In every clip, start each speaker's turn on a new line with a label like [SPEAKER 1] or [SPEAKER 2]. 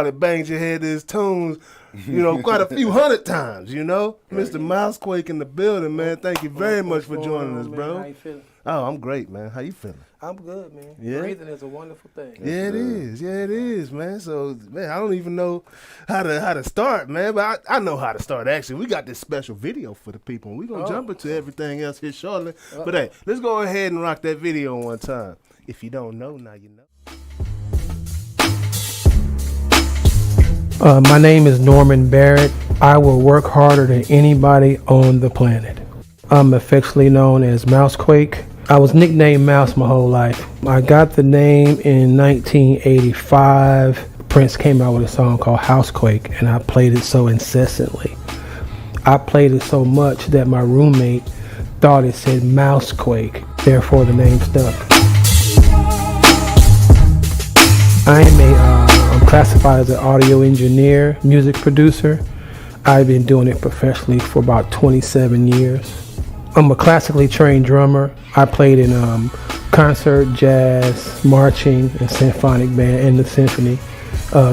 [SPEAKER 1] that banged your head to his tunes, quite a few hundred times, Mr. MouseQuake in the building, man. Thank you very much for joining us, bro.
[SPEAKER 2] How you feeling?
[SPEAKER 1] Oh, I'm great, man. How you feeling?
[SPEAKER 2] I'm good, man.
[SPEAKER 1] Yeah?
[SPEAKER 2] Breathing is a wonderful thing.
[SPEAKER 1] Yeah, it is. Yeah, it is, man. So, man, I don't even know how to start, man. But I know how to start, actually. We got this special video for the people. We're going to jump into everything else here shortly. But, hey, let's go ahead and rock that video one time. If you don't know, now you know.
[SPEAKER 2] My name is Norman Barrett. I will work harder than anybody on the planet. I'm affectionately known as MouseQuake. I was nicknamed Mouse my whole life. I got the name in 1985. Prince came out with a song called Housequake, and I played it so incessantly. I played it so much that my roommate thought it said MouseQuake, therefore the name stuck. I'm classified as an audio engineer, music producer. I've been doing it professionally for about 27 years. I'm a classically trained drummer. I played in concert, jazz, marching, and symphonic band and the symphony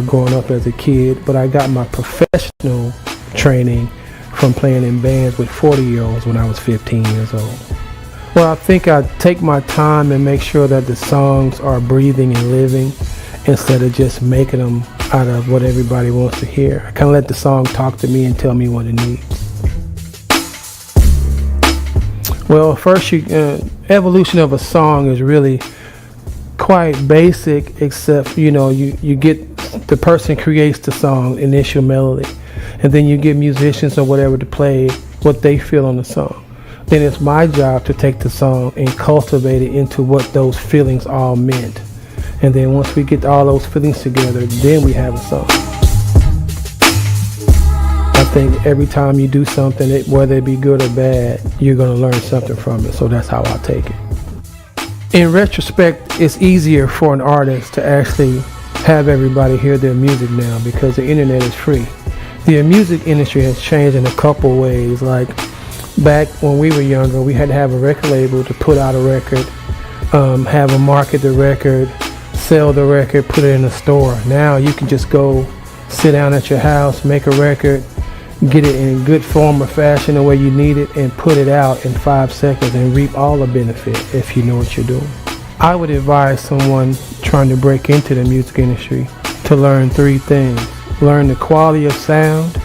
[SPEAKER 2] growing up as a kid. But I got my professional training from playing in bands with 40-year-olds when I was 15 years old. Well, I think I take my time and make sure that the songs are breathing and living, instead of just making them out of what everybody wants to hear. I kind of let the song talk to me and tell me what it needs. Well, first, evolution of a song is really quite basic, except, you get, the person creates the song, initial melody, and then you get musicians or whatever to play what they feel on the song. Then it's my job to take the song and cultivate it into what those feelings all meant. And then once we get all those feelings together, then we have a song. I think every time you do something, whether it be good or bad, you're going to learn something from it. So that's how I take it. In retrospect, it's easier for an artist to actually have everybody hear their music now because the internet is free. The music industry has changed in a couple ways. Like back when we were younger, we had to have a record label to put out a record, have a market the record, sell the record, put it in a store. Now you can just go sit down at your house, make a record, get it in good form or fashion the way you need it, and put it out in 5 seconds and reap all the benefit if you know what you're doing. I would advise someone trying to break into the music industry to learn 3 things. Learn the quality of sound,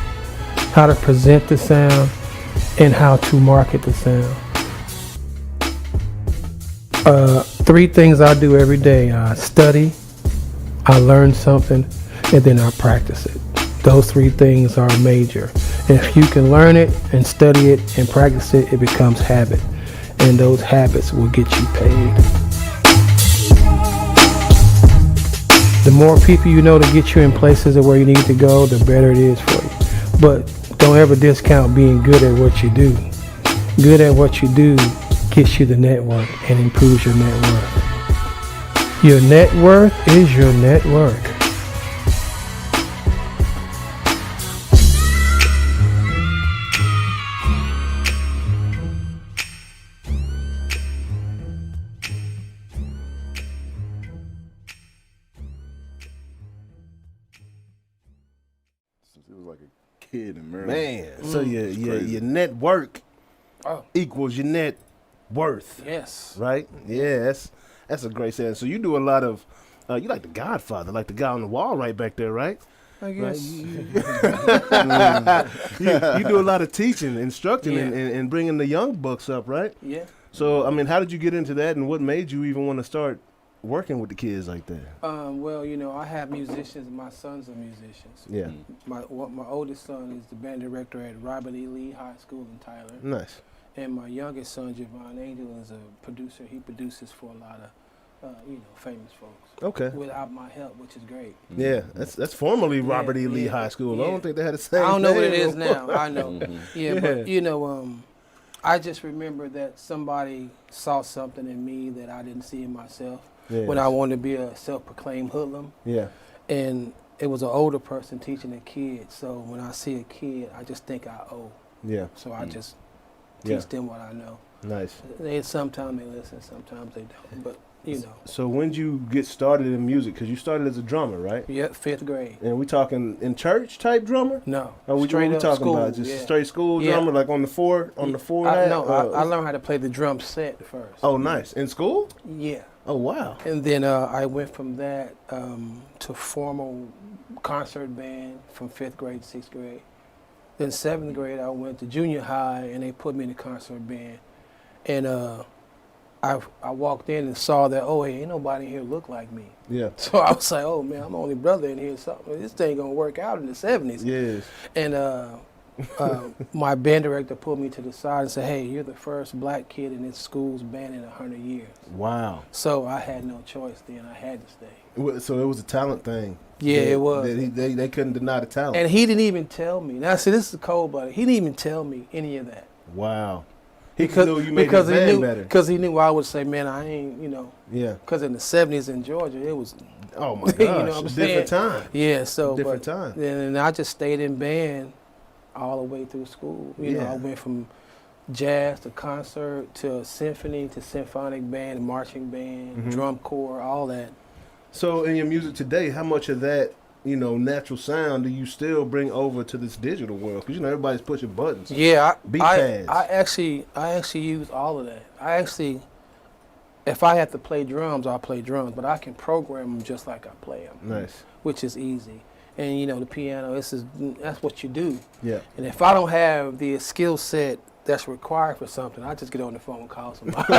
[SPEAKER 2] how to present the sound, and how to market the sound. 3 things I do every day. I study, I learn something, and then I practice it. Those 3 things are major. And if you can learn it and study it and practice it, it becomes habit. And those habits will get you paid. The more people you know to get you in places where you need to go, the better it is for you. But don't ever discount being good at what you do. Good at what you do gets you the network and improves your net worth. Your net worth is your network.
[SPEAKER 3] Since it was like a kid in Maryland.
[SPEAKER 1] Man, so your network equals your net worth.
[SPEAKER 2] Yes.
[SPEAKER 1] Right? Yeah, that's a great saying. So you do a lot of, you like the Godfather, like the guy on the wall right back there, right?
[SPEAKER 2] I guess.
[SPEAKER 1] Right? you do a lot of teaching, instructing, and bringing the young bucks up, right?
[SPEAKER 2] Yeah.
[SPEAKER 1] So, I mean, how did you get into that, and what made you even want to start working with the kids like that?
[SPEAKER 2] Well, I have musicians. My sons are musicians.
[SPEAKER 1] Yeah.
[SPEAKER 2] My oldest son is the band director at Robert E. Lee High School in Tyler.
[SPEAKER 1] Nice.
[SPEAKER 2] And my youngest son, Javon Angel, is a producer. He produces for a lot of, famous folks.
[SPEAKER 1] Okay.
[SPEAKER 2] Without my help, which is great.
[SPEAKER 1] Yeah, that's formerly Robert E. Lee High School.
[SPEAKER 2] Yeah.
[SPEAKER 1] I don't think they had the same
[SPEAKER 2] I don't know what it
[SPEAKER 1] name.
[SPEAKER 2] is now. I know. But I just remember that somebody saw something in me that I didn't see in myself when I wanted to be a self-proclaimed hoodlum.
[SPEAKER 1] Yeah.
[SPEAKER 2] And it was an older person teaching a kid. So when I see a kid, I just think I owe.
[SPEAKER 1] Yeah.
[SPEAKER 2] So I just teach them what I know.
[SPEAKER 1] Nice.
[SPEAKER 2] Sometimes they listen, sometimes they don't. But you know.
[SPEAKER 1] So when did you get started in music? Because you started as a drummer, right?
[SPEAKER 2] Yeah, 5th grade.
[SPEAKER 1] And we talking in church type drummer?
[SPEAKER 2] No.
[SPEAKER 1] Or what we talking
[SPEAKER 2] school,
[SPEAKER 1] about? Just
[SPEAKER 2] yeah.
[SPEAKER 1] straight school drummer, like on the four hat?
[SPEAKER 2] I learned how to play the drum set first.
[SPEAKER 1] Oh, nice. In school?
[SPEAKER 2] Yeah.
[SPEAKER 1] Oh, wow.
[SPEAKER 2] And then I went from that to formal concert band from 5th grade to 6th grade. Then 7th grade, I went to junior high, and they put me in the concert band. And I walked in and saw that, oh, hey, ain't nobody here look like me.
[SPEAKER 1] Yeah.
[SPEAKER 2] So I was like, oh, man, I'm the only brother in here. So this thing going to work out in the 70s.
[SPEAKER 1] Yes.
[SPEAKER 2] And my band director pulled me to the side and said, hey, you're the first black kid in this school's band in 100 years.
[SPEAKER 1] Wow.
[SPEAKER 2] So I had no choice then. I had to stay.
[SPEAKER 1] So it was a talent thing.
[SPEAKER 2] Yeah, it was.
[SPEAKER 1] They couldn't deny the talent.
[SPEAKER 2] And he didn't even tell me. Now, see, this is cold, buddy. He didn't even tell me any of that.
[SPEAKER 1] Wow. He knew you made his band better.
[SPEAKER 2] Because he knew I would say, man, I ain't, you know.
[SPEAKER 1] Yeah.
[SPEAKER 2] Because in the 70s in Georgia, it was.
[SPEAKER 1] Oh, my gosh.
[SPEAKER 2] You know what I'm
[SPEAKER 1] different
[SPEAKER 2] saying?
[SPEAKER 1] time.
[SPEAKER 2] Yeah, so.
[SPEAKER 1] Different time.
[SPEAKER 2] And I just stayed in band all the way through school. You know, I went from jazz to concert to symphony to symphonic band, marching band, drum corps, all that.
[SPEAKER 1] So in your music today, how much of that, you know, natural sound do you still bring over to this digital world? Because, you know, everybody's pushing buttons.
[SPEAKER 2] Yeah,
[SPEAKER 1] beat pads.
[SPEAKER 2] I actually use all of that. If I have to play drums, I'll play drums, but I can program them just like I play them.
[SPEAKER 1] Nice.
[SPEAKER 2] Which is easy. And, you know, the piano, that's what you do.
[SPEAKER 1] Yeah.
[SPEAKER 2] And if I don't have the skill set that's required for something, I just get on the phone and call somebody.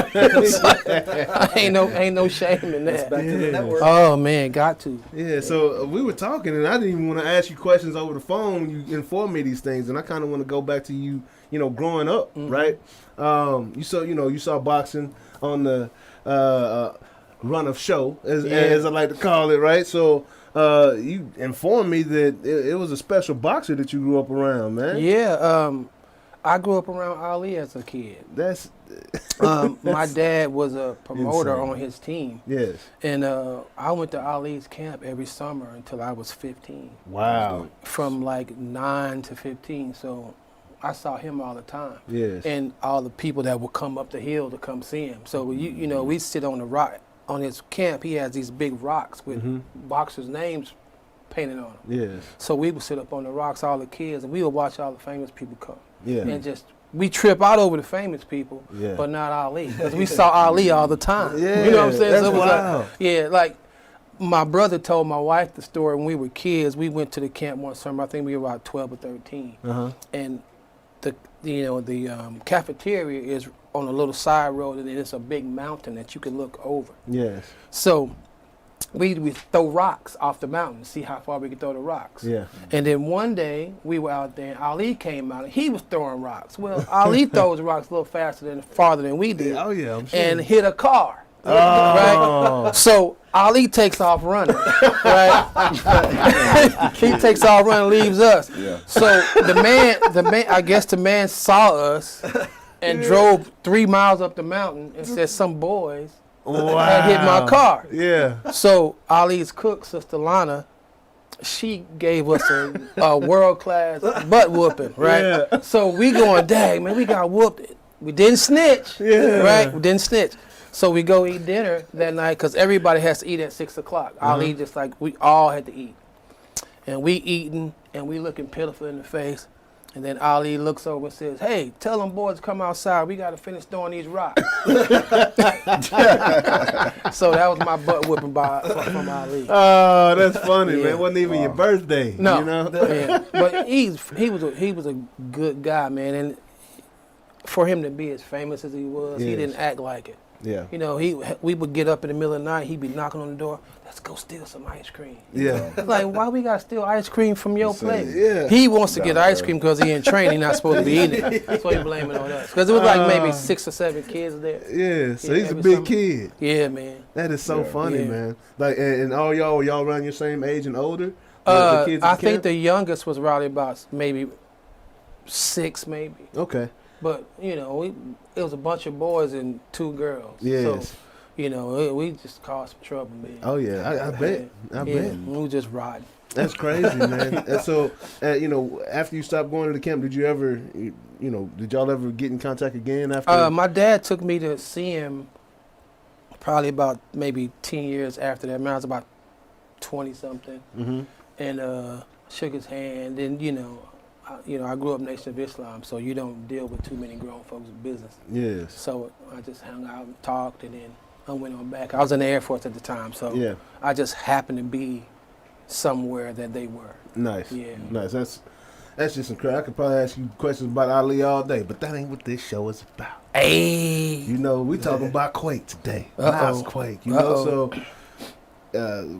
[SPEAKER 2] ain't no shame in that.
[SPEAKER 3] Back to the network.
[SPEAKER 2] Oh man, got to.
[SPEAKER 1] Yeah, so we were talking, and I didn't even want to ask you questions over the phone. You informed me these things, and I kind of want to go back to you, you know, growing up, right? You saw boxing on the run of show, as I like to call it, right? So you informed me that it was a special boxer that you grew up around, man.
[SPEAKER 2] Yeah, I grew up around Ali as a kid.
[SPEAKER 1] That's
[SPEAKER 2] my dad was a promoter
[SPEAKER 1] insane.
[SPEAKER 2] on his team.
[SPEAKER 1] Yes.
[SPEAKER 2] And I went to Ali's camp every summer until I was 15.
[SPEAKER 1] Wow.
[SPEAKER 2] From like 9 to 15. So I saw him all the time.
[SPEAKER 1] Yes.
[SPEAKER 2] And all the people that would come up the hill to come see him. So you know, we sit on the rock on his camp. He has these big rocks with boxers' names painted on them.
[SPEAKER 1] Yes.
[SPEAKER 2] So we would sit up on the rocks, all the kids, and we would watch all the famous people come.
[SPEAKER 1] Yeah.
[SPEAKER 2] And we trip out over the famous people, but not Ali, because we saw Ali all the time.
[SPEAKER 1] Yeah,
[SPEAKER 2] you know what I'm saying?
[SPEAKER 1] that's
[SPEAKER 2] So it was
[SPEAKER 1] wild.
[SPEAKER 2] like my brother told my wife the story when we were kids. We went to the camp one summer. I think we were about 12 or 13, and the cafeteria is on a little side road, and it's a big mountain that you can look over.
[SPEAKER 1] Yes.
[SPEAKER 2] So we throw rocks off the mountain to see how far we could throw the rocks.
[SPEAKER 1] Yeah.
[SPEAKER 2] And then one day we were out there and Ali came out and he was throwing rocks. Well, Ali throws rocks a little farther than we did.
[SPEAKER 1] Oh yeah, I'm sure.
[SPEAKER 2] And hit a car.
[SPEAKER 1] Oh.
[SPEAKER 2] Right? So Ali takes off running. Right? He takes off running, leaves us.
[SPEAKER 3] Yeah.
[SPEAKER 2] So the man, I guess the man saw us and drove 3 miles up the mountain and said some boys had hit my car.
[SPEAKER 1] Yeah.
[SPEAKER 2] So Ali's cook, Sister Lana, she gave us a world-class butt whooping, right?
[SPEAKER 1] Yeah.
[SPEAKER 2] So we going, dang, man, we got whooped. We didn't snitch, right? We didn't snitch. So we go eat dinner that night because everybody has to eat at 6 o'clock. Ali just like, we all had to eat. And we eating, and we looking pitiful in the face. And then Ali looks over and says, hey, tell them boys to come outside. We got to finish throwing these rocks. So that was my butt whipping from Ali.
[SPEAKER 1] Oh, that's funny, man. It wasn't even your birthday.
[SPEAKER 2] No.
[SPEAKER 1] You know?
[SPEAKER 2] Yeah. But he was a good guy, man. And for him to be as famous as he was, he didn't act like it.
[SPEAKER 1] Yeah.
[SPEAKER 2] You know, we would get up in the middle of the night, he'd be knocking on the door, let's go steal some ice cream.
[SPEAKER 1] Yeah.
[SPEAKER 2] Like, why we gotta steal ice cream from your place?
[SPEAKER 1] Yeah.
[SPEAKER 2] He wants to get ice cream because he in training, he's not supposed to be eating it. That's why he blaming on us. Because it was like maybe 6 or 7 kids there.
[SPEAKER 1] Yeah, so he's a
[SPEAKER 2] every
[SPEAKER 1] big
[SPEAKER 2] summer.
[SPEAKER 1] kid.
[SPEAKER 2] Yeah, man.
[SPEAKER 1] That is so funny,
[SPEAKER 2] Yeah.
[SPEAKER 1] man. Like, and all y'all around your same age and older? The kids
[SPEAKER 2] I
[SPEAKER 1] at
[SPEAKER 2] think
[SPEAKER 1] camp?
[SPEAKER 2] the youngest was probably about maybe 6, maybe.
[SPEAKER 1] Okay.
[SPEAKER 2] But, you know, it was a bunch of boys and 2 girls.
[SPEAKER 1] Yes.
[SPEAKER 2] So, You know, we just caused some trouble, man.
[SPEAKER 1] Oh yeah, I bet. I bet.
[SPEAKER 2] We were just riding.
[SPEAKER 1] That's crazy, man. And so, you know, after you stopped going to the camp, did you ever, you know, did y'all ever get in contact again after?
[SPEAKER 2] My dad took me to see him probably about maybe 10 years after that. Man, I was about 20-something.
[SPEAKER 1] Mm-hmm.
[SPEAKER 2] And shook his hand. And, you know, I grew up Nation of Islam, so you don't deal with too many grown folks' business.
[SPEAKER 1] Yes.
[SPEAKER 2] So I just hung out and talked, and then I went on back. I was in the Air Force at the time, so
[SPEAKER 1] Yeah.
[SPEAKER 2] I just happened to be somewhere that they were.
[SPEAKER 1] Nice.
[SPEAKER 2] Yeah.
[SPEAKER 1] Nice. That's just incredible. I could probably ask you questions about Ali all day, but that ain't what this show is about.
[SPEAKER 2] Hey.
[SPEAKER 1] You know, we talking about Quake today.
[SPEAKER 2] Uh-oh.
[SPEAKER 1] MouseQuake. You know, so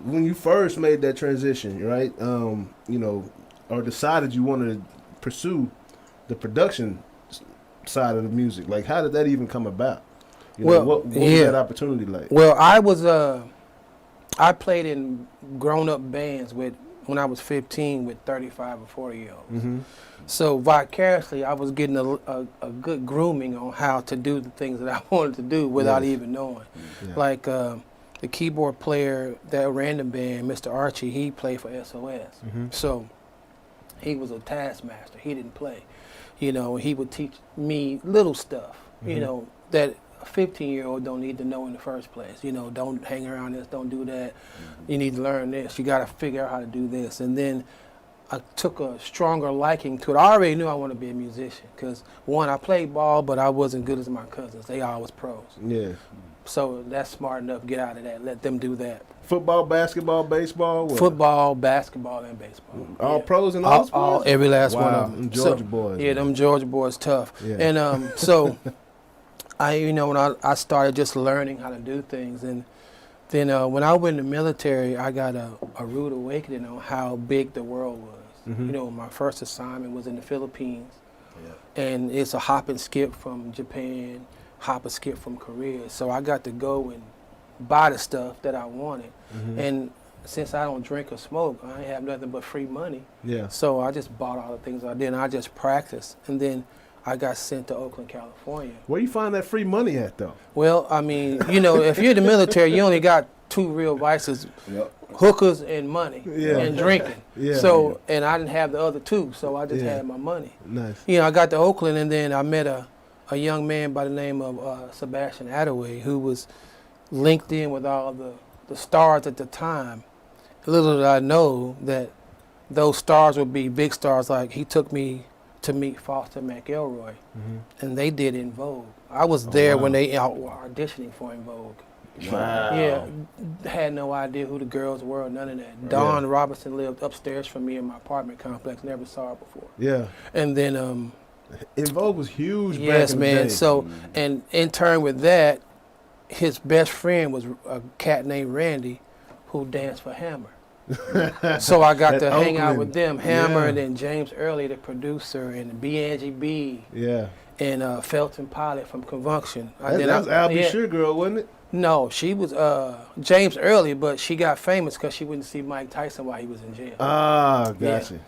[SPEAKER 1] when you first made that transition, right? You know, or decided you wanted to pursue the production side of the music, like how did that even come about? You know, what was that opportunity like?
[SPEAKER 2] Well, I played in grown-up bands when I was 15 with 35 or 40-year-olds.
[SPEAKER 1] Mm-hmm.
[SPEAKER 2] So vicariously, I was getting a good grooming on how to do the things that I wanted to do without even knowing.
[SPEAKER 1] Yeah.
[SPEAKER 2] Like the keyboard player, that random band, Mr. Archie, he played for SOS.
[SPEAKER 1] Mm-hmm.
[SPEAKER 2] So he was a taskmaster. He didn't play. You know, he would teach me little stuff, you know, that a 15-year-old don't need to know in the first place. You know, don't hang around this, don't do that. You need to learn this. You got to figure out how to do this. And then I took a stronger liking to it. I already knew I wanted to be a musician because, one, I played ball, but I wasn't good as my cousins. They all was pros.
[SPEAKER 1] Yeah.
[SPEAKER 2] So that's smart enough. Get out of that. Let them do that.
[SPEAKER 1] Football, basketball, baseball? What?
[SPEAKER 2] Football, basketball, and baseball.
[SPEAKER 1] All pros and all sports?
[SPEAKER 2] Every last one of them.
[SPEAKER 1] Them Georgia boys.
[SPEAKER 2] Yeah, them Georgia boys tough.
[SPEAKER 1] Yeah.
[SPEAKER 2] And so when I started just learning how to do things, and then when I went in the military, I got a rude awakening on how big the world was.
[SPEAKER 1] Mm-hmm.
[SPEAKER 2] You know, my first assignment was in the Philippines,
[SPEAKER 3] Yeah.
[SPEAKER 2] and it's a hop and skip from Japan, hop and skip from Korea. So I got to go and buy the stuff that I wanted.
[SPEAKER 1] Mm-hmm.
[SPEAKER 2] And since I don't drink or smoke, I ain't have nothing but free money.
[SPEAKER 1] Yeah.
[SPEAKER 2] So I just bought all the things I did, and I just practiced. And then I got sent to Oakland, California.
[SPEAKER 1] Where you find that free money at, though?
[SPEAKER 2] Well, I mean, you know, if you're in the military, you only got two real vices,
[SPEAKER 3] Yep.
[SPEAKER 2] hookers and money, and drinking.
[SPEAKER 1] Yeah.
[SPEAKER 2] So, and I didn't have the other two, so I just
[SPEAKER 1] Yeah.
[SPEAKER 2] had my money.
[SPEAKER 1] Nice.
[SPEAKER 2] You know, I got to Oakland, and then I met a young man by the name of Sebastian Attaway, who was linked in with all the stars at the time. Little did I know that those stars would be big stars. Like, he took me to meet Foster McElroy, and they did In Vogue. I was there when they were auditioning for In Vogue.
[SPEAKER 3] Wow.
[SPEAKER 2] Yeah, had no idea who the girls were or none of that. Dawn Robertson lived upstairs from me in my apartment complex. Never saw her before.
[SPEAKER 1] Yeah.
[SPEAKER 2] And then,
[SPEAKER 1] In Vogue was huge back
[SPEAKER 2] yes,
[SPEAKER 1] in the
[SPEAKER 2] man.
[SPEAKER 1] day.
[SPEAKER 2] So, and in turn with that, his best friend was a cat named Randy, who danced for Hammer. So I got
[SPEAKER 1] At
[SPEAKER 2] to hang out
[SPEAKER 1] Oakland.
[SPEAKER 2] with them, Hammer,
[SPEAKER 1] Yeah.
[SPEAKER 2] and then James Early, the producer, and Angie B,
[SPEAKER 1] Yeah.
[SPEAKER 2] and Felton Pilot from Convunction.
[SPEAKER 1] That was Albie Sure Girl, wasn't it?
[SPEAKER 2] No, she was James Early, but she got famous because she wouldn't see Mike Tyson while he was in jail.
[SPEAKER 1] Ah, gotcha.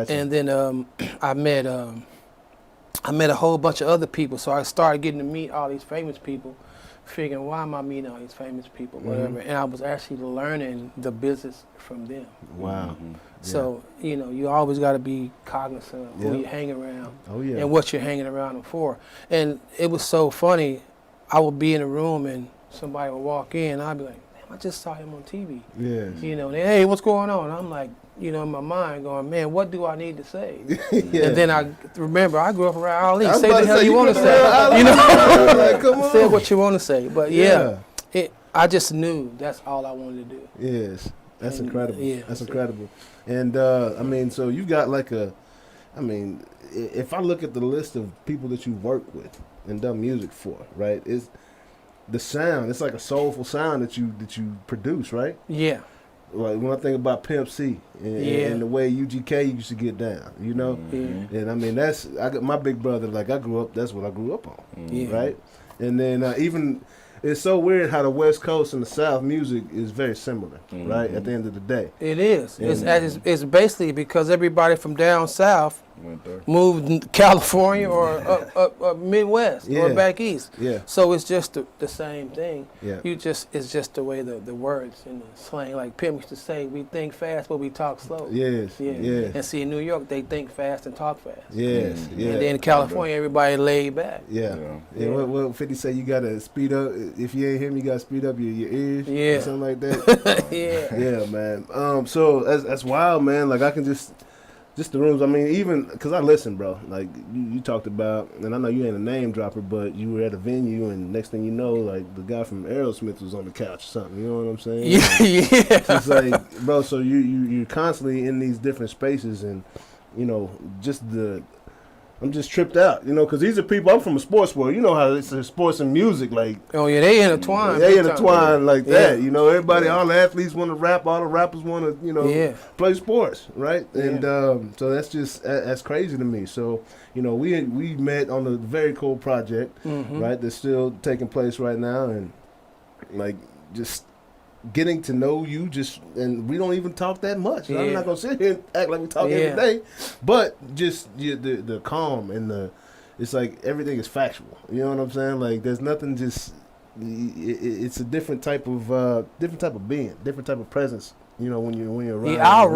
[SPEAKER 2] And then I met a whole bunch of other people, so I started getting to meet all these famous people, figuring, why am I meeting all these famous people, whatever. And I was actually learning the business from them.
[SPEAKER 1] Wow.
[SPEAKER 2] So, you know, you always got to be cognizant of who
[SPEAKER 1] Yeah.
[SPEAKER 2] you hang around
[SPEAKER 1] Oh, yeah.
[SPEAKER 2] and what you're hanging around them for. And it was so funny. I would be in a room and somebody would walk in, and I'd be like, damn, I just saw him on TV.
[SPEAKER 1] Yes.
[SPEAKER 2] You know, they, hey, what's going on? I'm like, you know, in my mind going, man, what do I need to say?
[SPEAKER 1] Yeah.
[SPEAKER 2] And then I remember I grew up around Ali.
[SPEAKER 1] I was
[SPEAKER 2] Say
[SPEAKER 1] about
[SPEAKER 2] the
[SPEAKER 1] to
[SPEAKER 2] hell
[SPEAKER 1] say,
[SPEAKER 2] you want to
[SPEAKER 1] grew up
[SPEAKER 2] say.
[SPEAKER 1] around Ali.
[SPEAKER 2] You know,
[SPEAKER 1] Like, come on.
[SPEAKER 2] say what you want to say. But
[SPEAKER 1] Yeah.
[SPEAKER 2] I just knew that's all I wanted to do.
[SPEAKER 1] Yes. That's
[SPEAKER 2] And,
[SPEAKER 1] incredible.
[SPEAKER 2] yeah,
[SPEAKER 1] That's
[SPEAKER 2] so-
[SPEAKER 1] incredible. And I mean, so you got like if I look at the list of people that you worked with and done music for, right? It's the sound. It's like a soulful sound that you produce, right?
[SPEAKER 2] Yeah.
[SPEAKER 1] Like when I think about Pimp C and the way UGK used to get down, you know.
[SPEAKER 2] Yeah.
[SPEAKER 1] And I mean, I got my big brother. Like that's what I grew up on,
[SPEAKER 2] Yeah.
[SPEAKER 1] right? And then even it's so weird how the West Coast and the South music is very similar, right? At the end of the day,
[SPEAKER 2] It is.
[SPEAKER 1] Yeah.
[SPEAKER 2] It's basically because everybody from down south
[SPEAKER 3] Went there.
[SPEAKER 2] moved to California or up Midwest or
[SPEAKER 1] Yeah.
[SPEAKER 2] back east.
[SPEAKER 1] Yeah.
[SPEAKER 2] So it's just the same thing.
[SPEAKER 1] Yeah.
[SPEAKER 2] It's just the way the words and the slang. Like Pim used to say, we think fast but we talk slow.
[SPEAKER 1] Yes.
[SPEAKER 2] Yeah.
[SPEAKER 1] Yeah.
[SPEAKER 2] And see, in New York, they think fast and talk fast.
[SPEAKER 1] Yes. Yeah.
[SPEAKER 2] And then in California, everybody laid back.
[SPEAKER 1] Yeah.
[SPEAKER 3] Yeah.
[SPEAKER 1] Yeah. What 50 say? You gotta speed up. If you ain't him, you gotta speed up your ears.
[SPEAKER 2] Yeah.
[SPEAKER 1] Or something like that.
[SPEAKER 2] Yeah.
[SPEAKER 1] Yeah, man. So that's wild, man. Like I can just the rooms. I mean, even because I listen, bro. Like you talked about, and I know you ain't a name dropper, but you were at a venue, and next thing you know, like the guy from Aerosmith was on the couch or something. You know what I'm saying?
[SPEAKER 2] Yeah.
[SPEAKER 1] It's like, bro. So you're constantly in these different spaces, and you know, I'm just tripped out, you know, because these are people. I'm from a sports world. You know how it's sports and music, like.
[SPEAKER 2] Oh yeah, they intertwined.
[SPEAKER 1] They
[SPEAKER 2] big time.
[SPEAKER 1] intertwine like that,
[SPEAKER 2] Yeah.
[SPEAKER 1] you know. Everybody, all the athletes want to rap, all the rappers want to, you know,
[SPEAKER 2] Yeah.
[SPEAKER 1] play sports, right?
[SPEAKER 2] Yeah.
[SPEAKER 1] And so that's crazy to me. So you know, we met on a very cool project, right? That's still taking place right now, and like just getting to know you, and we don't even talk that much.
[SPEAKER 2] Yeah.
[SPEAKER 1] I'm not gonna sit here and act like we talk every day, but just the calm and it's like everything is factual. You know what I'm saying? Like there's nothing just. It's a different type of being, different type of presence. You know, when you're around.
[SPEAKER 2] Yeah, I'll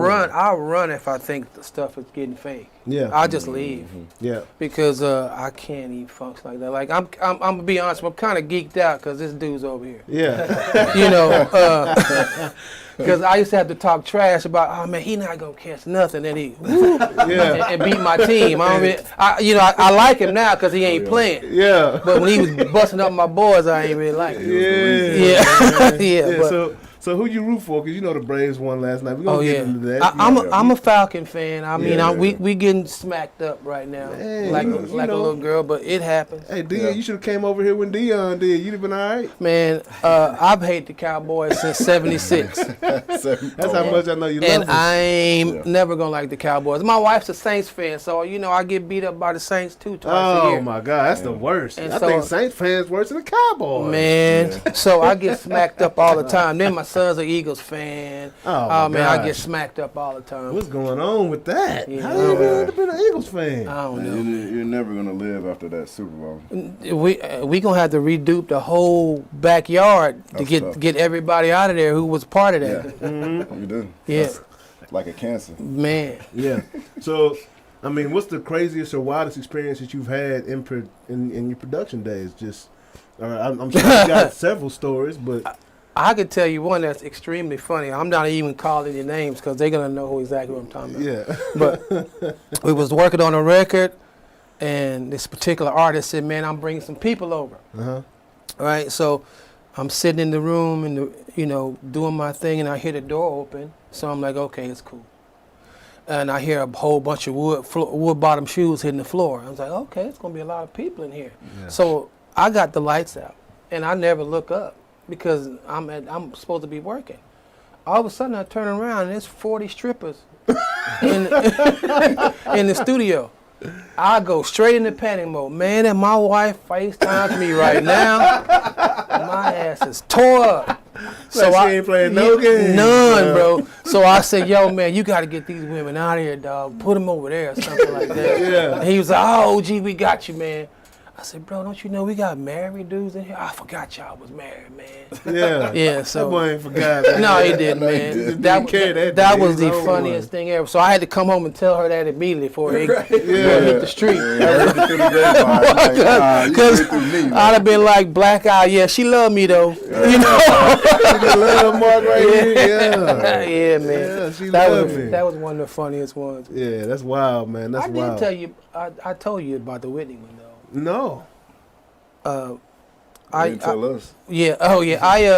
[SPEAKER 2] run if I think the stuff is getting fake.
[SPEAKER 1] Yeah.
[SPEAKER 2] I'll just leave.
[SPEAKER 1] Yeah.
[SPEAKER 2] Because I can't even function like that. Like I'm gonna be honest, I'm kind of geeked out because this dude's over here.
[SPEAKER 1] Yeah.
[SPEAKER 2] You know, because I used to have to talk trash about, oh man, he not gonna catch nothing, and he and beat my team. I like him now because he ain't playing.
[SPEAKER 1] Yeah.
[SPEAKER 2] But when he was busting up my boys, I ain't really like him.
[SPEAKER 1] Yeah.
[SPEAKER 2] Yeah. But,
[SPEAKER 1] So who you root for? Because you know the Braves won last night. We're gonna get into that.
[SPEAKER 2] I'm a Falcon fan. I mean,
[SPEAKER 1] Yeah.
[SPEAKER 2] we getting smacked up right now,
[SPEAKER 1] Hey,
[SPEAKER 2] like
[SPEAKER 1] you
[SPEAKER 2] a
[SPEAKER 1] know.
[SPEAKER 2] little girl, but it happens.
[SPEAKER 1] Hey, Dion, you should have came over here when Dion did. You'd have been all right.
[SPEAKER 2] Man, I've hated the Cowboys since '76,
[SPEAKER 1] That's how much I know you love
[SPEAKER 2] and
[SPEAKER 1] them.
[SPEAKER 2] I'm never gonna like the Cowboys. My wife's a Saints fan, so you know I get beat up by the Saints twice a year.
[SPEAKER 1] Oh my God, that's the worst.
[SPEAKER 2] And
[SPEAKER 1] I
[SPEAKER 2] so-
[SPEAKER 1] think Saints fans worse than the Cowboys.
[SPEAKER 2] Man, so I get smacked up all the time. Then my son's an Eagles fan.
[SPEAKER 1] Oh, my
[SPEAKER 2] man, I
[SPEAKER 1] gosh.
[SPEAKER 2] get smacked up all the time.
[SPEAKER 1] What's going on with that?
[SPEAKER 2] Yeah.
[SPEAKER 1] How do you ever been an Eagles fan?
[SPEAKER 2] I don't know.
[SPEAKER 3] You're never gonna live after that Super Bowl.
[SPEAKER 2] We gonna have to redupe the whole backyard to
[SPEAKER 3] That's
[SPEAKER 2] get
[SPEAKER 3] tough.
[SPEAKER 2] get everybody out of there who was part of
[SPEAKER 3] Yeah,
[SPEAKER 2] that.
[SPEAKER 3] you do.
[SPEAKER 2] Yeah,
[SPEAKER 3] That's like a cancer.
[SPEAKER 2] man.
[SPEAKER 1] Yeah. So, I mean, what's the craziest or wildest experience that you've had in your production days? Just, I'm sure you got several stories, but
[SPEAKER 2] I could tell you one that's extremely funny. I'm not even calling your names because they're gonna know exactly what I'm talking about.
[SPEAKER 1] yeah.
[SPEAKER 2] But we was working on a record, and this particular artist said, "Man, I'm bringing some people over."
[SPEAKER 1] Uh-huh.
[SPEAKER 2] All right, so I'm sitting in the room and doing my thing, and I hear the door open. So I'm like, okay, it's cool. And I hear a whole bunch of wood bottom shoes hitting the floor. I was like, okay, it's gonna be a lot of people in here.
[SPEAKER 1] Yeah.
[SPEAKER 2] So I got the lights out, and I never look up because I'm supposed to be working. All of a sudden, I turn around and there's 40 strippers in the studio. I go straight into panic mode. Man, and my wife FaceTimes me right now. My ass is tore up.
[SPEAKER 1] So she ain't playing no games.
[SPEAKER 2] None, bro. So I said, yo, man, you got to get these women out of here, dog. Put them over there or something like that.
[SPEAKER 1] Yeah.
[SPEAKER 2] And he was like, oh, gee, we got you, man. I said, bro, don't you know we got married dudes in here? I forgot y'all was married, man.
[SPEAKER 1] Yeah.
[SPEAKER 2] Yeah,
[SPEAKER 1] That
[SPEAKER 2] so.
[SPEAKER 1] boy ain't forgot. Man.
[SPEAKER 2] No, he didn't,
[SPEAKER 3] No, he
[SPEAKER 2] man.
[SPEAKER 3] didn't.
[SPEAKER 2] That,
[SPEAKER 1] Didn't care
[SPEAKER 2] that,
[SPEAKER 1] that day.
[SPEAKER 2] was
[SPEAKER 1] He
[SPEAKER 2] the
[SPEAKER 1] was over
[SPEAKER 2] funniest thing ever. So I had to come home and tell her that immediately before he hit the street.
[SPEAKER 3] I heard it through the grapevine. Like, you
[SPEAKER 2] Because
[SPEAKER 3] heard it through me, man.
[SPEAKER 2] I'd have been like, black eye, yeah, she loved me though. You know?
[SPEAKER 1] The love mark right here. Yeah.
[SPEAKER 2] Yeah, man.
[SPEAKER 1] Yeah, she
[SPEAKER 2] that
[SPEAKER 1] loved
[SPEAKER 2] was
[SPEAKER 1] me.
[SPEAKER 2] that was one of the funniest ones.
[SPEAKER 1] Yeah, that's wild, man. That's
[SPEAKER 2] I
[SPEAKER 1] wild.
[SPEAKER 2] did tell you, I told you about the Whitney one though.
[SPEAKER 1] No.
[SPEAKER 3] You didn't tell us.
[SPEAKER 2] Yeah. Oh, yeah. I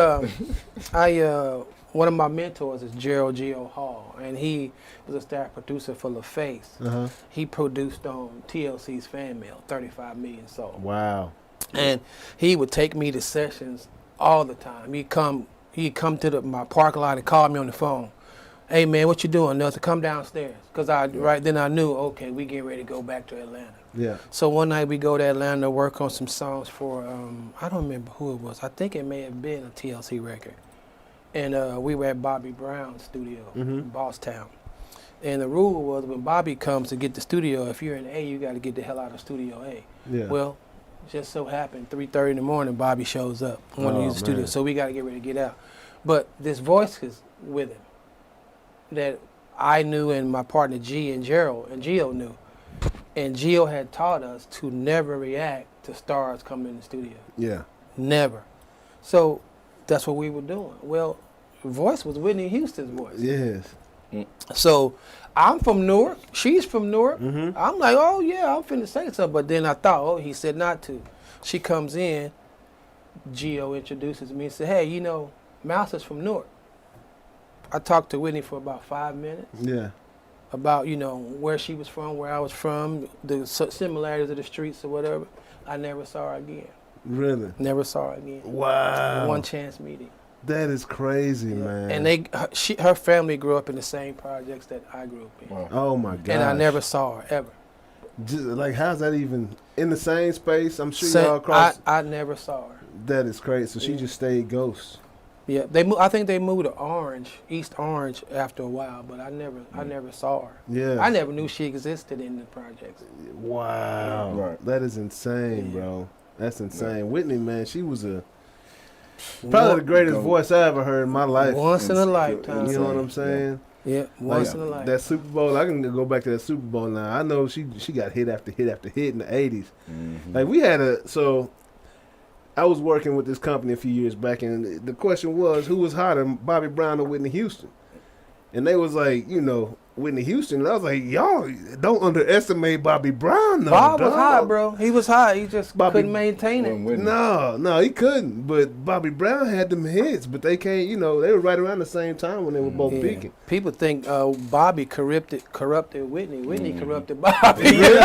[SPEAKER 2] one of my mentors is Gerald G.O. Hall, and he was a staff producer for LaFace.
[SPEAKER 1] Uh-huh.
[SPEAKER 2] He produced on TLC's Fan Mail, 35 Million Sold.
[SPEAKER 1] Wow.
[SPEAKER 2] And he would take me to sessions all the time. He'd come to my parking lot and call me on the phone. Hey, man, what you doing? Nothing. Come downstairs. Because right then I knew, okay, we getting ready to go back to Atlanta.
[SPEAKER 1] Yeah.
[SPEAKER 2] So one night we go to Atlanta to work on some songs for, I don't remember who it was. I think it may have been a TLC record. And we were at Bobby Brown's studio in Bosstown. And the rule was when Bobby comes to get the studio, if you're in A, you got to get the hell out of Studio A.
[SPEAKER 1] Yeah.
[SPEAKER 2] Well, just so happened 3:30 in the morning, Bobby shows up. Want to use the studio, so we got to get ready to get out. But this voice is with him that I knew, and my partner G and Gerald and Gio knew. And Gio had taught us to never react to stars coming in the studio.
[SPEAKER 1] Yeah.
[SPEAKER 2] Never. So that's what we were doing. Well, voice was Whitney Houston's voice.
[SPEAKER 1] Yes.
[SPEAKER 2] So I'm from Newark. She's from Newark.
[SPEAKER 1] Mm-hmm.
[SPEAKER 2] I'm like, oh, yeah, I'm finna say something. But then I thought, oh, he said not to. She comes in. Gio introduces me and said, hey, you know, Mouse is from Newark. I talked to Whitney for about 5 minutes.
[SPEAKER 1] Yeah.
[SPEAKER 2] About, you know, where she was from, where I was from, the similarities of the streets or whatever. I never saw her again.
[SPEAKER 1] Really?
[SPEAKER 2] Never saw her again.
[SPEAKER 1] Wow.
[SPEAKER 2] One chance meeting.
[SPEAKER 1] That is crazy, man.
[SPEAKER 2] And her family grew up in the same projects that I grew up in.
[SPEAKER 3] Wow.
[SPEAKER 1] Oh my God.
[SPEAKER 2] And I never saw her ever.
[SPEAKER 1] Just, like, how's that even in the same space? I'm sure y'all across.
[SPEAKER 2] I never saw her.
[SPEAKER 1] That is crazy. So she just stayed ghost.
[SPEAKER 2] Yeah, I think they moved to East Orange, after a while, but I never saw her.
[SPEAKER 1] Yeah.
[SPEAKER 2] I never knew she existed in the projects.
[SPEAKER 1] Wow.
[SPEAKER 3] Right.
[SPEAKER 1] That is insane, bro. That's insane. Yeah. Whitney, man, she was probably the greatest voice I ever heard in my life.
[SPEAKER 2] Once in a lifetime.
[SPEAKER 1] You know what I'm saying?
[SPEAKER 2] Yeah, once in a lifetime.
[SPEAKER 1] That Super Bowl, I can go back to that Super Bowl now. I know she got hit after hit after hit in the 80s. Mm-hmm. Like, we had I was working with this company a few years back, and the question was, who was hotter, Bobby Brown or Whitney Houston? And they was like, you know, Whitney Houston. And I was like, y'all don't underestimate Bobby Brown, though.
[SPEAKER 2] Bob was hot, bro. He was hot. He just couldn't maintain it.
[SPEAKER 1] No, he couldn't. But Bobby Brown had them hits, but they can't, you know, they were right around the same time when they were both peaking.
[SPEAKER 2] People think Bobby corrupted Whitney. Whitney corrupted Bobby.
[SPEAKER 1] You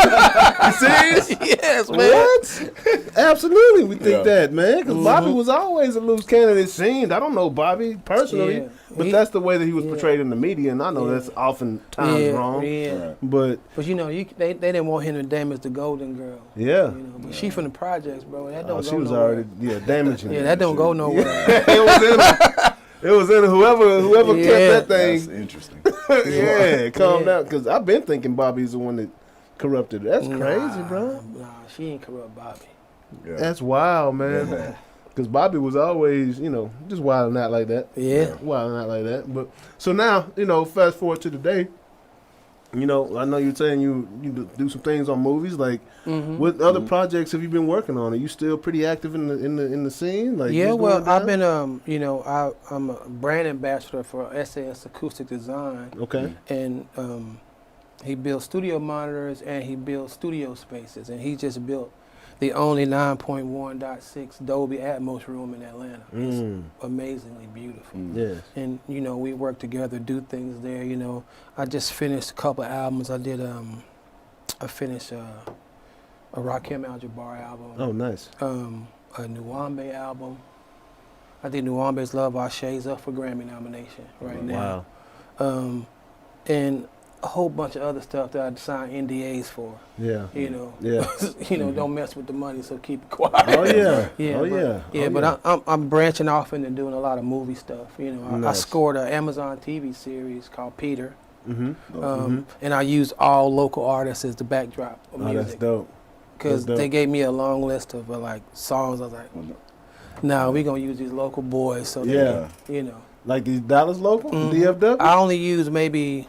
[SPEAKER 1] serious?
[SPEAKER 2] Yes, man.
[SPEAKER 1] What? Absolutely, we think that, man. Because Bobby was always a loose cannon, it seemed. I don't know Bobby personally, but that's the way that he was portrayed in the media, and I know that's oftentimes wrong.
[SPEAKER 2] Yeah.
[SPEAKER 1] Right. But
[SPEAKER 2] you know, they didn't want him to damage the Golden Girl.
[SPEAKER 1] Yeah.
[SPEAKER 2] You know, but she from the projects, bro. That don't go
[SPEAKER 1] she was
[SPEAKER 2] nowhere.
[SPEAKER 1] already damaging.
[SPEAKER 2] Yeah, that don't go nowhere.
[SPEAKER 1] It was in whoever kept that thing.
[SPEAKER 3] That's interesting.
[SPEAKER 1] Yeah, calm down, because I've been thinking Bobby's the one that corrupted her. That's crazy, bro.
[SPEAKER 2] Nah, she ain't corrupt Bobby.
[SPEAKER 3] Yeah.
[SPEAKER 1] That's wild, man. Because Bobby was always, you know, just wilding out like that.
[SPEAKER 2] Yeah.
[SPEAKER 1] Wilding out like that. But so now, you know, fast forward to today. You know, I know you're saying you do some things on movies. Like, what other projects have you been working on? Are you still pretty active in the scene? Like,
[SPEAKER 2] yeah, well, I've been, you know, I'm a brand ambassador for SAS Acoustic Design.
[SPEAKER 1] Okay.
[SPEAKER 2] And he builds studio monitors and he builds studio spaces, and he just built the only 9.1.6 Dolby Atmos room in Atlanta. It's amazingly beautiful.
[SPEAKER 1] Yes.
[SPEAKER 2] And, you know, we work together, do things there. You know, I just finished a couple of albums. I finished a Rakim Al-Jabbar album.
[SPEAKER 1] Oh, nice.
[SPEAKER 2] A Nuwambe album. I did Nuwambe's Love Our Shades up for Grammy nomination now.
[SPEAKER 1] Wow.
[SPEAKER 2] And a whole bunch of other stuff that I signed NDAs for.
[SPEAKER 1] Yeah.
[SPEAKER 2] You know.
[SPEAKER 1] Yeah.
[SPEAKER 2] You know, don't mess with the money, so keep it quiet.
[SPEAKER 1] Oh yeah.
[SPEAKER 2] Yeah. But I'm branching off into doing a lot of movie stuff. You know, I scored an Amazon TV series called Peter. And I use all local artists as the backdrop of music.
[SPEAKER 1] Oh, that's dope.
[SPEAKER 2] Because they gave me a long list of like songs. I was like, no, we're gonna use these local boys. So they, you know,
[SPEAKER 1] like these Dallas local DFW.
[SPEAKER 2] I only use maybe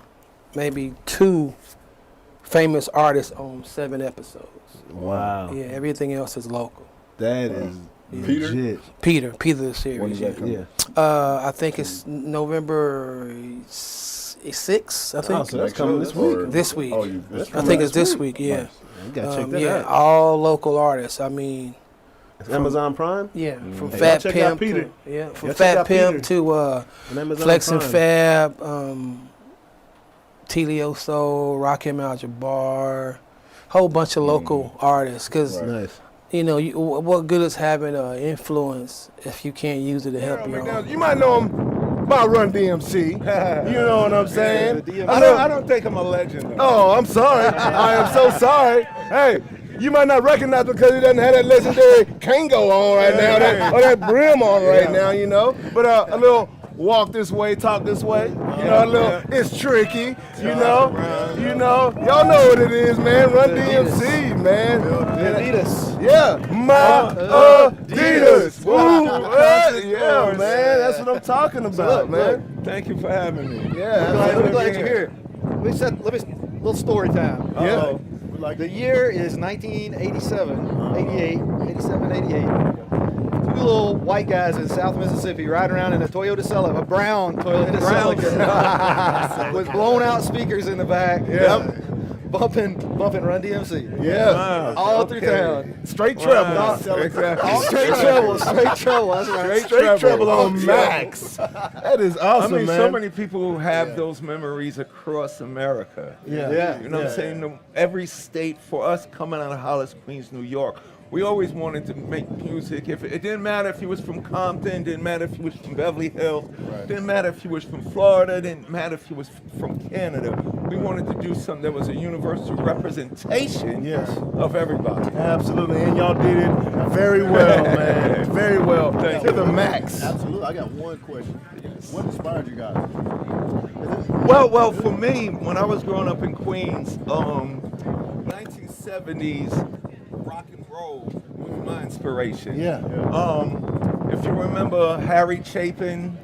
[SPEAKER 2] 2 famous artists on 7 episodes.
[SPEAKER 1] Wow.
[SPEAKER 2] Yeah, everything else is local.
[SPEAKER 1] That is legit.
[SPEAKER 2] Peter the series.
[SPEAKER 3] When is that coming?
[SPEAKER 2] I think it's November 6th. I think.
[SPEAKER 1] Oh, so that's coming this week.
[SPEAKER 2] This week.
[SPEAKER 3] Oh,
[SPEAKER 2] I think it's this week. Yeah.
[SPEAKER 1] Nice. You gotta check that out.
[SPEAKER 2] All local artists. I mean.
[SPEAKER 1] Amazon Prime.
[SPEAKER 2] Yeah, from Fat Pimp to from Fat Pimp to Flex and Fab. T.O.C, Rakim Al-Jabbar, whole bunch of local artists. Because, you know, what good is having influence if you can't use it to help you?
[SPEAKER 4] You might know him by Run DMC. You know what I'm saying? I don't think I'm a legend, though. Oh, I'm sorry. I am so sorry. Hey, you might not recognize because he doesn't have that legendary Kango on right now, or that brim on right now, you know. But a little walk this way, talk this way. You know, a little, it's tricky. You know, y'all know what it is, man. Run DMC, man.
[SPEAKER 5] Adidas.
[SPEAKER 4] Yeah, my Adidas. Woo, yeah, man. That's what I'm talking about, man.
[SPEAKER 5] Thank you for having me.
[SPEAKER 4] Yeah,
[SPEAKER 5] I'm glad you're here. Let me little story time.
[SPEAKER 4] Yeah.
[SPEAKER 5] The year is 1987, 88, 87, 88. Two little white guys in South Mississippi riding around in a Toyota Celica, a brown Toyota Celica, with blown out speakers in the back.
[SPEAKER 4] Yeah.
[SPEAKER 5] Bumping Run DMC.
[SPEAKER 4] Yeah.
[SPEAKER 5] All through town.
[SPEAKER 4] Straight treble.
[SPEAKER 5] All straight treble. That's right.
[SPEAKER 4] Straight treble on max. That is awesome,
[SPEAKER 6] I mean,
[SPEAKER 4] man.
[SPEAKER 6] so many people have those memories across America.
[SPEAKER 4] Yeah.
[SPEAKER 6] You know what I'm saying? Every state, for us coming out of Hollis, Queens, New York, we always wanted to make music. If it didn't matter if you was from Compton, didn't matter if you was from Beverly Hills, didn't matter if you was from Florida, didn't matter if you was from Canada. We wanted to do something that was a universal representation of everybody.
[SPEAKER 4] Absolutely, and y'all did it very well, man. Very well. To the max.
[SPEAKER 3] Absolutely. I got one question. What inspired you guys?
[SPEAKER 6] Well, for me, when I was growing up in Queens, 1970s rock and roll was my inspiration. If you remember Harry Chapin,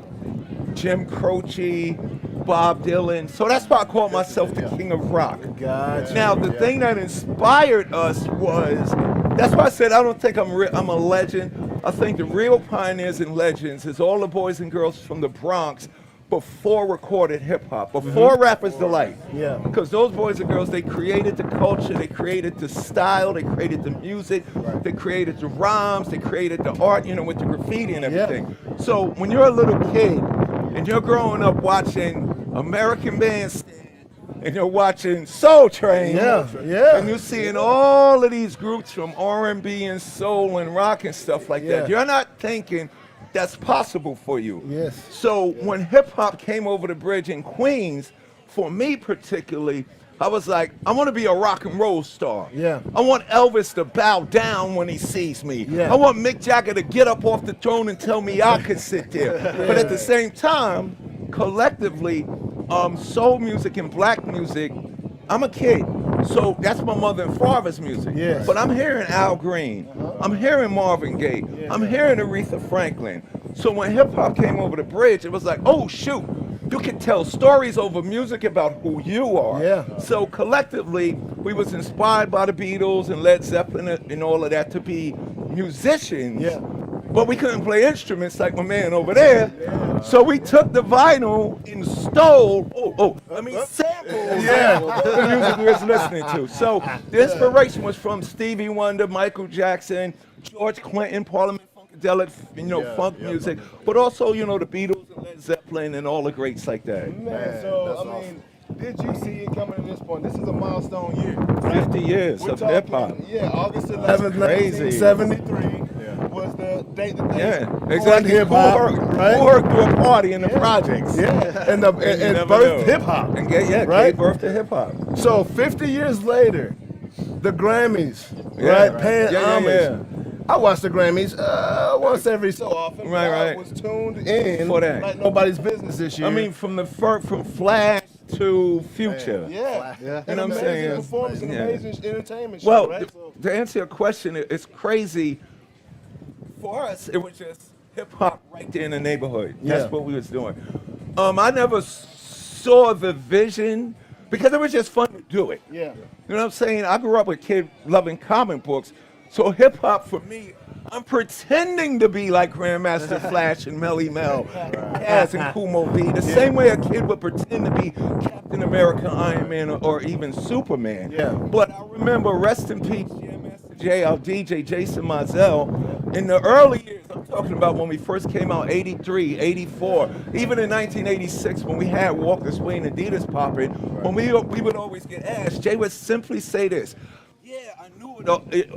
[SPEAKER 6] Jim Croce, Bob Dylan, so that's why I call myself the king of rock.
[SPEAKER 4] Gotcha.
[SPEAKER 6] Now, the thing that inspired us was, that's why I said I don't think I'm a legend. I think the real pioneers and legends is all the boys and girls from the Bronx before recorded hip hop, before Rappers Delight.
[SPEAKER 4] Yeah.
[SPEAKER 6] Because those boys and girls, they created the culture, they created the style, they created the music, they created the rhymes, they created the art, you know, with the graffiti and everything. So when you're a little kid and you're growing up watching American Bandstand and you're watching Soul Train, and you're seeing all of these groups from R&B and soul and rock and stuff like that, you're not thinking that's possible for you. So when hip hop came over the bridge in Queens, for me particularly, I was like, I want to be a rock and roll star. I want Elvis to bow down when he sees me. I want Mick Jagger to get up off the throne and tell me I could sit there. But at the same time, collectively, soul music and black music, I'm a kid. So that's my mother and father's music. But I'm hearing Al Green. I'm hearing Marvin Gaye. I'm hearing Aretha Franklin. So when hip hop came over the bridge, it was like, oh shoot, you can tell stories over music about who you are. So collectively, we was inspired by the Beatles and Led Zeppelin and all of that to be musicians. But we couldn't play instruments like my man over there. So we took the vinyl and stole, samples the music we was listening to. So the inspiration was from Stevie Wonder, Michael Jackson, George Clinton, Parliament Funkadelic, funk music, but also, the Beatles and Led Zeppelin and all the greats like that.
[SPEAKER 4] Man, so, I mean, did you see it coming to this point? This is a milestone year.
[SPEAKER 6] 50 years of hip hop.
[SPEAKER 4] Yeah, August 11th,
[SPEAKER 6] Crazy.
[SPEAKER 4] 1973 was the date that they
[SPEAKER 6] exactly.
[SPEAKER 4] hip hop,
[SPEAKER 6] Who worked through a party in the projects.
[SPEAKER 4] And birthed hip hop.
[SPEAKER 6] And gave birth to hip hop.
[SPEAKER 4] So 50 years later, the Grammys, paying homage. I watch the Grammys once every so often. I was tuned in
[SPEAKER 6] for that.
[SPEAKER 4] Like nobody's business this year.
[SPEAKER 6] I mean, from Flash to Future.
[SPEAKER 4] You know what I'm saying? Performance and amazing entertainment show,
[SPEAKER 6] Well,
[SPEAKER 4] right?
[SPEAKER 6] to answer your question, it's crazy. For us, it was just hip hop right there in the neighborhood. That's what we was doing. I never saw the vision because it was just fun to do it. You know what I'm saying? I grew up a kid loving comic books. So hip hop for me, I'm pretending to be like Grandmaster Flash and Melly Mel, Kaz and Kumo D, the same way a kid would pretend to be Captain America, Iron Man, or even Superman. But I remember, rest in peace, J, our DJ, Jason Mizell, in the early years, I'm talking about when we first came out, 83, 84, even in 1986 when we had Walk This Way and Adidas popping, when we would always get asked, Jay would simply say this,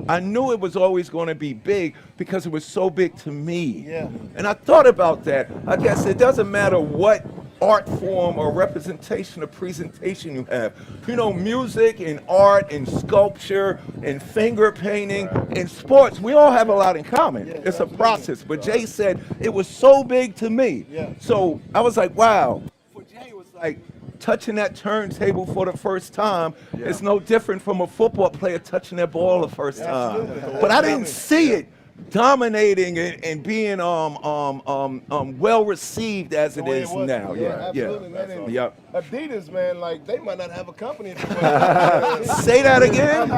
[SPEAKER 6] I knew it was always going to be big because it was so big to me. And I thought about that. I guess it doesn't matter what art form or representation or presentation you have. You know, music and art and sculpture and finger painting and sports, we all have a lot in common. It's a process. But Jay said it was so big to me. So I was like, wow. For Jay, it was like touching that turntable for the first time. It's no different from a football player touching that ball the first time. But I didn't see it dominating and being well received as it is now.
[SPEAKER 4] Absolutely, man.
[SPEAKER 6] Yep.
[SPEAKER 4] Adidas, man, like they might not have a company.
[SPEAKER 6] Say that again.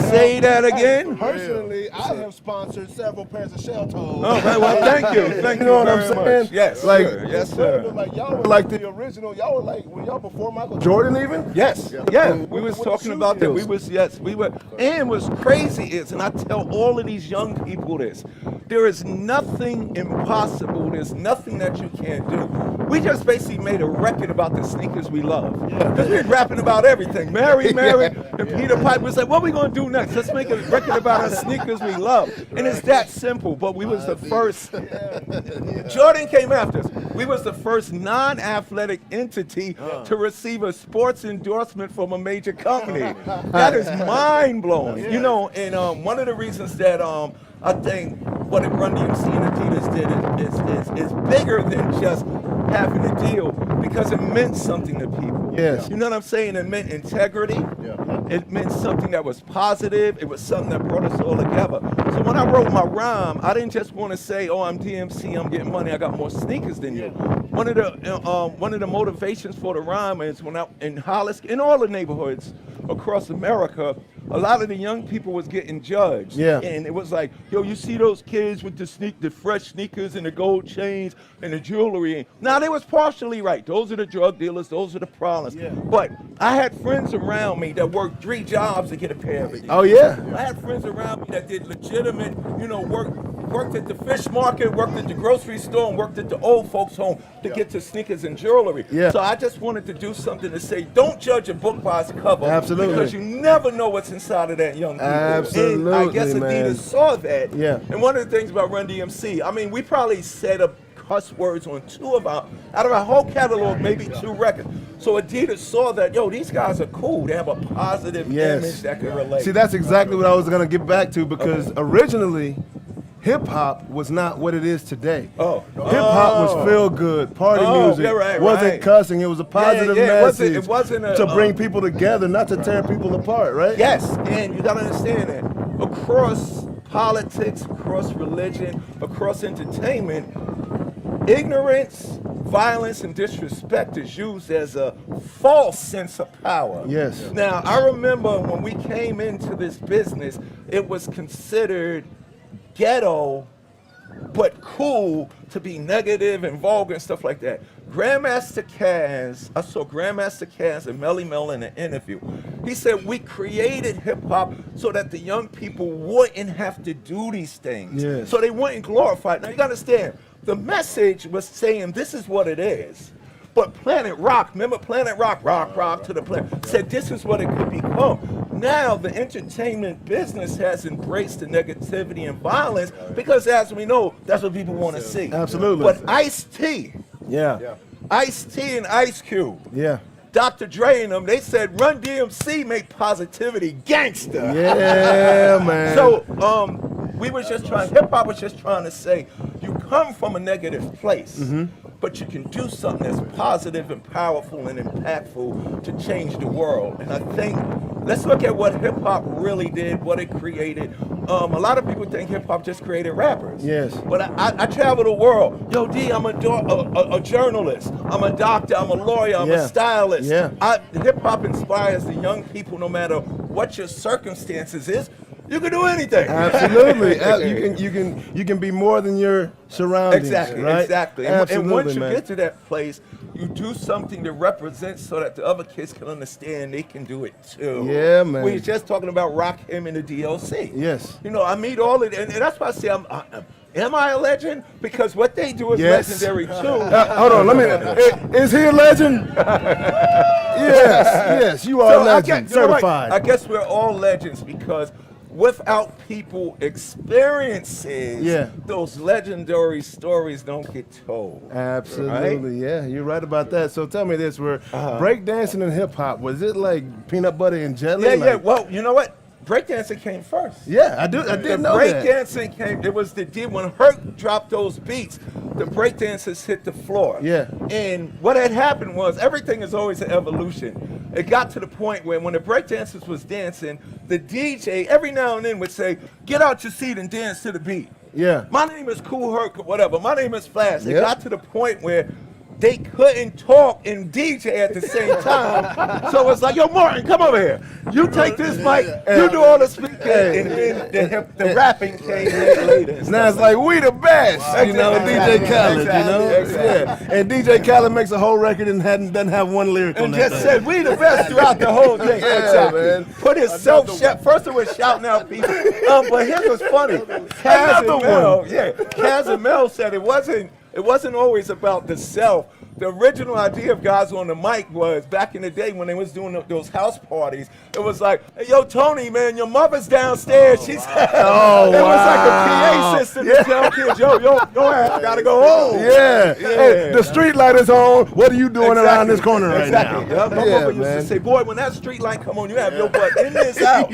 [SPEAKER 6] Say that again.
[SPEAKER 4] Personally, I have sponsored several pairs of shell toes.
[SPEAKER 6] Oh, well, thank you. Thank
[SPEAKER 4] You know what I'm
[SPEAKER 6] very
[SPEAKER 4] saying?
[SPEAKER 6] much. Yes,
[SPEAKER 4] like,
[SPEAKER 6] sir. Yes, sir.
[SPEAKER 4] Like y'all were like the original. Y'all were like, were y'all before Michael Jordan even?
[SPEAKER 6] Yes, yeah. We was
[SPEAKER 4] With the
[SPEAKER 6] talking
[SPEAKER 4] shoe
[SPEAKER 6] about that.
[SPEAKER 4] deals.
[SPEAKER 6] We were. And what's crazy is, and I tell all of these young people this, there is nothing impossible. There's nothing that you can't do. We just basically made a record about the sneakers we love. Because we're rapping about everything. Mary, and Peter Piper was like, what are we going to do next? Let's make a record about our sneakers we love. And it's that simple, but we was the first. Jordan came after us. We was the first non-athletic entity to receive a sports endorsement from a major company. That is mind-blowing. You know, and one of the reasons that I think what Run DMC and Adidas did is bigger than just having a deal, because it meant something to people.
[SPEAKER 4] Yes.
[SPEAKER 6] You know what I'm saying? It meant integrity. It meant something that was positive. It was something that brought us all together. So when I wrote my rhyme, I didn't just want to say, oh, I'm DMC, I'm getting money, I got more sneakers than you. One of the motivations for the rhyme is when in Hollis, in all the neighborhoods across America, a lot of the young people was getting judged. And it was like, yo, you see those kids with the fresh sneakers and the gold chains and the jewelry. Now, they was partially right. Those are the drug dealers. Those are the problems. But I had friends around me that worked 3 jobs to get a pair of it.
[SPEAKER 4] Oh, yeah.
[SPEAKER 6] I had friends around me that did legitimate, you know, worked at the fish market, worked at the grocery store, and worked at the old folks' home to get to sneakers and jewelry. So I just wanted to do something to say, don't judge a book by its cover.
[SPEAKER 4] Absolutely.
[SPEAKER 6] Because you never know what's inside of that young people.
[SPEAKER 4] Absolutely,
[SPEAKER 6] and I guess Adidas
[SPEAKER 4] man.
[SPEAKER 6] saw that.
[SPEAKER 4] Yeah.
[SPEAKER 6] And one of the things about Run DMC, I mean, we probably set up cuss words on out of our whole catalog, maybe 2 records. So Adidas saw that, yo, these guys are cool. They have a positive image that can relate.
[SPEAKER 4] See, that's exactly what I was gonna get back to, because originally, hip hop was not what it is today. Hip hop was feel good, party music. Wasn't cussing. It was a positive message.
[SPEAKER 6] It wasn't
[SPEAKER 4] to bring people together, not to tear people apart, right?
[SPEAKER 6] Yes, and you gotta understand that across politics, across religion, across entertainment, ignorance, violence, and disrespect is used as a false sense of power.
[SPEAKER 4] Yes.
[SPEAKER 6] Now, I remember when we came into this business, it was considered ghetto, but cool to be negative and vulgar and stuff like that. Grandmaster Caz, I saw Grandmaster Caz and Melly Mel in an interview. He said, we created hip hop so that the young people wouldn't have to do these things.
[SPEAKER 4] Yes.
[SPEAKER 6] So they wouldn't glorify it. Now you gotta understand, the message was saying this is what it is. But Planet Rock, remember Planet Rock, rock to the planet, said this is what it could become. Now the entertainment business has embraced the negativity and violence because, as we know, that's what people want to see.
[SPEAKER 4] Absolutely.
[SPEAKER 6] But Ice-T, Ice-T and Ice Cube, Dr. Dre and them, they said Run DMC make positivity gangster.
[SPEAKER 4] Yeah, man.
[SPEAKER 6] So hip hop was just trying to say, you come from a negative place, but you can do something that's positive and powerful and impactful to change the world. And I think, let's look at what hip hop really did, what it created. A lot of people think hip hop just created rappers.
[SPEAKER 4] Yes.
[SPEAKER 6] But I travel the world. Yo, D, I'm a journalist. I'm a doctor. I'm a lawyer. I'm a stylist. Hip hop inspires the young people, no matter what your circumstances is. You can do anything.
[SPEAKER 4] Absolutely. you can be more than your surroundings.
[SPEAKER 6] Exactly,
[SPEAKER 4] right?
[SPEAKER 6] exactly.
[SPEAKER 4] Absolutely,
[SPEAKER 6] and once you
[SPEAKER 4] man.
[SPEAKER 6] get to that place, you do something to represent so that the other kids can understand they can do it too.
[SPEAKER 4] Yeah, man.
[SPEAKER 6] We were just talking about Rakim and the D.O.C.
[SPEAKER 4] Yes.
[SPEAKER 6] You know, I meet all of it, and that's why I say am I a legend? Because what they do is legendary too.
[SPEAKER 4] Hold on, is he a legend? Yes, you are a legend, certified.
[SPEAKER 6] I guess we're all legends because without people experiences, those legendary stories don't get told.
[SPEAKER 4] Absolutely, yeah, you're right about that. So tell me this, where breakdancing and hip hop, was it like peanut butter and jelly?
[SPEAKER 6] Yeah. Well, you know what? Breakdancing came first.
[SPEAKER 4] Yeah, I didn't know that.
[SPEAKER 6] Breakdancing came. It was when Herc dropped those beats, the breakdancers hit the floor.
[SPEAKER 4] Yeah.
[SPEAKER 6] And what had happened was everything is always an evolution. It got to the point where when the breakdancers was dancing, the DJ every now and then would say, "Get out your seat and dance to the beat."
[SPEAKER 4] Yeah.
[SPEAKER 6] My name is Cool Herc or whatever. My name is Flash. It got to the point where they couldn't talk and DJ at the same time. So it's like, yo, Martin, come over here. You take this mic, you do all the speaking, and then the rapping came in later.
[SPEAKER 4] Now it's like, we the best, you know, DJ Khaled, you know? Yeah. And DJ Khaled makes a whole record and doesn't have one lyric on
[SPEAKER 6] and
[SPEAKER 4] that
[SPEAKER 6] just said, we the best throughout the whole thing.
[SPEAKER 4] Man.
[SPEAKER 6] Put his first it was shouting out people. But here's what's funny. Kaz and Mel said it wasn't always about the self. The original idea of guys on the mic was back in the day when they was doing those house parties. It was like, hey, yo, Tony, man, your mother's downstairs. She said, it was like a PA system to tell kids, yo, I gotta go home.
[SPEAKER 4] Yeah. Hey, the street light is on. What are you doing around this corner right now?
[SPEAKER 6] Yeah, my mother used to say, boy, when that street light come on, you have your butt in this house.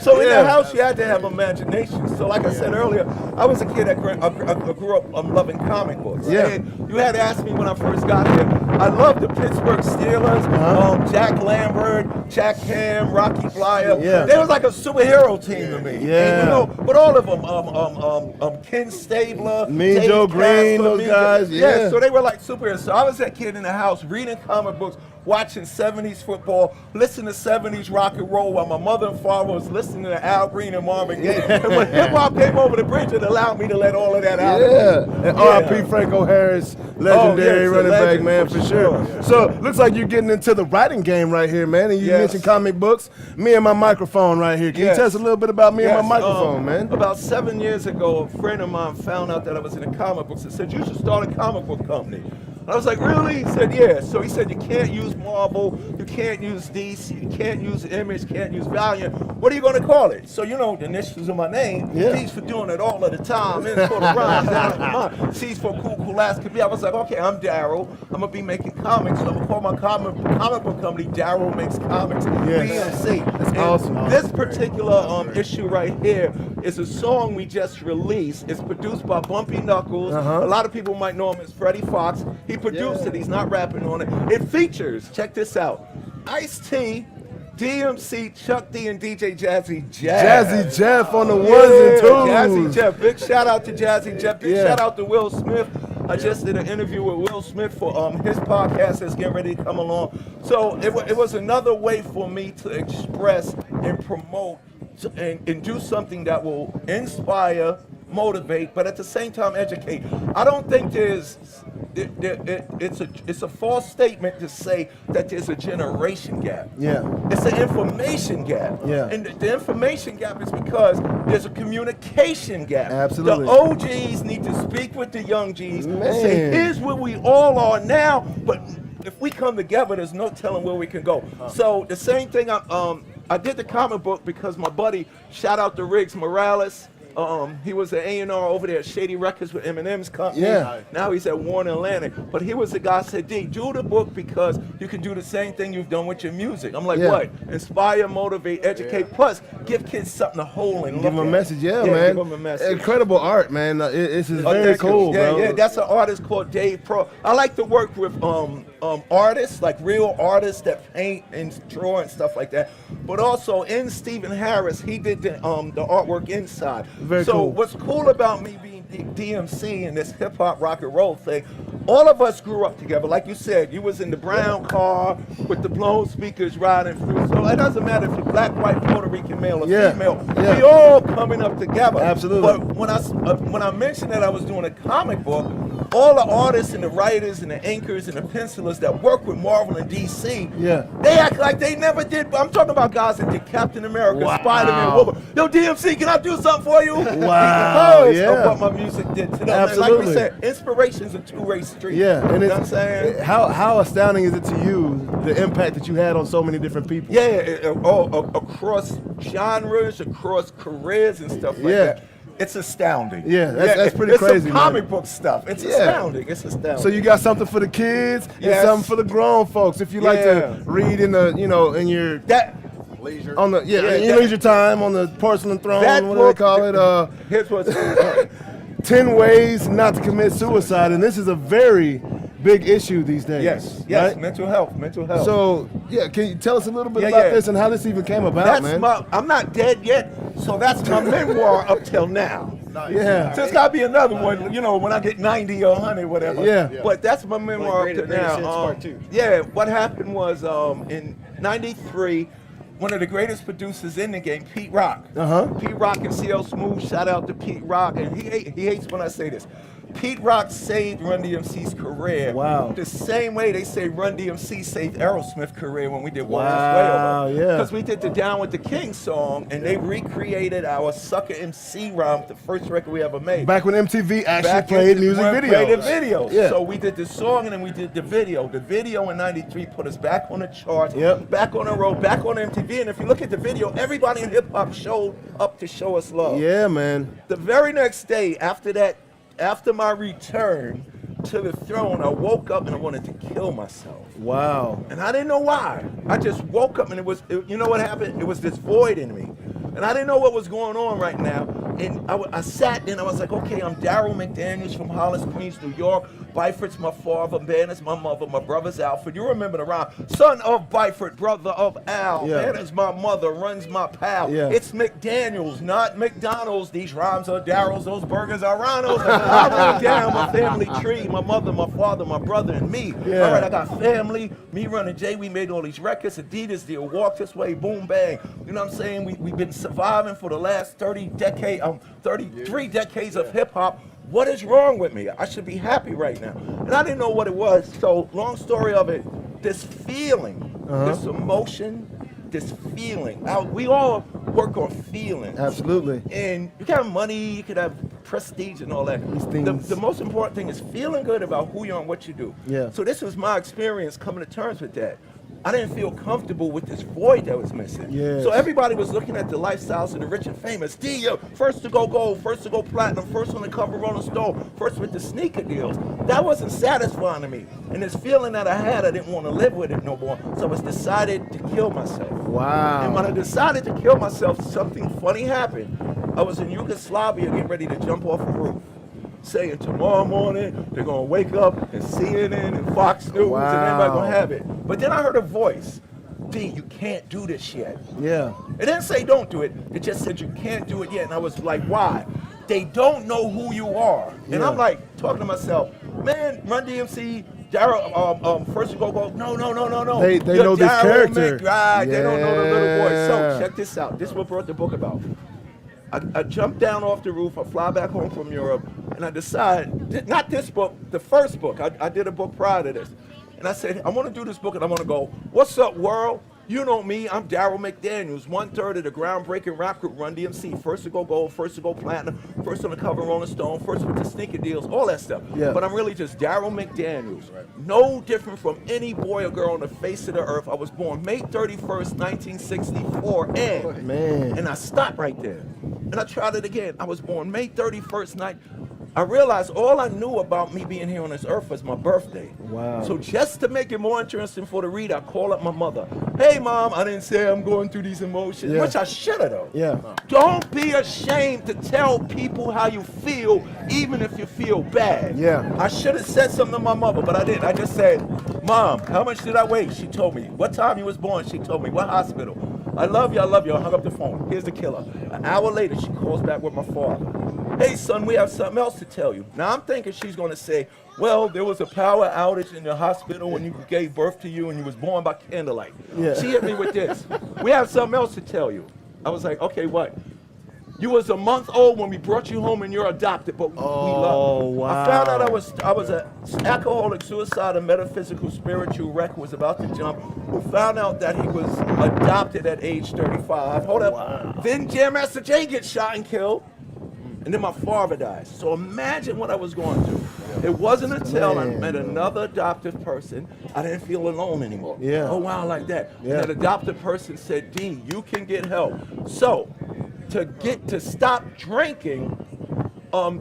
[SPEAKER 6] So in the house, you had to have imagination. So like I said earlier, I was a kid that grew up loving comic books.
[SPEAKER 4] Yeah.
[SPEAKER 6] And you had asked me when I first got here. I love the Pittsburgh Steelers, Jack Lambert, Jack Ham, Rocky Flyer.
[SPEAKER 4] Yeah.
[SPEAKER 6] They was like a superhero team to me.
[SPEAKER 4] Yeah.
[SPEAKER 6] And, you know, but all of them, Ken Stabler,
[SPEAKER 4] Mean
[SPEAKER 6] Dave
[SPEAKER 4] Joe Green,
[SPEAKER 6] Casper,
[SPEAKER 4] those guys. Yeah.
[SPEAKER 6] So they were like superheroes. So I was that kid in the house reading comic books, watching 70s football, listening to 70s rock and roll while my mother and father was listening to Al Green and Marvin Gaye. And when hip hop came over the bridge, it allowed me to let all of that out.
[SPEAKER 4] And R.I.P. Franco Harris, legendary running back, man, for sure.
[SPEAKER 6] Yeah.
[SPEAKER 4] So looks like you're getting into the writing game right here, man. And you mentioned comic books. Me and my microphone right here. Can you tell us a little bit about me and my microphone, man?
[SPEAKER 6] About 7 years ago, a friend of mine found out that I was in the comic books and said, you should start a comic book company. I was like, really? He said, yeah. So he said, you can't use Marvel, you can't use DC, you can't use Image, can't use Valiant. What are you going to call it? So, you know, the initials of my name, D's for doing it all of the time, N for the rhymes, C's for cool as could be. I was like, okay, I'm Daryl. I'm going to be making comics. So I'm going to call my comic book company Daryl Makes Comics, DMC.
[SPEAKER 4] That's awesome.
[SPEAKER 6] This particular issue right here is a song we just released. It's produced by Bumpy Knuckles. A lot of people might know him as Freddie Fox. He produced it. He's not rapping on it. It features, check this out, Ice-T, DMC, Chuck D, and DJ Jazzy Jeff.
[SPEAKER 4] Jazzy Jeff on the ones and twos.
[SPEAKER 6] Jazzy Jeff. Big shout out to Jazzy Jeff. Big shout out to Will Smith. I just did an interview with Will Smith for his podcast that's getting ready to come along. So it was another way for me to express and promote and do something that will inspire, motivate, but at the same time educate. I don't think it's a false statement to say that there's a generation gap.
[SPEAKER 4] Yeah.
[SPEAKER 6] It's an information gap.
[SPEAKER 4] Yeah.
[SPEAKER 6] And the information gap is because there's a communication gap.
[SPEAKER 4] Absolutely.
[SPEAKER 6] The OGs need to speak with the young Gs and say, here's where we all are now, but if we come together, there's no telling where we can go. So the same thing, I did the comic book because my buddy, shout out to Riggs Morales, he was an A&R over there at Shady Records with Eminem's company.
[SPEAKER 4] Yeah.
[SPEAKER 6] Now he's at Warner Atlantic. But he was the guy who said, D, do the book because you can do the same thing you've done with your music. I'm like, what? Inspire, motivate, educate, plus give kids something to hold and
[SPEAKER 4] give them a message, man.
[SPEAKER 6] Give them a message.
[SPEAKER 4] Incredible art, man. It's very cool, bro.
[SPEAKER 6] Yeah, that's an artist called Dave Pro. I like to work with artists, like real artists that paint and draw and stuff like that. But also in Stephen Harris, he did the artwork inside.
[SPEAKER 4] Very cool.
[SPEAKER 6] What's cool about me being DMC and this hip hop rock and roll thing, all of us grew up together. Like you said, you was in the brown car with the blown speakers riding through. So it doesn't matter if you're black, white, Puerto Rican, male or female. We all coming up together.
[SPEAKER 4] Absolutely.
[SPEAKER 6] But when I mentioned that I was doing a comic book, all the artists and the writers and the anchors and the pencilers that work with Marvel and D.C.
[SPEAKER 4] Yeah.
[SPEAKER 6] They act like they never did. I'm talking about guys that did Captain America,
[SPEAKER 4] Wow.
[SPEAKER 6] Spider-Man, Wolverine. Yo, DMC, can I do something for you?
[SPEAKER 4] Wow,
[SPEAKER 6] Because
[SPEAKER 4] yeah.
[SPEAKER 6] of what my music did to them.
[SPEAKER 4] Absolutely.
[SPEAKER 6] Like we said, inspiration's a two-way street.
[SPEAKER 4] Yeah, and
[SPEAKER 6] you know
[SPEAKER 4] it's,
[SPEAKER 6] what I'm saying?
[SPEAKER 4] how astounding is it to you, the impact that you had on so many different people?
[SPEAKER 6] Yeah, across genres, across careers and stuff like that. It's astounding.
[SPEAKER 4] Yeah, that's pretty
[SPEAKER 6] it's
[SPEAKER 4] crazy,
[SPEAKER 6] some comic
[SPEAKER 4] man.
[SPEAKER 6] book stuff. It's
[SPEAKER 4] Yeah.
[SPEAKER 6] astounding. It's astounding.
[SPEAKER 4] So you got something for the kids and
[SPEAKER 6] Yes.
[SPEAKER 4] something for the grown folks. If you like
[SPEAKER 6] Yeah.
[SPEAKER 4] to read in the, in your
[SPEAKER 6] that
[SPEAKER 3] Leisure.
[SPEAKER 4] on the in your leisure time on the porcelain throne,
[SPEAKER 6] That
[SPEAKER 4] what do they
[SPEAKER 6] book-
[SPEAKER 4] call it?
[SPEAKER 6] here's what's
[SPEAKER 4] 10 ways not to commit suicide, and this is a very big issue these days.
[SPEAKER 6] yes,
[SPEAKER 4] right?
[SPEAKER 6] mental health.
[SPEAKER 4] So can you tell us a little bit
[SPEAKER 6] Yeah,
[SPEAKER 4] about
[SPEAKER 6] yeah.
[SPEAKER 4] this and how this even came about,
[SPEAKER 6] That's
[SPEAKER 4] man?
[SPEAKER 6] I'm not dead yet, so that's my memoir up till now.
[SPEAKER 4] Yeah.
[SPEAKER 6] So it's gotta be another one, when I get 90 or 100, whatever.
[SPEAKER 4] Yeah.
[SPEAKER 6] But that's my memoir
[SPEAKER 5] Like
[SPEAKER 6] up to
[SPEAKER 5] Greatest
[SPEAKER 6] now.
[SPEAKER 5] Hits Part 2.
[SPEAKER 6] Yeah, what happened was in '93, one of the greatest producers in the game, Pete Rock. Pete Rock and CL Smooth, shout out to Pete Rock, and he hates when I say this. Pete Rock saved Run DMC's career.
[SPEAKER 4] Wow.
[SPEAKER 6] The same way they say Run DMC saved Aerosmith's career when we did Walk
[SPEAKER 4] Wow,
[SPEAKER 6] This Way Over.
[SPEAKER 4] yeah.
[SPEAKER 6] Because we did the Down with the King song, and they recreated our Sucker MC rhyme, the first record we ever made.
[SPEAKER 4] Back when MTV actually
[SPEAKER 6] Back
[SPEAKER 4] played
[SPEAKER 6] in-
[SPEAKER 4] music
[SPEAKER 6] when
[SPEAKER 4] videos.
[SPEAKER 6] Played the videos.
[SPEAKER 4] Yeah.
[SPEAKER 6] So we did the song and then we did the video. The video in '93 put us back on the charts,
[SPEAKER 4] Yep.
[SPEAKER 6] back on the road, back on MTV. And if you look at the video, everybody in hip hop showed up to show us love.
[SPEAKER 4] Yeah, man.
[SPEAKER 6] The very next day after that, after my return to the throne, I woke up and I wanted to kill myself.
[SPEAKER 4] Wow.
[SPEAKER 6] And I didn't know why. I just woke up and you know what happened? It was this void in me. And I didn't know what was going on right now. And I sat there and I was like, okay, I'm Daryl McDaniels from Hollis, Queens, New York. Byford's my father, Banner's my mother, my brother's Alfred. You remember the rhyme. Son of Byford, brother of Al.
[SPEAKER 4] Yeah.
[SPEAKER 6] Banner's my mother, runs my pal.
[SPEAKER 4] Yeah.
[SPEAKER 6] It's McDaniels, not McDonald's. These rhymes are Daryl's, those burgers are Ronald's. I wrote down my family tree, my mother, my father, my brother, and me.
[SPEAKER 4] Yeah.
[SPEAKER 6] All right, I got family, me running Jay, we made all these records, Adidas, the Walk This Way, Boom Bang. You know what I'm saying? We've been surviving for the last 33 decades of hip hop. What is wrong with me? I should be happy right now. And I didn't know what it was. So long story of it, this feeling, this emotion, this feeling. We all work on feelings.
[SPEAKER 4] Absolutely.
[SPEAKER 6] And you can have money, you could have prestige and all that.
[SPEAKER 4] These things-
[SPEAKER 6] The most important thing is feeling good about who you are and what you do.
[SPEAKER 4] Yeah.
[SPEAKER 6] So this was my experience coming to terms with that. I didn't feel comfortable with this void that was missing.
[SPEAKER 4] Yes.
[SPEAKER 6] So everybody was looking at the lifestyles of the rich and famous. First to go gold, first to go platinum, first on the cover Rolling Stone, first with the sneaker deals. That wasn't satisfying to me. And this feeling that I had, I didn't want to live with it no more. So I decided to kill myself.
[SPEAKER 4] Wow.
[SPEAKER 6] And when I decided to kill myself, something funny happened. I was in Yugoslavia getting ready to jump off a roof, saying tomorrow morning they're gonna wake up and CNN and Fox News and everybody gonna have it. But then I heard a voice, D, you can't do this yet.
[SPEAKER 4] Yeah.
[SPEAKER 6] It didn't say don't do it, it just said you can't do it yet. And I was like, why? They don't know who you are. And I'm like talking to myself, man, Run DMC, Daryl, first you go, no.
[SPEAKER 4] They
[SPEAKER 6] You're
[SPEAKER 4] know this
[SPEAKER 6] Daryl
[SPEAKER 4] character.
[SPEAKER 6] They don't know the little boy. So
[SPEAKER 4] Yeah.
[SPEAKER 6] check this out. This is what brought the book about. I jumped down off the roof, I fly back home from Europe, and I decide, not this book, the first book, I did a book prior to this. And I said, I want to do this book and I want to go, what's up world? You know me, I'm Daryl McDaniels, 1/3 of the groundbreaking rap group Run DMC. First to go gold, first to go platinum, first on the cover Rolling Stone, first with the sneaker deals, all that stuff.
[SPEAKER 4] Yeah.
[SPEAKER 6] But I'm really just Daryl McDaniels. No different from any boy or girl on the face of the earth. I was born May 31st, 1964, and I stopped right there. And I tried it again. I was born May 31st, I realized all I knew about me being here on this earth was my birthday.
[SPEAKER 4] Wow.
[SPEAKER 6] So just to make it more interesting for the reader, I call up my mother. Hey, Mom, I didn't say I'm going through these emotions,
[SPEAKER 4] Yeah.
[SPEAKER 6] which I should have, though.
[SPEAKER 4] Yeah.
[SPEAKER 6] Don't be ashamed to tell people how you feel, even if you feel bad.
[SPEAKER 4] Yeah.
[SPEAKER 6] I should have said something to my mother, but I didn't. I just said, Mom, how much did I weigh? She told me. What time you was born? She told me. What hospital? I love you. I hung up the phone. Here's the killer. An hour later, she calls back with my father. Hey, son, we have something else to tell you. Now, I'm thinking she's going to say, well, there was a power outage in the hospital when you gave birth to you and you was born by candlelight.
[SPEAKER 4] Yeah.
[SPEAKER 6] She hit me with this. We have something else to tell you. I was like, okay, what? You was a month old when we brought you home and you're adopted, but we love you.
[SPEAKER 4] Wow.
[SPEAKER 6] I found out I was an alcoholic, suicidal, metaphysical, spiritual wreck who was about to jump, who found out that he was adopted at age 35. Hold up. Wow. Then Jam Master Jay gets shot and killed. And then my father dies. So imagine what I was going through. It wasn't until I met another adoptive person, I didn't feel alone anymore.
[SPEAKER 4] Yeah.
[SPEAKER 6] Oh, wow, like that.
[SPEAKER 4] Yeah.
[SPEAKER 6] And that adoptive person said, D, you can get help. So to stop drinking,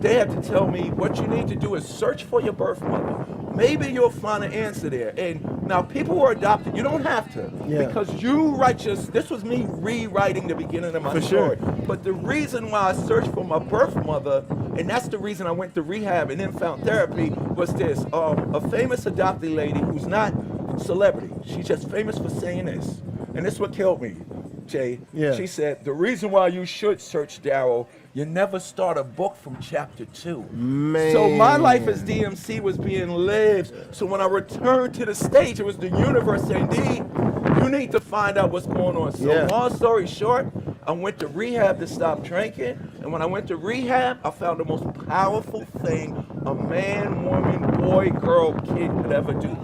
[SPEAKER 6] they had to tell me what you need to do is search for your birth mother. Maybe you'll find an answer there. And now people who are adopted, you don't have to.
[SPEAKER 4] Yeah.
[SPEAKER 6] Because you write this was me rewriting the beginning of my story. Sure. But the reason why I searched for my birth mother, and that's the reason I went to rehab and then found therapy, was this. A famous adopted lady who's not a celebrity. She's just famous for saying this. And this is what killed me, Jay.
[SPEAKER 4] Yeah.
[SPEAKER 6] She said, the reason why you should search, Daryl, you never start a book from chapter 2.
[SPEAKER 4] Man.
[SPEAKER 6] So my life as DMC was being lived. So when I returned to the stage, it was the universe saying, D, you need to find out what's going on. So long story short, I went to rehab to stop drinking. And when I went to rehab, I found the most powerful thing a man, woman, boy, girl, kid could ever do.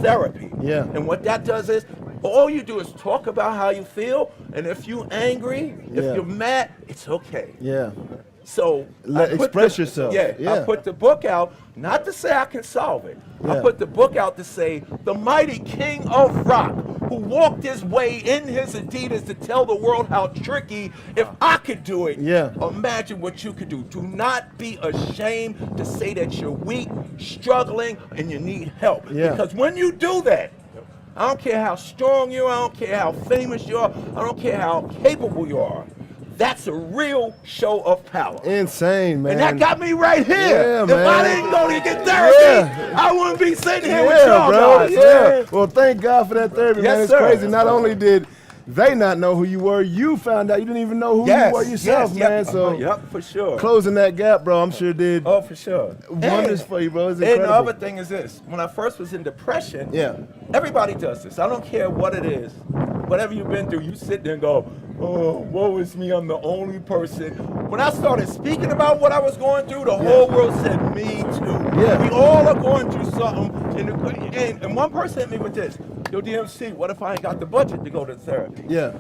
[SPEAKER 6] Therapy.
[SPEAKER 4] Yeah.
[SPEAKER 6] And what that does is, all you do is talk about how you feel, and if you're angry, if you're mad, it's okay.
[SPEAKER 4] Yeah.
[SPEAKER 6] So
[SPEAKER 4] express yourself.
[SPEAKER 6] I put the book out, not to say I can solve it. I put the book out to say the mighty king of rock who walked his way in his Adidas to tell the world how tricky, if I could do it, imagine what you could do. Do not be ashamed to say that you're weak, struggling, and you need help. Because when you do that, I don't care how strong you are, I don't care how famous you are, I don't care how capable you are. That's a real show of power.
[SPEAKER 4] Insane, man.
[SPEAKER 6] And that got me right here.
[SPEAKER 4] Yeah,
[SPEAKER 6] if
[SPEAKER 4] man.
[SPEAKER 6] I didn't go to get therapy, I wouldn't be sitting here with y'all guys.
[SPEAKER 4] Yeah. Well, thank God for that therapy, man. It's
[SPEAKER 6] sir.
[SPEAKER 4] crazy. Not only did they not know who you were, you found out you didn't even know who you were yourself, man. So
[SPEAKER 6] for sure.
[SPEAKER 4] Closing that gap, bro, I'm sure did
[SPEAKER 6] for sure.
[SPEAKER 4] wonders for you, bro. It's incredible.
[SPEAKER 6] And the other thing is this. When I first was in depression, everybody does this. I don't care what it is. Whatever you've been through, you sit there and go, oh, woe is me, I'm the only person. When I started speaking about what I was going through, the whole world said, me too.
[SPEAKER 4] Yeah.
[SPEAKER 6] We all are going through something. And one person hit me with this. Yo, DMC, what if I ain't got the budget to go to therapy?
[SPEAKER 4] Yeah.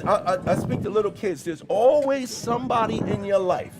[SPEAKER 6] I speak to little kids. There's always somebody in your life,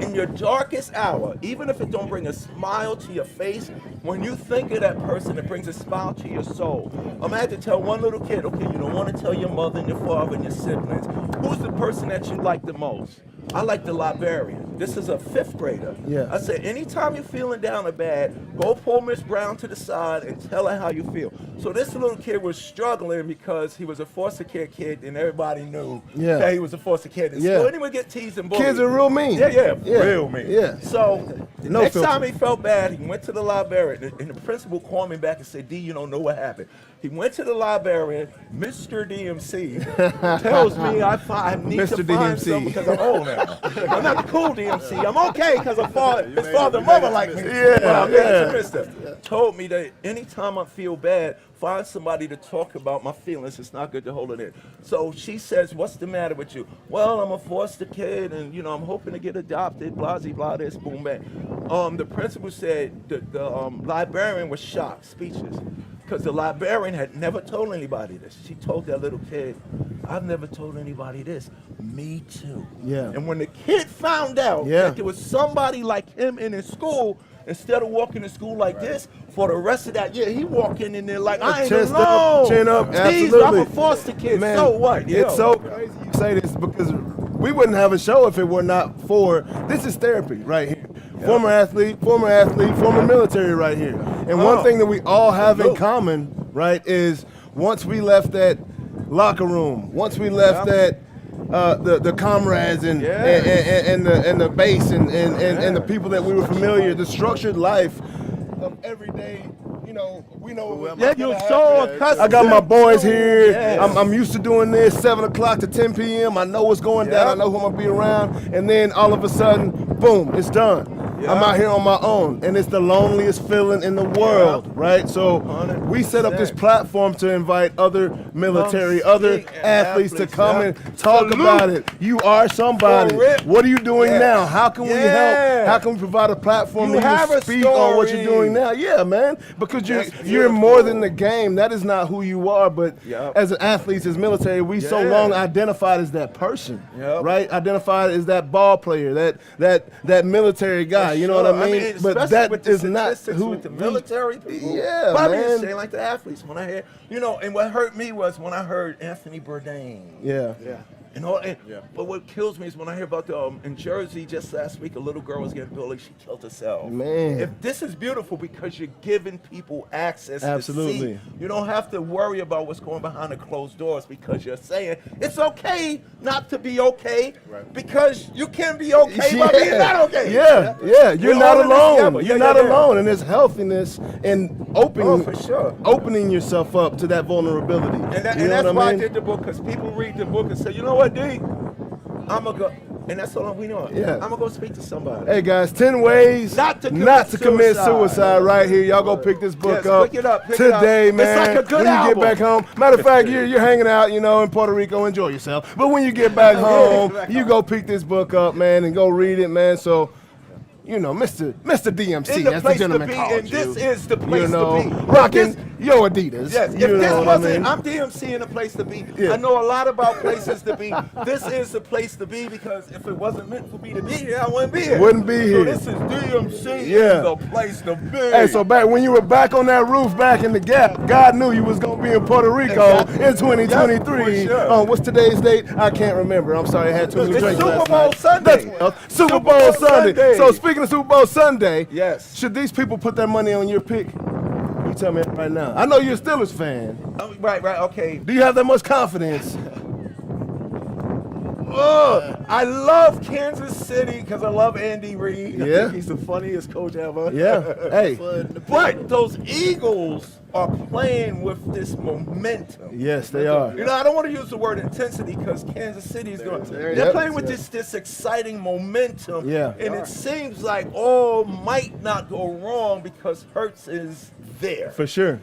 [SPEAKER 6] in your darkest hour, even if it don't bring a smile to your face, when you think of that person, it brings a smile to your soul. I'm had to tell one little kid, okay, you don't want to tell your mother and your father and your siblings. Who's the person that you like the most? I like the librarian. This is a 5th grader.
[SPEAKER 4] Yeah.
[SPEAKER 6] I said, anytime you're feeling down or bad, go pull Miss Brown to the side and tell her how you feel. So this little kid was struggling because he was a foster care kid and everybody knew that he was a foster kid. And so anyway, get teased and bullied.
[SPEAKER 4] Kids are real mean.
[SPEAKER 6] Yeah, real mean.
[SPEAKER 4] Yeah.
[SPEAKER 6] So next time he felt bad, he went to the librarian and the principal called me back and said, D, you don't know what happened. He went to the librarian, Mr. DMC, tells me I need
[SPEAKER 4] Mr.
[SPEAKER 6] to find
[SPEAKER 4] DMC.
[SPEAKER 6] something because I'm old now. I'm not the cool DMC. I'm okay because his father and mother like me. But I'm Mr. Told me that anytime I feel bad, find somebody to talk about my feelings. It's not good to hold it in. So she says, what's the matter with you? Well, I'm a foster kid and, I'm hoping to get adopted, blah, blah, blah, this, boom, bang. The principal said the librarian was shocked, speechless, because the librarian had never told anybody this. She told that little kid, I've never told anybody this. Me too.
[SPEAKER 4] Yeah.
[SPEAKER 6] And when the kid found out that there was somebody like him in his school, instead of walking to school like this, for the rest of that year, he walking in there like, I ain't
[SPEAKER 4] Chest
[SPEAKER 6] alone.
[SPEAKER 4] up, chin up,
[SPEAKER 6] Please,
[SPEAKER 4] absolutely.
[SPEAKER 6] I'm a foster kid,
[SPEAKER 4] Man,
[SPEAKER 6] so what?
[SPEAKER 4] It's so crazy you say this because we wouldn't have a show if it were not for, this is therapy right here. Former athlete, former military right here. And one thing that we all have in common, right, is once we left that locker room, once we left that the comrades and the base and the people that we were familiar, the structured life of everyday, we know.
[SPEAKER 6] You're so accustomed.
[SPEAKER 4] I got my boys here. I'm used to doing this 7 o'clock to 10 p.m. I know what's going down. I know who I'm gonna be around. And then all of a sudden, boom, it's done. I'm out here on my own, and it's the loneliest feeling in the world, right? So we set up this platform to invite other military, other athletes to come and talk about it. You are somebody. What are you doing now? How can we help? How can we provide a platform to speak on what you're doing now? Yeah, man, because you're more than the game. That is not who you are, but as athletes, as military, we so long identified as that person, right? Identified as that ball player, that military guy. You know what I mean? But that is not who
[SPEAKER 6] with the military people.
[SPEAKER 4] Yeah,
[SPEAKER 6] but
[SPEAKER 4] man.
[SPEAKER 6] I'm just saying, like the athletes. When I heard, and what hurt me was when I heard Anthony Bourdain.
[SPEAKER 4] Yeah.
[SPEAKER 6] But what kills me is when I hear about in Jersey just last week, a little girl was getting bullied. She killed herself.
[SPEAKER 4] Man.
[SPEAKER 6] If this is beautiful because you're giving people access
[SPEAKER 4] Absolutely.
[SPEAKER 6] to see. You don't have to worry about what's going behind the closed doors because you're saying it's okay not to be okay because you can be okay by being not okay.
[SPEAKER 4] Yeah. You're not alone. You're not alone. And there's healthiness in opening yourself up to that vulnerability.
[SPEAKER 6] And that's why I did the book, because people read the book and say, you know what, D? I'm going to go. And that's all we know.
[SPEAKER 4] Yeah.
[SPEAKER 6] I'm going to go speak to somebody.
[SPEAKER 4] Hey, guys, 10 ways not to commit suicide right here. Y'all go pick this book up today, man.
[SPEAKER 6] It's like a good
[SPEAKER 4] when you get back home. Matter of fact, you're hanging out, in Puerto Rico. Enjoy yourself. But when you get back home, you go pick this book up, man, and go read it, man. So, Mr. DMC, as the gentleman called you.
[SPEAKER 6] And this is the place to be.
[SPEAKER 4] Rocking your Adidas.
[SPEAKER 6] Yes, if this wasn't, I'm DMC in a place to be. I know a lot about places to be. This is the place to be because if it wasn't meant for me to be here, I wouldn't be here.
[SPEAKER 4] Wouldn't be here.
[SPEAKER 6] So this is DMC is the place to be.
[SPEAKER 4] Hey, so back when you were back on that roof back in the Gap, God knew you was going to be in Puerto Rico in 2023. What's today's date? I can't remember. I'm sorry, I had too many drinks last night.
[SPEAKER 6] Sunday.
[SPEAKER 4] Super Bowl Sunday. So speaking of Super Bowl Sunday,
[SPEAKER 6] yes,
[SPEAKER 4] should these people put their money on your pick? You tell me right now. I know you're a Steelers fan.
[SPEAKER 6] Right, okay.
[SPEAKER 4] Do you have that much confidence?
[SPEAKER 6] I love Kansas City because I love Andy Reid. I think he's the funniest coach ever.
[SPEAKER 4] Yeah. Hey.
[SPEAKER 6] But those Eagles are playing with this momentum.
[SPEAKER 4] Yes, they are.
[SPEAKER 6] I don't want to use the word intensity because Kansas City is going. They're playing with this exciting momentum.
[SPEAKER 4] Yeah.
[SPEAKER 6] And it seems like all might not go wrong because Hurts is there.
[SPEAKER 4] For sure.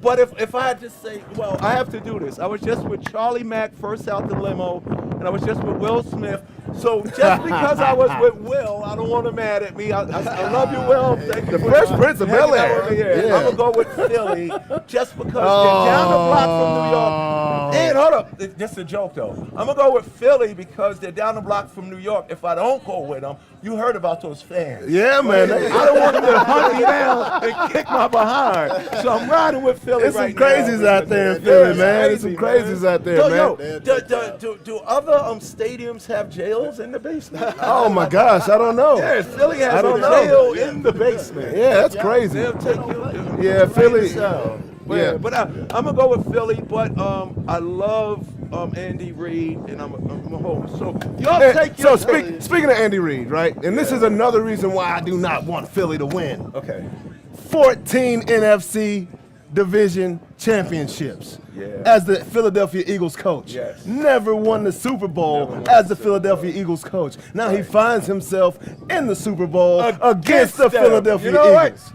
[SPEAKER 6] But if I had to say, well, I have to do this. I was just with Charlie Mack first out the limo, and I was just with Will Smith. So just because I was with Will, I don't want him mad at me. I love you, Will. Thank you.
[SPEAKER 4] The Fresh Prince of Bel-Air.
[SPEAKER 6] I'm going to go with Philly just because they're down the block from New York. And hold up. This is a joke, though. I'm going to go with Philly because they're down the block from New York. If I don't go with them, you heard about those fans.
[SPEAKER 4] Yeah, man.
[SPEAKER 6] I don't want them to hunt me down and kick my behind. So I'm riding with Philly.
[SPEAKER 4] There's some crazies out there in Philly, man. There's some crazies out there, man.
[SPEAKER 6] Do other stadiums have jails in the basement?
[SPEAKER 4] Oh my gosh, I don't know.
[SPEAKER 6] Yes, Philly has a jail in the basement.
[SPEAKER 4] Yeah, that's crazy.
[SPEAKER 6] They'll take you.
[SPEAKER 4] Yeah, Philly.
[SPEAKER 6] Yeah, but I'm gonna go with Philly. But I love Andy Reid, and I'm a home. So y'all take your.
[SPEAKER 4] So speaking of Andy Reid, right? And this is another reason why I do not want Philly to win.
[SPEAKER 6] Okay.
[SPEAKER 4] 14 NFC division championships as the Philadelphia Eagles coach.
[SPEAKER 6] Yes.
[SPEAKER 4] Never won the Super Bowl as the Philadelphia Eagles coach. Now he finds himself in the Super Bowl against the Philadelphia Eagles.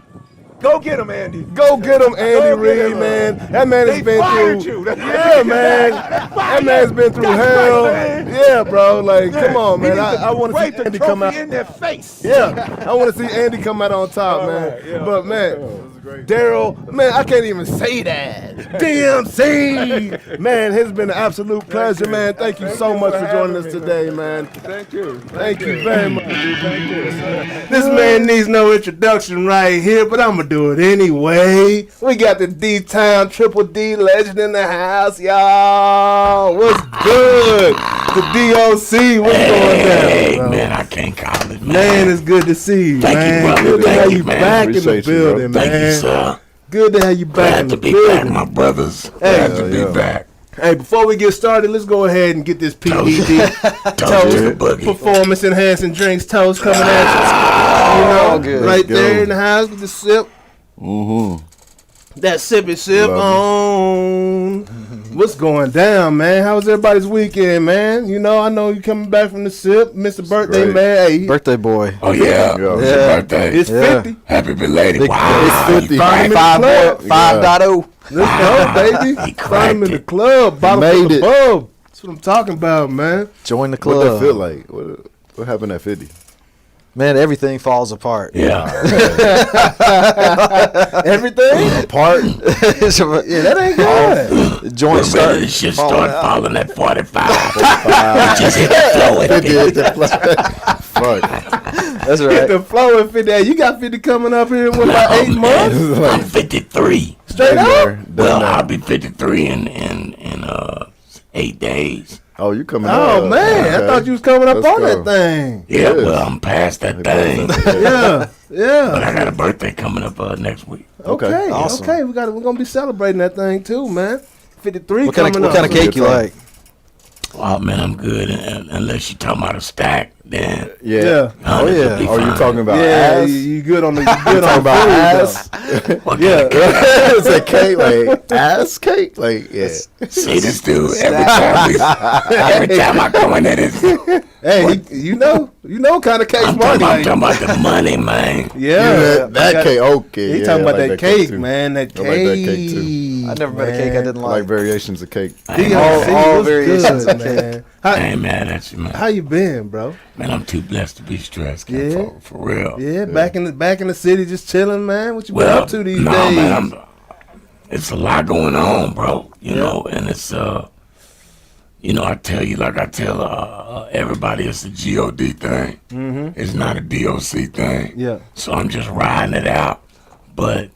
[SPEAKER 6] Go get him, Andy.
[SPEAKER 4] Go get him, Andy Reid, man. That man has been through. Yeah, man. That man's been through hell. Yeah, bro. Like, come on, man. I want to see Andy come out
[SPEAKER 6] in their face.
[SPEAKER 4] Yeah, I want to see Andy come out on top, man. But man. Daryl, man, I can't even say that. DMC, man, it's been an absolute pleasure, man. Thank you so much for joining us today, man.
[SPEAKER 6] Thank you.
[SPEAKER 4] Thank you very much.
[SPEAKER 6] Thank you.
[SPEAKER 1] This man needs no introduction right here, but I'm going to do it anyway. We got the D-Town Triple D legend in the house, y'all. What's good? The D.O.C. What's going down?
[SPEAKER 7] Hey, man, I can't call it, man.
[SPEAKER 1] Man, it's good to see you, man.
[SPEAKER 7] Thank you, brother.
[SPEAKER 1] Good to have you
[SPEAKER 7] man.
[SPEAKER 1] back in the building, man.
[SPEAKER 7] Thank you, sir.
[SPEAKER 1] Good to have you back in
[SPEAKER 7] Glad
[SPEAKER 1] the
[SPEAKER 7] to be
[SPEAKER 1] building.
[SPEAKER 7] back, my brothers. Glad to be back.
[SPEAKER 1] Hey, before we get started, let's go ahead and get this PED toast, performance enhancing drinks toast coming at you.
[SPEAKER 3] Good.
[SPEAKER 1] Right there in the house with the sip.
[SPEAKER 3] Mm-hmm.
[SPEAKER 1] That sippy sip on. What's going down, man? How was everybody's weekend, man? You know, I know you coming back from the SIP, Mr. Birthday
[SPEAKER 3] Great.
[SPEAKER 1] Man. Hey,
[SPEAKER 8] Birthday boy.
[SPEAKER 7] Oh yeah,
[SPEAKER 3] Yeah.
[SPEAKER 7] it's your birthday.
[SPEAKER 1] it's 50.
[SPEAKER 7] Happy belated.
[SPEAKER 8] Big-
[SPEAKER 7] Wow,
[SPEAKER 3] it's 50.
[SPEAKER 7] you cracked it.
[SPEAKER 8] 5.0.
[SPEAKER 1] Let's go, baby.
[SPEAKER 7] He
[SPEAKER 1] Find him
[SPEAKER 7] cracked
[SPEAKER 1] in the
[SPEAKER 7] it.
[SPEAKER 1] club. Bottle
[SPEAKER 3] Made
[SPEAKER 1] full
[SPEAKER 3] it.
[SPEAKER 1] of bub. That's what I'm talking about, man.
[SPEAKER 8] Join the
[SPEAKER 3] What that
[SPEAKER 8] club.
[SPEAKER 3] feel like? What happened at 50?
[SPEAKER 8] Man, everything falls apart.
[SPEAKER 7] Yeah,
[SPEAKER 1] Everything?
[SPEAKER 3] Apart?
[SPEAKER 1] Yeah, that ain't good.
[SPEAKER 8] Joint
[SPEAKER 7] but
[SPEAKER 8] start.
[SPEAKER 7] this shit
[SPEAKER 8] falling
[SPEAKER 7] start
[SPEAKER 8] out.
[SPEAKER 7] falling at 45. Just hit the flow at 50.
[SPEAKER 3] Fuck.
[SPEAKER 8] That's
[SPEAKER 1] Hit
[SPEAKER 8] right.
[SPEAKER 1] the flow at 50. Hey, you got 50 coming up here in what, about 8 months?
[SPEAKER 7] I'm 53.
[SPEAKER 1] Straight up?
[SPEAKER 7] Well, I'll be 53 in 8 days.
[SPEAKER 3] Oh, you coming
[SPEAKER 1] Oh,
[SPEAKER 3] up.
[SPEAKER 1] man. I
[SPEAKER 3] Okay.
[SPEAKER 1] thought you was coming up
[SPEAKER 3] Let's
[SPEAKER 1] on
[SPEAKER 3] go.
[SPEAKER 1] that thing.
[SPEAKER 7] Yeah,
[SPEAKER 3] Yes.
[SPEAKER 7] well, I'm past that thing.
[SPEAKER 1] Yeah.
[SPEAKER 7] But
[SPEAKER 1] Yeah.
[SPEAKER 7] I got a birthday coming up next week.
[SPEAKER 1] Okay.
[SPEAKER 8] Awesome.
[SPEAKER 1] Okay. We're gonna be celebrating that thing too, man. 53
[SPEAKER 8] What kind
[SPEAKER 1] coming
[SPEAKER 8] of
[SPEAKER 1] up.
[SPEAKER 8] cake you like?
[SPEAKER 7] Oh man, I'm good. And unless you talking about a stack, then
[SPEAKER 3] Yeah.
[SPEAKER 1] Yeah.
[SPEAKER 8] Oh,
[SPEAKER 7] this
[SPEAKER 8] yeah.
[SPEAKER 7] will be
[SPEAKER 3] Oh, you
[SPEAKER 7] fine.
[SPEAKER 3] talking about
[SPEAKER 1] Yeah,
[SPEAKER 3] ass?
[SPEAKER 1] you good on the you good
[SPEAKER 3] Talking
[SPEAKER 1] on
[SPEAKER 3] about
[SPEAKER 1] food,
[SPEAKER 3] ass?
[SPEAKER 7] What
[SPEAKER 1] Yeah.
[SPEAKER 7] kind of
[SPEAKER 3] It's a cake, like ass cake, like yeah.
[SPEAKER 7] see this dude every time I go in there, this,
[SPEAKER 1] Hey, you know what kind of cake
[SPEAKER 7] I'm
[SPEAKER 1] money.
[SPEAKER 7] talking about the money, man.
[SPEAKER 1] Yeah,
[SPEAKER 3] that cake, okay.
[SPEAKER 1] He
[SPEAKER 3] yeah,
[SPEAKER 1] talking
[SPEAKER 3] I
[SPEAKER 1] about
[SPEAKER 3] like
[SPEAKER 1] that cake,
[SPEAKER 3] too.
[SPEAKER 1] man. That
[SPEAKER 3] I
[SPEAKER 1] cake.
[SPEAKER 3] like that cake too.
[SPEAKER 8] I never met a cake I didn't
[SPEAKER 3] I
[SPEAKER 8] like.
[SPEAKER 3] like variations of cake.
[SPEAKER 1] DOC,
[SPEAKER 8] all
[SPEAKER 1] what's
[SPEAKER 8] variations
[SPEAKER 1] good,
[SPEAKER 8] of cake.
[SPEAKER 1] man.
[SPEAKER 7] I ain't mad at you, man.
[SPEAKER 1] How you been, bro?
[SPEAKER 7] Man, I'm too blessed to be stressed.
[SPEAKER 1] Yeah.
[SPEAKER 7] For real.
[SPEAKER 1] Yeah, back in the city, just chilling, man. What you been
[SPEAKER 7] Well,
[SPEAKER 1] up to these
[SPEAKER 7] no,
[SPEAKER 1] days?
[SPEAKER 7] man, it's a lot going on, bro. You know, and it's you know, I tell you, like I tell everybody, it's a God thing. It's not a D.O.C. thing.
[SPEAKER 1] Yeah.
[SPEAKER 7] So I'm just riding it out. But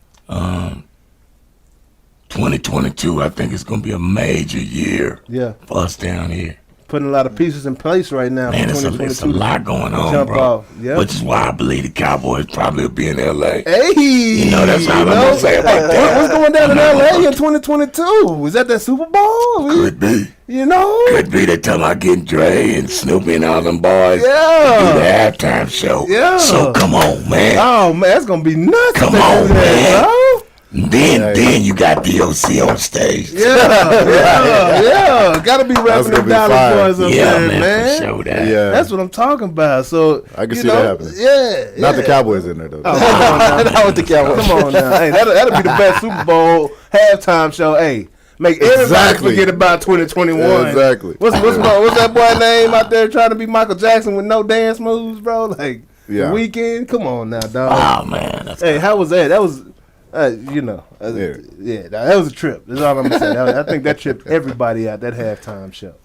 [SPEAKER 7] 2022, I think it's gonna be a major year
[SPEAKER 1] Yeah,
[SPEAKER 7] for us down here.
[SPEAKER 1] putting a lot of pieces in place right now.
[SPEAKER 7] Man,
[SPEAKER 1] for
[SPEAKER 7] it's a
[SPEAKER 1] 2022.
[SPEAKER 7] lot going on,
[SPEAKER 1] Jump
[SPEAKER 7] bro.
[SPEAKER 1] off, yeah.
[SPEAKER 7] Which is why I believe the Cowboys probably will be in L.A.
[SPEAKER 1] Hey,
[SPEAKER 7] You know, that's all I'm gonna say about that.
[SPEAKER 1] What's going down in LA in 2022? Is that Super Bowl?
[SPEAKER 7] Could be.
[SPEAKER 1] You know?
[SPEAKER 7] Could be they talking about getting Dre and Snoopy and all them boys.
[SPEAKER 1] Yeah.
[SPEAKER 7] Do the halftime show.
[SPEAKER 1] Yeah.
[SPEAKER 7] So come on, man.
[SPEAKER 1] Oh man, that's gonna be nuts.
[SPEAKER 7] Come
[SPEAKER 1] if they
[SPEAKER 7] on,
[SPEAKER 1] do that,
[SPEAKER 7] man.
[SPEAKER 1] bro.
[SPEAKER 7] Then you got D.O.C. on stage.
[SPEAKER 1] Yeah. Gotta be rapping
[SPEAKER 3] gonna
[SPEAKER 1] the
[SPEAKER 3] be
[SPEAKER 1] Dallas
[SPEAKER 3] fire.
[SPEAKER 1] boys up
[SPEAKER 7] Yeah,
[SPEAKER 1] there,
[SPEAKER 7] man, for sure that.
[SPEAKER 3] Yeah.
[SPEAKER 1] That's what I'm talking about. So
[SPEAKER 3] I can
[SPEAKER 1] you
[SPEAKER 3] see
[SPEAKER 1] know,
[SPEAKER 3] that happening.
[SPEAKER 1] Yeah,
[SPEAKER 3] Not the
[SPEAKER 1] yeah.
[SPEAKER 3] Cowboys in there though.
[SPEAKER 8] Not with the Cowboys.
[SPEAKER 1] Come on now. Hey, that'll be the best Super Bowl halftime show. Hey, make everybody
[SPEAKER 3] Exactly.
[SPEAKER 1] forget about 2021.
[SPEAKER 3] Yeah, exactly.
[SPEAKER 1] What's that boy name out there trying to be Michael Jackson with no dance moves, bro? Like
[SPEAKER 3] Yeah.
[SPEAKER 1] The Weeknd. Come on now, dog.
[SPEAKER 7] Oh, man. That's
[SPEAKER 1] Hey, how was that? That was, that was a trip. That's all I'm gonna say. I think that tripped everybody out, that halftime show.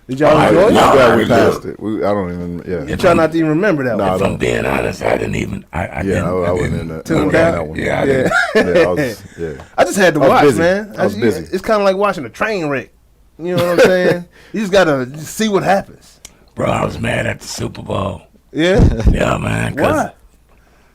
[SPEAKER 1] Did y'all enjoy it?
[SPEAKER 7] no.
[SPEAKER 3] I'm glad we
[SPEAKER 7] I
[SPEAKER 3] passed it. I don't even. Yeah.
[SPEAKER 1] You try not to even remember that
[SPEAKER 3] Nah,
[SPEAKER 1] one.
[SPEAKER 7] if I'm being honest, I didn't even. I
[SPEAKER 3] wasn't in that.
[SPEAKER 1] Tuned
[SPEAKER 3] I
[SPEAKER 1] out?
[SPEAKER 3] that one.
[SPEAKER 7] Yeah, I
[SPEAKER 1] Yeah.
[SPEAKER 7] didn't.
[SPEAKER 3] Yeah, I was, yeah.
[SPEAKER 1] I just had to
[SPEAKER 3] I was
[SPEAKER 1] watch,
[SPEAKER 3] busy.
[SPEAKER 1] man.
[SPEAKER 3] I was busy.
[SPEAKER 1] It's kind of like watching a train wreck. You know what I'm saying? You just gotta see what happens.
[SPEAKER 7] Bro, I was mad at the Super Bowl.
[SPEAKER 1] Yeah.
[SPEAKER 7] Yeah, man.
[SPEAKER 1] Why?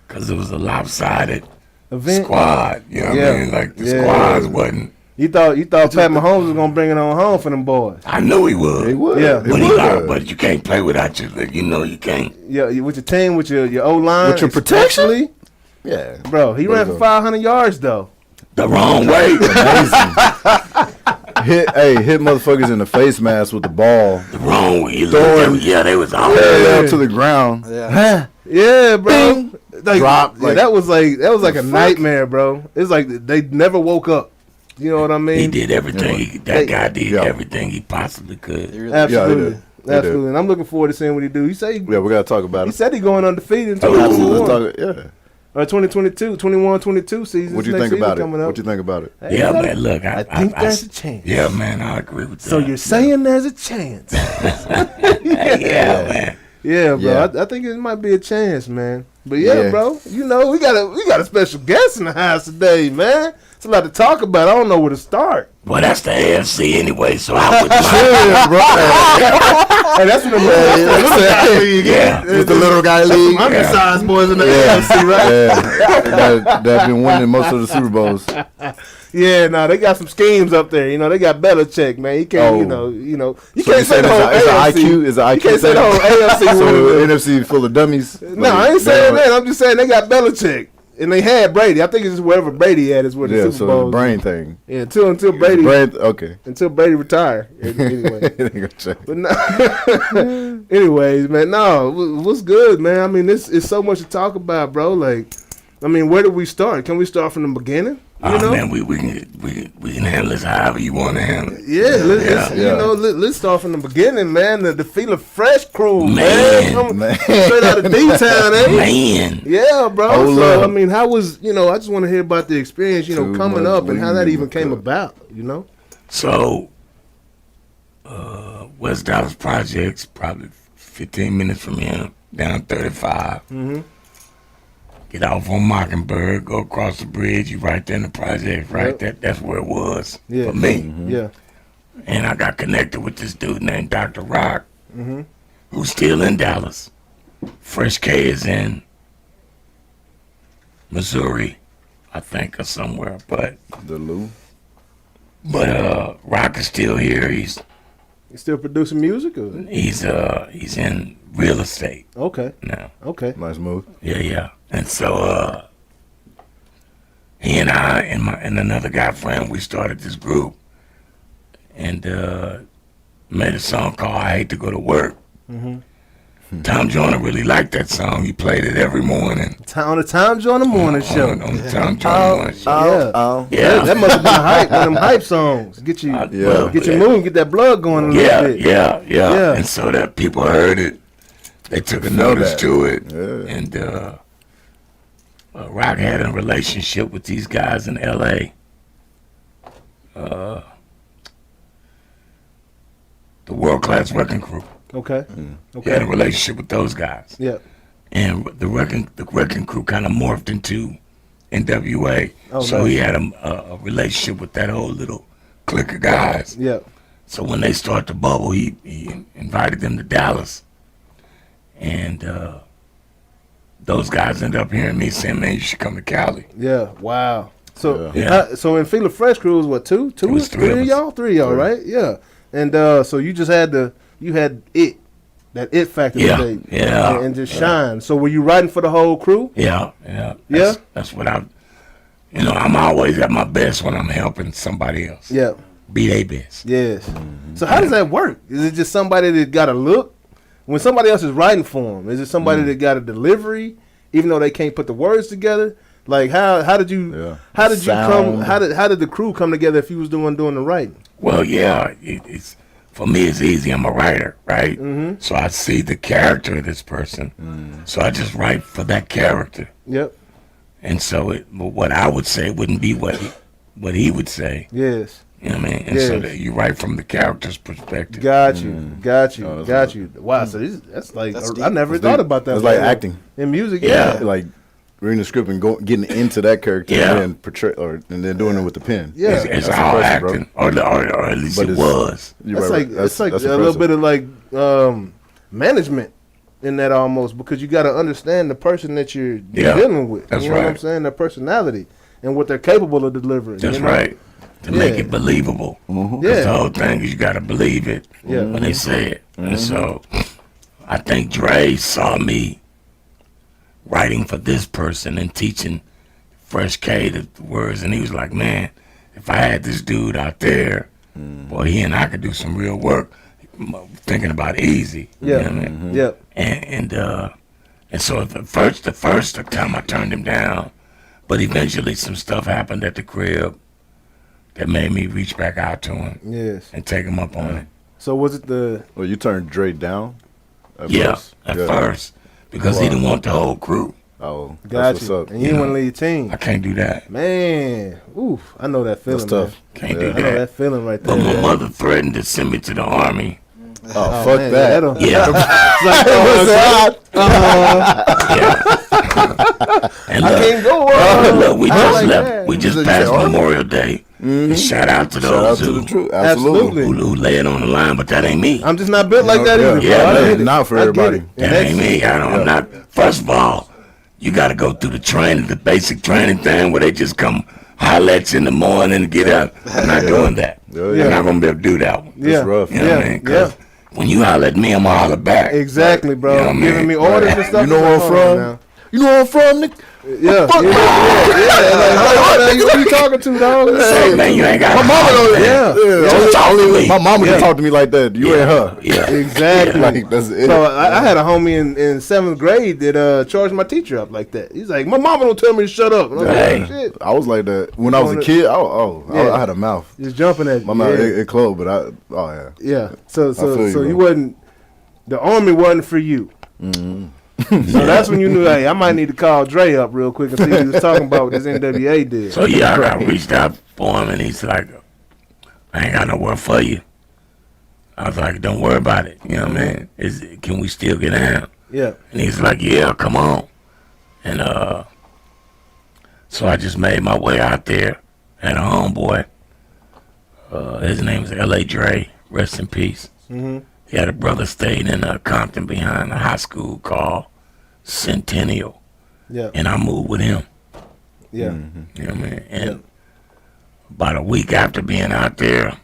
[SPEAKER 7] Because it was a lopsided
[SPEAKER 1] Event.
[SPEAKER 7] squad. You know what
[SPEAKER 1] Yeah.
[SPEAKER 7] I mean? Like, the
[SPEAKER 1] Yeah.
[SPEAKER 7] squads wasn't.
[SPEAKER 1] You thought Pat Mahomes was gonna bring it on home for them boys.
[SPEAKER 7] I knew he would.
[SPEAKER 3] He would.
[SPEAKER 1] Yeah.
[SPEAKER 3] He
[SPEAKER 7] But,
[SPEAKER 3] would.
[SPEAKER 7] but you can't play without your, you know you can't.
[SPEAKER 1] Yeah, with your team, with your O line,
[SPEAKER 3] With your protection?
[SPEAKER 1] especially.
[SPEAKER 3] Yeah.
[SPEAKER 1] Bro, he ran for 500 yards though.
[SPEAKER 7] The wrong way.
[SPEAKER 3] Hit motherfuckers in the face mask with the ball.
[SPEAKER 7] The wrong way.
[SPEAKER 3] Throwing-
[SPEAKER 7] They was all
[SPEAKER 3] Down to the ground.
[SPEAKER 8] Yeah.
[SPEAKER 1] Yeah, bro. Like,
[SPEAKER 3] Drop,
[SPEAKER 1] yeah,
[SPEAKER 3] like-
[SPEAKER 1] that was like a nightmare, bro. It's like they never woke up. You know what I mean?
[SPEAKER 7] He did everything. That guy did
[SPEAKER 3] Yeah.
[SPEAKER 7] everything he possibly could.
[SPEAKER 1] Absolutely,
[SPEAKER 3] Yeah, he did. He
[SPEAKER 1] absolutely.
[SPEAKER 3] did.
[SPEAKER 1] And I'm looking forward to seeing what he do. He said
[SPEAKER 3] Yeah, we gotta talk about
[SPEAKER 1] he
[SPEAKER 3] it.
[SPEAKER 1] said he going undefeated in
[SPEAKER 3] Absolutely.
[SPEAKER 1] 2021
[SPEAKER 3] Let's talk. Yeah.
[SPEAKER 1] or 2022, 21-22 season.
[SPEAKER 3] What you
[SPEAKER 1] next
[SPEAKER 3] think
[SPEAKER 1] season
[SPEAKER 3] about it?
[SPEAKER 1] coming up.
[SPEAKER 3] What you think about it?
[SPEAKER 1] Hey,
[SPEAKER 7] Yeah,
[SPEAKER 1] you know,
[SPEAKER 7] man. Look,
[SPEAKER 1] I think there's a chance.
[SPEAKER 7] Yeah, man. I agree with that.
[SPEAKER 1] So you're saying there's a chance?
[SPEAKER 7] yeah, man.
[SPEAKER 1] Yeah, bro.
[SPEAKER 3] Yeah.
[SPEAKER 1] I think it might be a chance, man. But yeah,
[SPEAKER 3] Yeah.
[SPEAKER 1] bro. You know, we got a special guest in the house today, man. It's a lot to talk about. I don't know where to start.
[SPEAKER 7] Well, that's the AFC anyway, so I would mind.
[SPEAKER 3] Yeah, bro.
[SPEAKER 1] Hey, that's what the
[SPEAKER 7] Yeah.
[SPEAKER 3] It's the little guy league.
[SPEAKER 1] I'm the size boys in the
[SPEAKER 3] Yeah.
[SPEAKER 1] AFC, right?
[SPEAKER 3] Yeah. That been winning most of the Super Bowls.
[SPEAKER 1] Yeah, no, they got some schemes up there. You know, they got Belichick, man. You can't,
[SPEAKER 3] Oh.
[SPEAKER 1] you can't
[SPEAKER 3] So you
[SPEAKER 1] say
[SPEAKER 3] said
[SPEAKER 1] the whole
[SPEAKER 3] it's an
[SPEAKER 1] AFC.
[SPEAKER 3] IQ? It's an IQ
[SPEAKER 1] You can't say
[SPEAKER 3] thing?
[SPEAKER 1] the whole AFC.
[SPEAKER 3] So
[SPEAKER 1] winning.
[SPEAKER 3] NFC full of dummies.
[SPEAKER 1] No, I ain't saying that. I'm just saying they got Belichick. and they had Brady. I think it's just wherever Brady at is where the Super Bowl.
[SPEAKER 3] The brain thing.
[SPEAKER 1] Yeah, until Brady.
[SPEAKER 3] Okay.
[SPEAKER 1] Until Brady retire. Anyway. But no, anyways, man, no, what's good, man? I mean, it's so much to talk about, bro. Like, I mean, where do we start? Can we start from the beginning? You know?
[SPEAKER 7] Man, we can handle this however you want to handle it.
[SPEAKER 1] Yeah, you know, let's start from the beginning, man. The Feeling Fresh crew, man. Straight out of D-Town, eh?
[SPEAKER 7] Man.
[SPEAKER 1] Yeah, bro. So, I mean, how was, you know, I just want to hear about the experience, you know, coming up and how that even came about, you know?
[SPEAKER 7] So, West Dallas Projects, probably 15 minutes from here, down 35. Mm-hmm. Get off on Mockingbird, go across the bridge, you right there in the project, right there. That's where it was for me.
[SPEAKER 1] Mm-hmm. Yeah.
[SPEAKER 7] And I got connected with this dude named Dr. Rock, who's still in Dallas. Fresh K is in Missouri, I think, or somewhere. But Rock is still here. He's
[SPEAKER 1] still producing music? Or?
[SPEAKER 7] He's in real estate.
[SPEAKER 1] Okay.
[SPEAKER 7] Now.
[SPEAKER 1] Okay.
[SPEAKER 3] Nice move.
[SPEAKER 7] Yeah. And so he and I and another guy friend, we started this group and made a song called I Hate to Go to Work. Mm-hmm. Tom Joyner really liked that song. He played it every morning.
[SPEAKER 1] On the Tom Joyner morning show.
[SPEAKER 7] On the Tom Joyner morning show.
[SPEAKER 1] Yeah. That must have been hype, one of them hype songs. Get you moving, get that blood going a little bit.
[SPEAKER 7] Yeah. And so that people heard it. They took a notice to it. Yeah. And Rock had a relationship with these guys in L.A. The World Class Wrecking Crew.
[SPEAKER 1] Okay.
[SPEAKER 7] He had a relationship with those guys.
[SPEAKER 1] Yeah.
[SPEAKER 7] And the Wrecking Crew kind of morphed into NWA. Oh, so nice. He had a relationship with that whole little clique of guys.
[SPEAKER 1] Yeah.
[SPEAKER 7] So when they started to bubble, he invited them to Dallas. And those guys ended up hearing me saying, man, you should come to Cali.
[SPEAKER 1] Yeah, wow. So so in Feeling Fresh crew was what, two?
[SPEAKER 7] It was three of y'all?
[SPEAKER 1] Three of y'all, right? Yeah. And so you just had that it factor today.
[SPEAKER 7] Yeah.
[SPEAKER 1] And just shine. So were you writing for the whole crew?
[SPEAKER 7] Yeah. That's what I'm always at my best when I'm helping somebody else.
[SPEAKER 1] Yeah.
[SPEAKER 7] Be their best.
[SPEAKER 1] Yes. Mm-hmm. So how does that work? Is it just somebody that got a look? When somebody else is writing for them, is it somebody that got a delivery, even though they can't put the words together? Like how did you come? How did the crew come together if you was doing the writing?
[SPEAKER 7] Well, yeah, it's for me. It's easy. I'm a writer, right? Mm-hmm. So I see the character of this person, so I just write for that character.
[SPEAKER 1] Yep.
[SPEAKER 7] And so what I would say wouldn't be what he would say.
[SPEAKER 1] Yes.
[SPEAKER 7] You know what I mean? And so that you write from the character's perspective.
[SPEAKER 1] Got you. Wow, so that's like, I never thought about that.
[SPEAKER 3] It's like acting.
[SPEAKER 1] In music,
[SPEAKER 3] like reading the script and getting into that character and then portray, and then doing it with the pen.
[SPEAKER 7] Yeah. It's all acting, or at least it was.
[SPEAKER 1] It's like a little bit of like management in that almost, because you got to understand the person that you're dealing with.
[SPEAKER 7] That's
[SPEAKER 1] you know what I'm saying? Their personality and what they're capable of delivering.
[SPEAKER 7] That's right. To make it believable. Mm-hmm. The whole thing is you got to believe it when they say it. Mm-hmm. And so I think Dre saw me writing for this person and teaching Fresh K the words, and he was like, man, if I had this dude out there, boy, he and I could do some real work. Thinking about Easy.
[SPEAKER 1] Yeah.
[SPEAKER 7] You know what I mean?
[SPEAKER 1] Yeah.
[SPEAKER 7] And so the first time I turned him down, but eventually some stuff happened at the crib that made me reach back out to him.
[SPEAKER 1] Yes.
[SPEAKER 7] And take him up on it.
[SPEAKER 1] So was it
[SPEAKER 3] Well, you turned Dre down?
[SPEAKER 7] At first. Because he didn't want the whole crew.
[SPEAKER 3] Oh,
[SPEAKER 1] got you. And you didn't want to leave your team.
[SPEAKER 7] I can't do that.
[SPEAKER 1] Man, oof, I know that feeling.
[SPEAKER 3] That's tough.
[SPEAKER 1] Man.
[SPEAKER 7] Can't do that.
[SPEAKER 1] I know that feeling right there.
[SPEAKER 7] But my mother threatened to send me to the army.
[SPEAKER 3] Oh, fuck man, that.
[SPEAKER 7] And
[SPEAKER 1] I can't go on.
[SPEAKER 7] Look, we just left. We just passed Memorial Day. Mm-hmm. Shout out to those who lay it on the line, but that ain't me.
[SPEAKER 1] I'm just not built like that either.
[SPEAKER 3] Yeah, not for everybody.
[SPEAKER 7] That ain't me. I'm not. First of all, you got to go through the training, the basic training thing where they just come holler at you in the morning and get up. I'm not doing that. I'm not gonna be able to do that one.
[SPEAKER 3] It's rough.
[SPEAKER 7] You know what I mean? 'Cause when you holler at me, I'm gonna holler back.
[SPEAKER 1] Exactly, bro.
[SPEAKER 7] You know what I mean?
[SPEAKER 1] Giving me orders and stuff.
[SPEAKER 3] You know where I'm from? You know where I'm from, Nick?
[SPEAKER 4] Yeah. Like, who you talking to, dog?
[SPEAKER 7] Say, man, you ain't got
[SPEAKER 3] My mama don't.
[SPEAKER 7] Just talk to me.
[SPEAKER 3] My mama didn't talk to me like that. You ain't her.
[SPEAKER 7] Yeah.
[SPEAKER 4] Exactly.
[SPEAKER 3] Like, that's it.
[SPEAKER 4] So I had a homie in 7th grade that charged my teacher up like that. He's like, my mama don't tell me to shut up. And I'm like, shit.
[SPEAKER 3] I was like that when I was a kid. I had a mouth.
[SPEAKER 4] Just jumping at you.
[SPEAKER 3] My mouth it closed, but
[SPEAKER 4] Yeah. So
[SPEAKER 3] feel you,
[SPEAKER 4] you wasn't. The army wasn't for you. So that's when you knew, hey, I might need to call Dre up real quick and see what he was talking about what this NWA did.
[SPEAKER 7] So yeah, I got reached out for him, and he's like, I ain't got no word for you. I was like, don't worry about it. You know what I mean? Can we still get down?
[SPEAKER 4] Yeah.
[SPEAKER 7] And he's like, yeah, come on. And so I just made my way out there. Had a homeboy. His name is L.A. Dre. Rest in peace.
[SPEAKER 4] Mm-hmm.
[SPEAKER 7] He had a brother stayed in Compton behind a high school called Centennial.
[SPEAKER 4] Yeah.
[SPEAKER 7] And I moved with him.
[SPEAKER 4] Yeah.
[SPEAKER 7] You know what I mean? And about a week after being out there,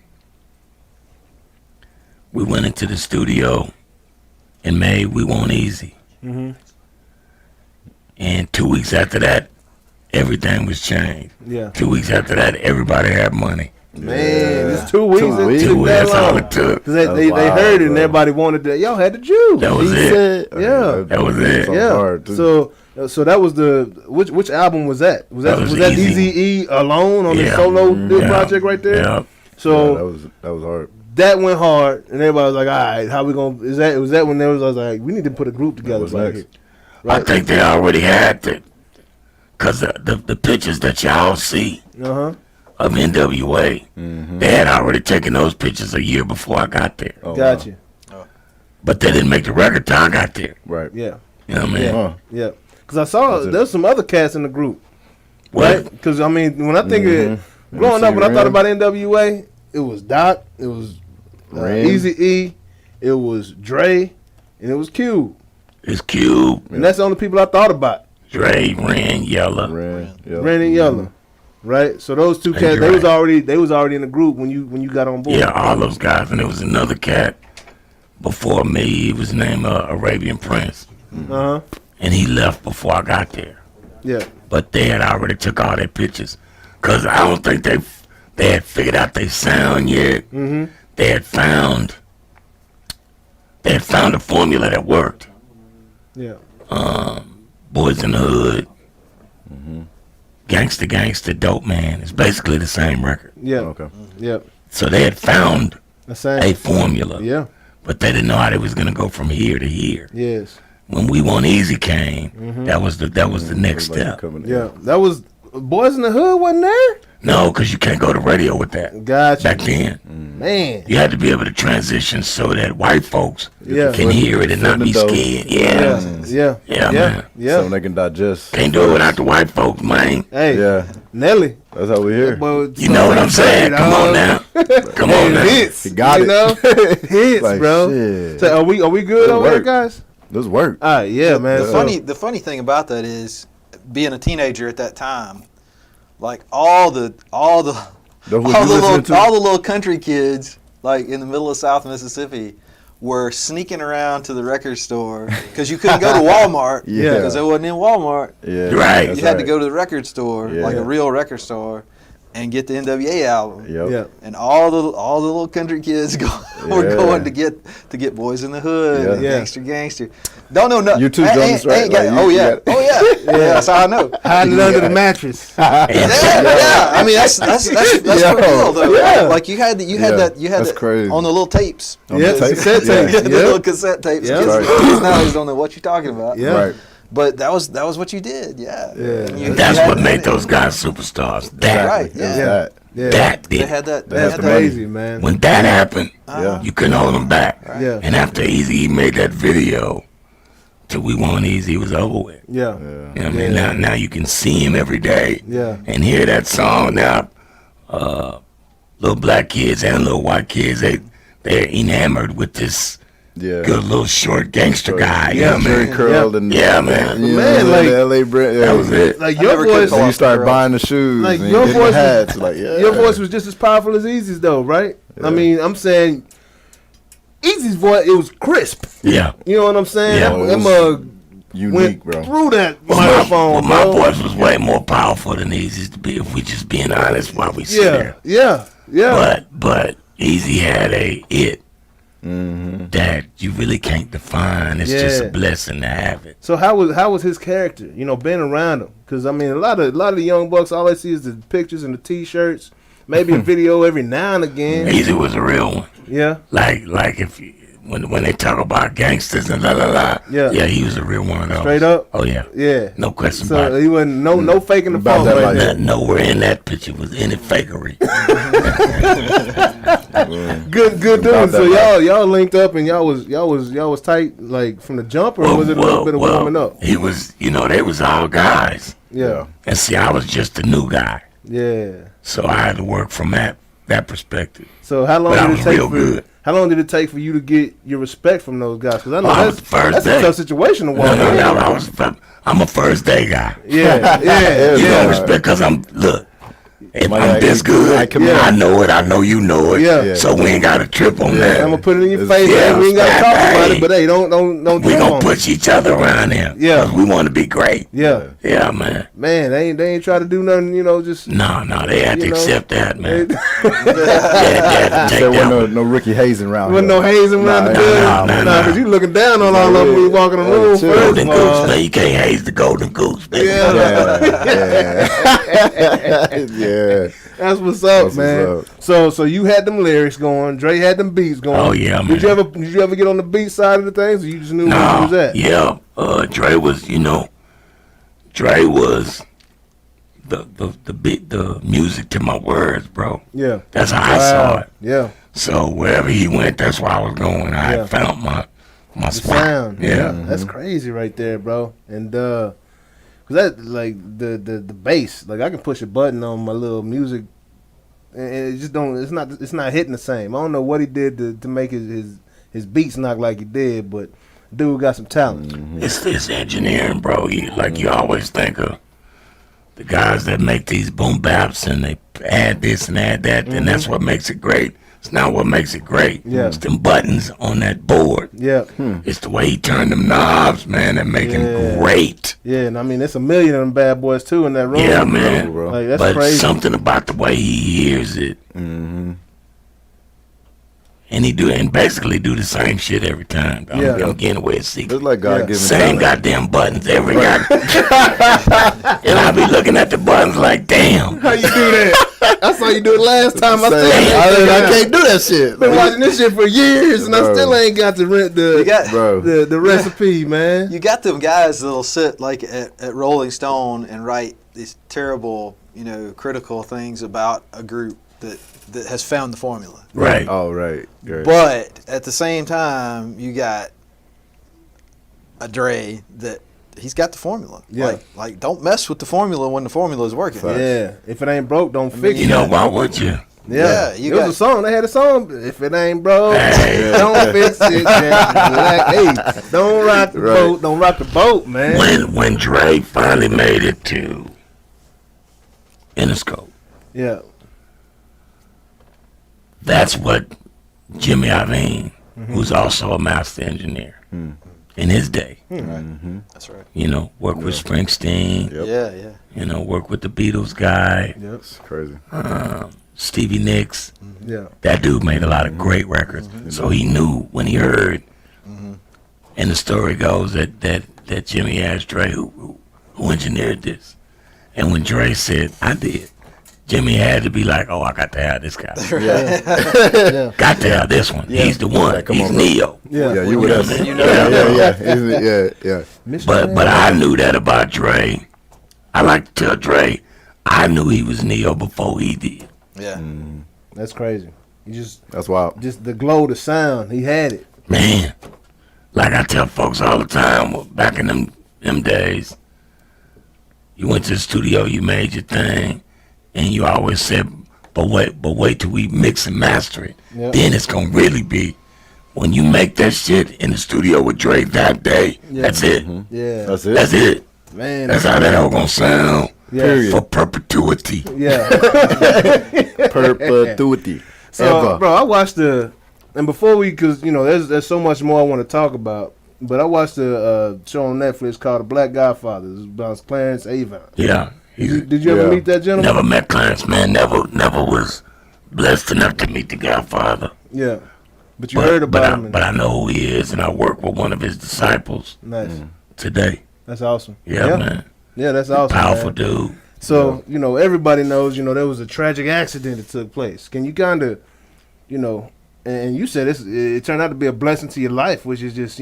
[SPEAKER 7] we went into the studio and made We Want Easy.
[SPEAKER 4] Mm-hmm.
[SPEAKER 7] And 2 weeks after that, everything was changed.
[SPEAKER 4] Yeah.
[SPEAKER 7] 2 weeks after that, everybody had money.
[SPEAKER 4] Man, it's 2 weeks.
[SPEAKER 3] 2
[SPEAKER 4] It
[SPEAKER 3] weeks.
[SPEAKER 4] took that
[SPEAKER 7] That's all
[SPEAKER 4] long.
[SPEAKER 7] it took.
[SPEAKER 4] Cause they
[SPEAKER 3] wild,
[SPEAKER 4] heard it and
[SPEAKER 3] bro.
[SPEAKER 4] everybody wanted that. Y'all had the juice.
[SPEAKER 7] That was it.
[SPEAKER 4] Yeah.
[SPEAKER 7] That was it.
[SPEAKER 3] Yeah. Hard, too.
[SPEAKER 4] So that was the which album was that? Was that
[SPEAKER 7] Easy.
[SPEAKER 4] Eazy-E alone on the
[SPEAKER 7] Yeah.
[SPEAKER 4] solo
[SPEAKER 7] Yeah.
[SPEAKER 4] project right there?
[SPEAKER 7] Yeah.
[SPEAKER 4] So
[SPEAKER 3] that was hard.
[SPEAKER 4] that went hard, and everybody was like, "All right, how we gonna?" Was that when I was like, "We need to put a group together."
[SPEAKER 3] What's
[SPEAKER 4] right
[SPEAKER 3] next?
[SPEAKER 4] here.
[SPEAKER 7] I think they already had it. Because the pictures that y'all see of NWA, they had already taken those pictures a year before I got there.
[SPEAKER 3] Oh,
[SPEAKER 4] Gotcha.
[SPEAKER 7] But they didn't make the record till I got there.
[SPEAKER 3] Right.
[SPEAKER 4] Yeah.
[SPEAKER 7] You know what I mean?
[SPEAKER 3] Huh.
[SPEAKER 4] Yeah. Because I saw there's some other cats in the group,
[SPEAKER 7] What?
[SPEAKER 4] right? Because I mean, when I think of growing up, when I thought about NWA, it was Doc, it was
[SPEAKER 3] Ren.
[SPEAKER 4] Eazy-E, it was Dre, and it was Cube,
[SPEAKER 7] It's Cube,
[SPEAKER 4] and that's the only people I thought about.
[SPEAKER 7] Dre, Ren, Yella.
[SPEAKER 3] Ren
[SPEAKER 4] and Yella, right? So those two cats,
[SPEAKER 7] Dre.
[SPEAKER 4] they was already in the group when you got on board.
[SPEAKER 7] Yeah, all those guys. And there was another cat before me. He was named Arabian Prince. And he left before I got there.
[SPEAKER 4] Yeah.
[SPEAKER 7] But they had already took all their pictures. Because I don't think they had figured out their sound yet. They had found a formula that worked.
[SPEAKER 4] Yeah.
[SPEAKER 7] Boys in the Hood, Gangsta, Dope Man. It's basically the same record.
[SPEAKER 4] Yeah.
[SPEAKER 3] Okay.
[SPEAKER 4] Yeah.
[SPEAKER 7] So they had found
[SPEAKER 4] The same.
[SPEAKER 7] a formula.
[SPEAKER 4] Yeah.
[SPEAKER 7] But they didn't know how they was going to go from here to here.
[SPEAKER 4] Yes.
[SPEAKER 7] When We Want Easy came, that was the next step.
[SPEAKER 4] Yeah. That was Boys in the Hood wasn't there?
[SPEAKER 7] No, because you can't go to radio with that.
[SPEAKER 4] Gotcha.
[SPEAKER 7] Back then.
[SPEAKER 4] Man.
[SPEAKER 7] You had to be able to transition so that white folks
[SPEAKER 4] Yeah.
[SPEAKER 7] can hear it and not be
[SPEAKER 3] Foot in the
[SPEAKER 7] scared. Yeah.
[SPEAKER 4] Yeah.
[SPEAKER 7] Yeah, man.
[SPEAKER 4] Yeah.
[SPEAKER 3] So they can digest.
[SPEAKER 7] Can't do it without the white folks, man.
[SPEAKER 4] Hey.
[SPEAKER 3] Yeah.
[SPEAKER 4] Nelly.
[SPEAKER 3] That's how we hear.
[SPEAKER 7] You know what I'm saying? Come on now. Come on now.
[SPEAKER 4] Hits.
[SPEAKER 3] He got
[SPEAKER 4] you
[SPEAKER 3] it.
[SPEAKER 4] know? Hits,
[SPEAKER 3] Like,
[SPEAKER 4] bro.
[SPEAKER 3] shit.
[SPEAKER 4] So are we good
[SPEAKER 3] Good
[SPEAKER 4] over here,
[SPEAKER 3] work.
[SPEAKER 4] guys?
[SPEAKER 3] This work.
[SPEAKER 4] All right, yeah, man.
[SPEAKER 8] The funny thing about that is being a teenager at that time, like all the little country kids like in the middle of South Mississippi were sneaking around to the record store because you couldn't go to Walmart because it wasn't in Walmart.
[SPEAKER 3] Yeah.
[SPEAKER 7] Right.
[SPEAKER 8] You had to go to the record store,
[SPEAKER 3] Yeah.
[SPEAKER 8] like a real record store, and get the NWA album.
[SPEAKER 3] Yep.
[SPEAKER 4] Yeah.
[SPEAKER 8] And all the little country kids were going to get Boys in the Hood,
[SPEAKER 3] Yeah.
[SPEAKER 8] and Gangster. Don't know nothing.
[SPEAKER 3] You too, Jonas, right? Like,
[SPEAKER 8] yeah. That's how I know.
[SPEAKER 4] hiding it under the mattress.
[SPEAKER 8] Yeah. I mean that's for real though.
[SPEAKER 4] Yeah.
[SPEAKER 8] Like you had
[SPEAKER 3] That's
[SPEAKER 8] that
[SPEAKER 3] crazy.
[SPEAKER 8] on the little tapes.
[SPEAKER 3] On
[SPEAKER 4] Yeah,
[SPEAKER 3] the tape.
[SPEAKER 4] cassette tape.
[SPEAKER 8] The
[SPEAKER 4] Yeah.
[SPEAKER 8] little cassette tapes.
[SPEAKER 4] Yeah.
[SPEAKER 8] Kids,
[SPEAKER 3] Right.
[SPEAKER 8] kids nowadays don't know what you're talking about.
[SPEAKER 4] Yeah.
[SPEAKER 3] Right.
[SPEAKER 8] But that was what you did. Yeah. And you
[SPEAKER 7] That's
[SPEAKER 8] had
[SPEAKER 7] what
[SPEAKER 8] that-
[SPEAKER 7] made those guys superstars. That.
[SPEAKER 8] Right.
[SPEAKER 3] It's
[SPEAKER 8] Yeah.
[SPEAKER 3] that.
[SPEAKER 4] Yeah.
[SPEAKER 7] That
[SPEAKER 8] They
[SPEAKER 7] did.
[SPEAKER 8] had that. They
[SPEAKER 3] That's
[SPEAKER 8] had
[SPEAKER 3] the
[SPEAKER 8] that.
[SPEAKER 4] Crazy, man.
[SPEAKER 7] When that happened,
[SPEAKER 3] Yeah.
[SPEAKER 7] you couldn't hold them back.
[SPEAKER 4] Yeah.
[SPEAKER 7] And after Easy made that video to We Want Easy, it was over with.
[SPEAKER 4] Yeah.
[SPEAKER 7] You know what I mean? Now you can see him every day
[SPEAKER 4] Yeah.
[SPEAKER 7] and hear that song. Now, little black kids and little white kids, they're enamored with this
[SPEAKER 3] Yeah.
[SPEAKER 7] good little short gangster guy. You know what I
[SPEAKER 3] Jerry
[SPEAKER 7] mean?
[SPEAKER 3] curled and
[SPEAKER 7] Yeah, man.
[SPEAKER 3] You
[SPEAKER 4] Man,
[SPEAKER 3] know,
[SPEAKER 4] like,
[SPEAKER 3] the LA brand.
[SPEAKER 7] That was it.
[SPEAKER 4] Like
[SPEAKER 8] I
[SPEAKER 4] your
[SPEAKER 8] never could
[SPEAKER 4] voice,
[SPEAKER 8] call
[SPEAKER 3] So you start buying the shoes.
[SPEAKER 4] like
[SPEAKER 3] and
[SPEAKER 4] your
[SPEAKER 3] getting
[SPEAKER 4] voice,
[SPEAKER 3] the hats. Like, yeah.
[SPEAKER 4] your voice was just as powerful as Easy's, though, right? I mean, I'm saying Easy's voice, it was crisp.
[SPEAKER 7] Yeah.
[SPEAKER 4] You know what I'm saying?
[SPEAKER 7] Yeah.
[SPEAKER 4] Them
[SPEAKER 3] unique, bro.
[SPEAKER 4] Through that
[SPEAKER 7] Well,
[SPEAKER 4] microphone,
[SPEAKER 7] my
[SPEAKER 4] bro.
[SPEAKER 7] voice was way more powerful than Easy's to be, if we just being honest while we sit here.
[SPEAKER 4] Yeah.
[SPEAKER 7] But Easy had a it that you really can't define. It's just a blessing to have it.
[SPEAKER 4] So how was his character? You know, being around him, because I mean, a lot of the young bucks, all they see is the pictures and the T-shirts, maybe a video every now and again.
[SPEAKER 7] Easy was a real one.
[SPEAKER 4] Yeah.
[SPEAKER 7] Like if you, when they talk about gangsters and yeah, he was a real one of those.
[SPEAKER 4] Straight up.
[SPEAKER 7] Oh yeah.
[SPEAKER 4] Yeah.
[SPEAKER 7] No question
[SPEAKER 4] So
[SPEAKER 7] about it.
[SPEAKER 4] he wasn't no faking the phone right there.
[SPEAKER 7] Nowhere in that picture was any fakery.
[SPEAKER 4] Good dude. So y'all linked up and y'all was tight like from the jump, or was it a little bit of warming up?
[SPEAKER 7] He was, they was all guys.
[SPEAKER 4] Yeah.
[SPEAKER 7] And see, I was just a new guy.
[SPEAKER 4] Yeah.
[SPEAKER 7] So I had to work from that perspective.
[SPEAKER 4] So how long
[SPEAKER 7] But I
[SPEAKER 4] did
[SPEAKER 7] was
[SPEAKER 4] it take
[SPEAKER 7] real good.
[SPEAKER 4] How long did it take for you to get your respect from those guys? Because I know
[SPEAKER 7] I was the first
[SPEAKER 4] that's
[SPEAKER 7] day.
[SPEAKER 4] a tough situation to walk in.
[SPEAKER 7] I'm a first day guy.
[SPEAKER 4] Yeah.
[SPEAKER 7] You know, respect, because if I'm this good, I know it. I know you know it.
[SPEAKER 4] Yeah.
[SPEAKER 7] So we ain't got to trip on that.
[SPEAKER 4] I'm gonna put it in your face. Yeah, we ain't gotta talk about it, but hey, don't.
[SPEAKER 7] We gonna push each other around here.
[SPEAKER 4] Yeah.
[SPEAKER 7] 'Cause we want to be great.
[SPEAKER 4] Yeah.
[SPEAKER 7] Yeah, man.
[SPEAKER 4] Man, they ain't try to do nothing. Just
[SPEAKER 7] No, they had to accept that, man.
[SPEAKER 4] They
[SPEAKER 3] There wasn't no Ricky Hazing around.
[SPEAKER 4] wasn't no hazing around the building. Nah, because you looking down on all of them when you walk in the room.
[SPEAKER 7] Golden goose, man. You can't haze the golden goose, man.
[SPEAKER 3] Yeah.
[SPEAKER 4] That's what's up, man. So you had them lyrics going. Dre had them beats going.
[SPEAKER 7] Oh yeah, man.
[SPEAKER 4] Did you ever get on the beat side of the things, or you just knew where you was at?
[SPEAKER 7] Yeah. Dre was, Dre was the music to my words, bro.
[SPEAKER 4] Yeah.
[SPEAKER 7] That's how I saw it.
[SPEAKER 4] Yeah.
[SPEAKER 7] So wherever he went, that's where I was going. I had found my
[SPEAKER 4] The
[SPEAKER 7] spot.
[SPEAKER 4] sound.
[SPEAKER 7] Yeah.
[SPEAKER 4] That's crazy right there, bro. And cause that like the bass, like I can push a button on my little music, and it just don't. It's not hitting the same. I don't know what he did to make his beats knock like he did, but dude got some talent.
[SPEAKER 7] It's engineering, bro. You always think of the guys that make these boom baps and they add this and add that, and that's what makes it great. It's not what makes it great.
[SPEAKER 4] Yeah.
[SPEAKER 7] It's them buttons on that board.
[SPEAKER 4] Yeah.
[SPEAKER 7] It's the way he turned them knobs, man, that make him great.
[SPEAKER 4] Yeah, and I mean, there's a million of them bad boys too in that room.
[SPEAKER 7] Yeah, man.
[SPEAKER 3] Bro.
[SPEAKER 4] Like that's
[SPEAKER 7] But
[SPEAKER 4] crazy.
[SPEAKER 7] something about the way he hears it. And he basically do the same shit every time. I'm getting away with secret.
[SPEAKER 3] It's like God giving
[SPEAKER 7] Same goddamn buttons every goddamn. And I be looking at the buttons like, damn.
[SPEAKER 4] How you do that? I saw you do it last time. I
[SPEAKER 3] can't do that shit.
[SPEAKER 4] been watching this shit for years, and I still ain't got the the recipe, man.
[SPEAKER 8] You got them guys that'll sit like at Rolling Stone and write these terrible, critical things about a group that has found the formula.
[SPEAKER 7] Right.
[SPEAKER 3] Oh, right.
[SPEAKER 8] But at the same time, you got a Dre that he's got the formula.
[SPEAKER 4] Yeah.
[SPEAKER 8] Like don't mess with the formula when the formula is working.
[SPEAKER 4] Yeah. If it ain't broke, don't fix it.
[SPEAKER 7] Why would you?
[SPEAKER 4] Yeah,
[SPEAKER 8] you
[SPEAKER 4] it was a song. They had a song. If it ain't broke, don't fix it. Hey, don't rock the boat. Don't rock the boat, man.
[SPEAKER 7] When Dre finally made it to Interscope,
[SPEAKER 4] Yeah.
[SPEAKER 7] that's what Jimmy Iovine, who's also a master engineer in his day,
[SPEAKER 8] That's right.
[SPEAKER 7] worked with Springsteen,
[SPEAKER 8] Yeah.
[SPEAKER 7] Worked with the Beatles guy,
[SPEAKER 3] It's crazy.
[SPEAKER 7] Stevie Nicks.
[SPEAKER 4] Yeah.
[SPEAKER 7] That dude made a lot of great records. So he knew when he heard, and the story goes that Jimmy asked Dre, who engineered this? And when Dre said, I did, Jimmy had to be like, oh, I got to have this guy. Got to have this one. He's the one. He's Neo.
[SPEAKER 4] Yeah.
[SPEAKER 3] You would have. Yeah.
[SPEAKER 7] But I knew that about Dre. I like to tell Dre, I knew he was Neo before he did.
[SPEAKER 8] Yeah.
[SPEAKER 4] That's crazy.
[SPEAKER 3] That's wild.
[SPEAKER 4] Just the glow, the sound. He had it.
[SPEAKER 7] Man, like I tell folks all the time, back in them days, you went to the studio, you made your thing, and you always said, but wait till we mix and master it.
[SPEAKER 4] Yep.
[SPEAKER 7] Then it's gonna really be. When you make that shit in the studio with Drake that day, that's it.
[SPEAKER 4] Yeah.
[SPEAKER 3] That's it.
[SPEAKER 7] That's it.
[SPEAKER 4] Man.
[SPEAKER 7] That's how that all gonna sound.
[SPEAKER 4] Yeah.
[SPEAKER 7] For perpetuity.
[SPEAKER 4] Yeah.
[SPEAKER 3] Perpetuity.
[SPEAKER 4] So, bro, I watched and before we, because, there's so much more I want to talk about.
[SPEAKER 1] but I watched a show on Netflix called The Black Godfather. It's about Clarence Avant.
[SPEAKER 7] Yeah.
[SPEAKER 1] Did you ever meet that gentleman?
[SPEAKER 7] Never met Clarence, man. Never was blessed enough to meet the Godfather.
[SPEAKER 1] Yeah. But you heard about him.
[SPEAKER 7] But I know who he is, and I work with one of his disciples.
[SPEAKER 1] Nice.
[SPEAKER 7] Today.
[SPEAKER 1] That's awesome.
[SPEAKER 7] Yeah, man.
[SPEAKER 1] Yeah, that's awesome.
[SPEAKER 7] Powerful
[SPEAKER 1] man.
[SPEAKER 7] dude.
[SPEAKER 1] So, everybody knows, there was a tragic accident that took place. Can you kind of, and you said it turned out to be a blessing to your life, which is just,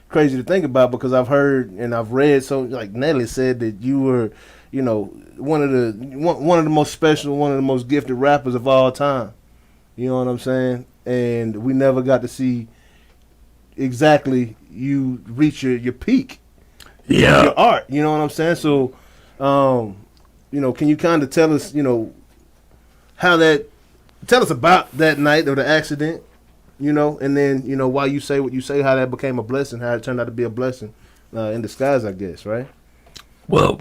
[SPEAKER 1] crazy to think about, because I've heard and I've read, so like Nelly said that you were, one of the most special, one of the most gifted rappers of all time. You know what I'm saying? And we never got to see exactly you reach your peak.
[SPEAKER 7] Yeah.
[SPEAKER 1] Your art. You know what I'm saying? So, can you kind of tell us, tell us about that night of the accident, and then, why you say what you say, how that became a blessing, how it turned out to be a blessing in disguise, I guess, right?
[SPEAKER 7] Well,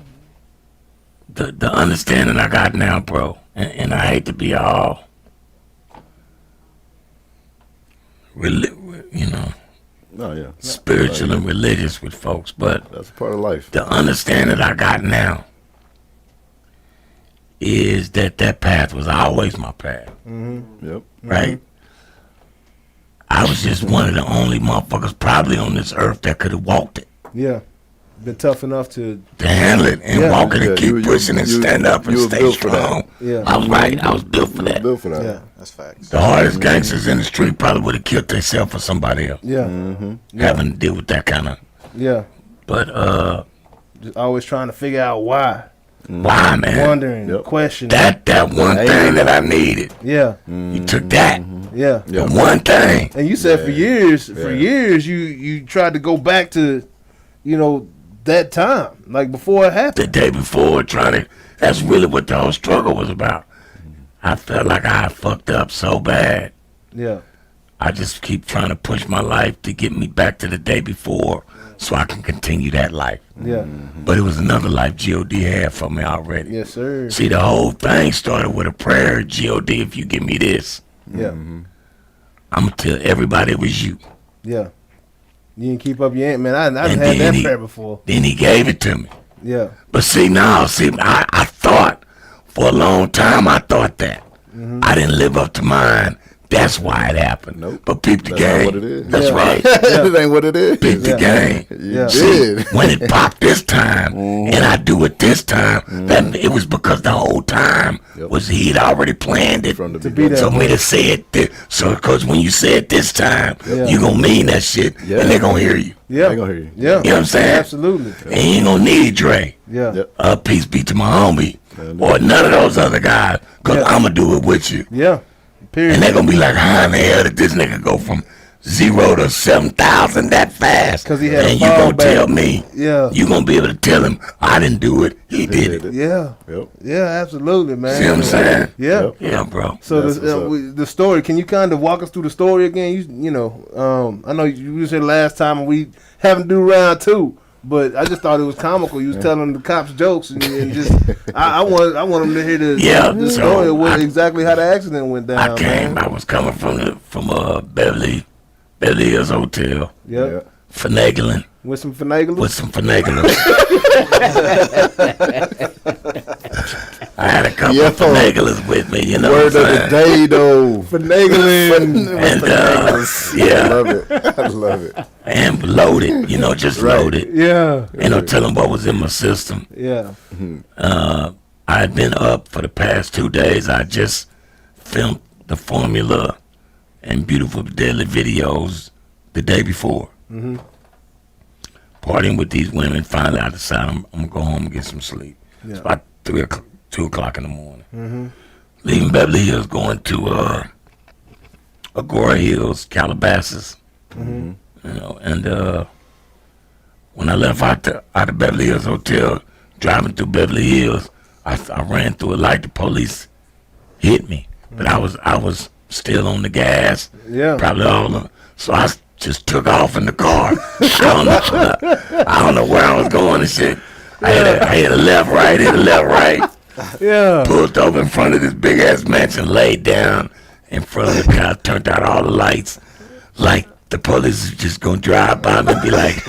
[SPEAKER 7] the understanding I got now, bro, and I hate to be all, spiritual and religious with folks, but
[SPEAKER 3] that's part of life.
[SPEAKER 7] The understanding I got now is that path was always my path.
[SPEAKER 3] Mm-hmm. Yep.
[SPEAKER 7] Right? Mm-hmm. I was just one of the only motherfuckers probably on this earth that could have walked it.
[SPEAKER 1] Yeah. Been tough enough to
[SPEAKER 7] handle it and walk it and keep pushing and stand up and stay strong.
[SPEAKER 1] Yeah.
[SPEAKER 7] I was right. I was built for that.
[SPEAKER 1] Yeah.
[SPEAKER 8] That's facts.
[SPEAKER 7] The hardest gangsters in the street probably would have killed themselves for somebody else.
[SPEAKER 1] Yeah.
[SPEAKER 3] Mm-hmm.
[SPEAKER 7] Having to deal with that kind of.
[SPEAKER 1] Yeah.
[SPEAKER 7] But
[SPEAKER 1] just always trying to figure out why.
[SPEAKER 7] Why, man?
[SPEAKER 1] Wondering, questioning.
[SPEAKER 7] That one thing that I needed.
[SPEAKER 1] Yeah.
[SPEAKER 7] You took that.
[SPEAKER 1] Yeah.
[SPEAKER 7] The one thing.
[SPEAKER 1] And you said for years, you tried to go back to, that time, like before it happened.
[SPEAKER 7] The day before, that's really what the whole struggle was about. I felt like I fucked up so bad.
[SPEAKER 1] Yeah.
[SPEAKER 7] I just keep trying to push my life to get me back to the day before so I can continue that life.
[SPEAKER 1] Yeah.
[SPEAKER 7] But it was another life G.O.D. had for me already.
[SPEAKER 1] Yes, sir.
[SPEAKER 7] See, the whole thing started with a prayer, G.O.D., if you give me this.
[SPEAKER 1] Yeah.
[SPEAKER 7] I'm going to tell everybody it was you.
[SPEAKER 1] Yeah. You didn't keep up your end, man. I had that prayer before.
[SPEAKER 7] Then he gave it to me.
[SPEAKER 1] Yeah.
[SPEAKER 7] But I thought, for a long time, I thought that. I didn't live up to mine. That's why it happened.
[SPEAKER 3] Nope.
[SPEAKER 7] But peep the game.
[SPEAKER 3] What it is.
[SPEAKER 7] That's right.
[SPEAKER 3] It ain't what it is.
[SPEAKER 7] Peep the game.
[SPEAKER 3] You
[SPEAKER 7] See,
[SPEAKER 3] did.
[SPEAKER 7] when it popped this time, and I do it this time, that it was because the whole time was he'd already planned it.
[SPEAKER 3] From the
[SPEAKER 1] to be that
[SPEAKER 7] So
[SPEAKER 1] way.
[SPEAKER 7] me to say it, so because when you say it this time, you gonna mean that shit, and they gonna hear you.
[SPEAKER 1] Yeah.
[SPEAKER 3] They gonna hear you.
[SPEAKER 1] Yeah.
[SPEAKER 7] You know what I'm saying?
[SPEAKER 1] Absolutely.
[SPEAKER 7] And you ain't gonna need Dre.
[SPEAKER 1] Yeah.
[SPEAKER 3] Yep.
[SPEAKER 7] Peace be to my homie, or none of those other guys, because I'm gonna do it with you.
[SPEAKER 1] Yeah. Period.
[SPEAKER 7] And they're gonna be like, how in the hell did this nigga go from 0 to 7,000 that fast?
[SPEAKER 1] 'Cause he had a
[SPEAKER 7] and you gonna
[SPEAKER 1] fallback.
[SPEAKER 7] tell me,
[SPEAKER 1] Yeah.
[SPEAKER 7] you gonna be able to tell him, I didn't do it, he did it.
[SPEAKER 1] Yeah.
[SPEAKER 3] Yep.
[SPEAKER 1] Yeah, absolutely, man.
[SPEAKER 7] See what I'm saying?
[SPEAKER 1] Yeah.
[SPEAKER 3] Yep.
[SPEAKER 7] Yeah, bro.
[SPEAKER 1] So
[SPEAKER 3] That's what's
[SPEAKER 1] the story, can you kind of walk us through the story again? I know you was here last time and we haven't do round 2, but I just thought it was comical. You was telling the cops jokes and just I want them to hear the
[SPEAKER 7] so
[SPEAKER 1] story of exactly how the accident went down.
[SPEAKER 7] I was coming from Beverly Hills Hotel,
[SPEAKER 1] Yeah.
[SPEAKER 7] finagling.
[SPEAKER 1] With some finaglers?
[SPEAKER 7] With some finaglers. I had a couple of finaglers with me, you know.
[SPEAKER 3] Word of the day, though.
[SPEAKER 1] Finagling.
[SPEAKER 7] And
[SPEAKER 3] I love it. I love it.
[SPEAKER 7] And loaded, just loaded.
[SPEAKER 1] Yeah.
[SPEAKER 7] Tell them what was in my system.
[SPEAKER 1] Yeah.
[SPEAKER 7] I had been up for the past 2 days. I just filmed the Formula and Beautiful Deadly videos the day before. Partying with these women. Finally, I decided I'm going to go home and get some sleep.
[SPEAKER 1] Yeah.
[SPEAKER 7] It's about 2 o'clock in the morning. Leaving Beverly Hills, going to Agora Hills, Calabasas. And when I left out of Beverly Hills Hotel, driving through Beverly Hills, I ran through a light. The police hit me, but I was still on the gas.
[SPEAKER 1] Yeah.
[SPEAKER 7] Probably all of. So I just took off in the car. I don't know where I was going and shit. I hit a left, right.
[SPEAKER 1] Yeah.
[SPEAKER 7] Pulled up in front of this big ass mansion, laid down in front of the car, turned out all the lights. Like the police is just gonna drive by me and be like,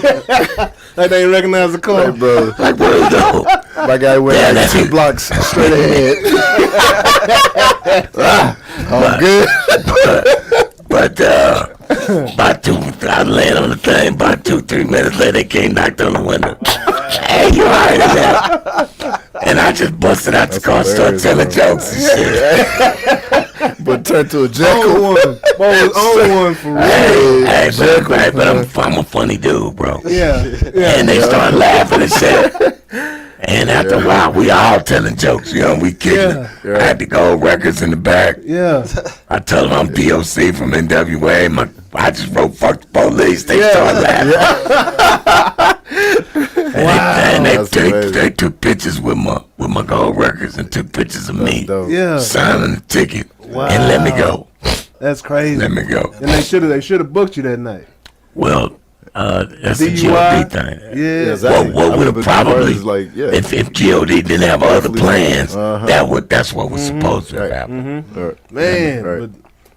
[SPEAKER 1] like they ain't recognize the car,
[SPEAKER 3] Hey, bro.
[SPEAKER 7] like, what are you doing?
[SPEAKER 3] My guy went like 2 blocks straight ahead. I'm good.
[SPEAKER 7] But about I landed on the thing. About 2-3 minutes later, they came knocked on the window. Hey, you alright there? And I just busted out the car, and started telling jokes and shit.
[SPEAKER 3] But turned to a jackal.
[SPEAKER 1] On one for real.
[SPEAKER 7] Hey, but I'm a funny dude, bro.
[SPEAKER 1] Yeah.
[SPEAKER 7] And they started laughing and shit. And after a while, we all telling jokes, you know, we kidding.
[SPEAKER 1] Yeah.
[SPEAKER 7] I had the gold records in the back.
[SPEAKER 1] Yeah.
[SPEAKER 7] I told them I'm D.O.C. from NWA. I just wrote "fuck the police." They started laughing. And they took pictures with my gold records and took pictures of me signing the ticket and let me go.
[SPEAKER 1] That's crazy.
[SPEAKER 7] Let me go.
[SPEAKER 1] And they should have booked you that night.
[SPEAKER 7] Well, that's a
[SPEAKER 1] DUI?
[SPEAKER 7] GOD thing.
[SPEAKER 1] Yeah.
[SPEAKER 3] Exactly.
[SPEAKER 7] What would have probably,
[SPEAKER 3] like,
[SPEAKER 7] if GOD didn't have other plans, that's what was supposed to happen.
[SPEAKER 1] Man,
[SPEAKER 3] Right.
[SPEAKER 1] but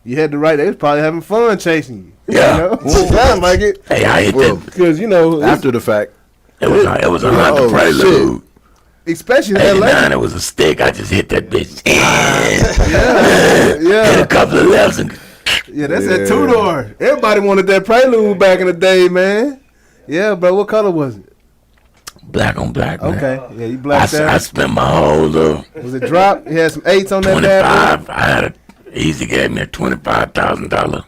[SPEAKER 1] you had the right. They was probably having fun chasing you.
[SPEAKER 7] Yeah.
[SPEAKER 1] You know? Sound like it.
[SPEAKER 7] Hey, I hit that.
[SPEAKER 1] Because, you know,
[SPEAKER 3] After the fact.
[SPEAKER 7] It was a Honda
[SPEAKER 3] Oh,
[SPEAKER 7] Prelude.
[SPEAKER 1] especially in LA.
[SPEAKER 7] 89, it was a stick. I just hit that bitch.
[SPEAKER 1] Yeah.
[SPEAKER 7] Hit a couple of lefts and
[SPEAKER 1] Yeah, that's that 2-door. Everybody wanted that Prelude back in the day, man. Yeah, bro. What color was it?
[SPEAKER 7] black on black, man.
[SPEAKER 1] Okay. Yeah, you blacked out.
[SPEAKER 7] I spent my whole little
[SPEAKER 1] Was it drop? You had some 8s on that bad
[SPEAKER 7] 25. I had Easy gave me a $25,000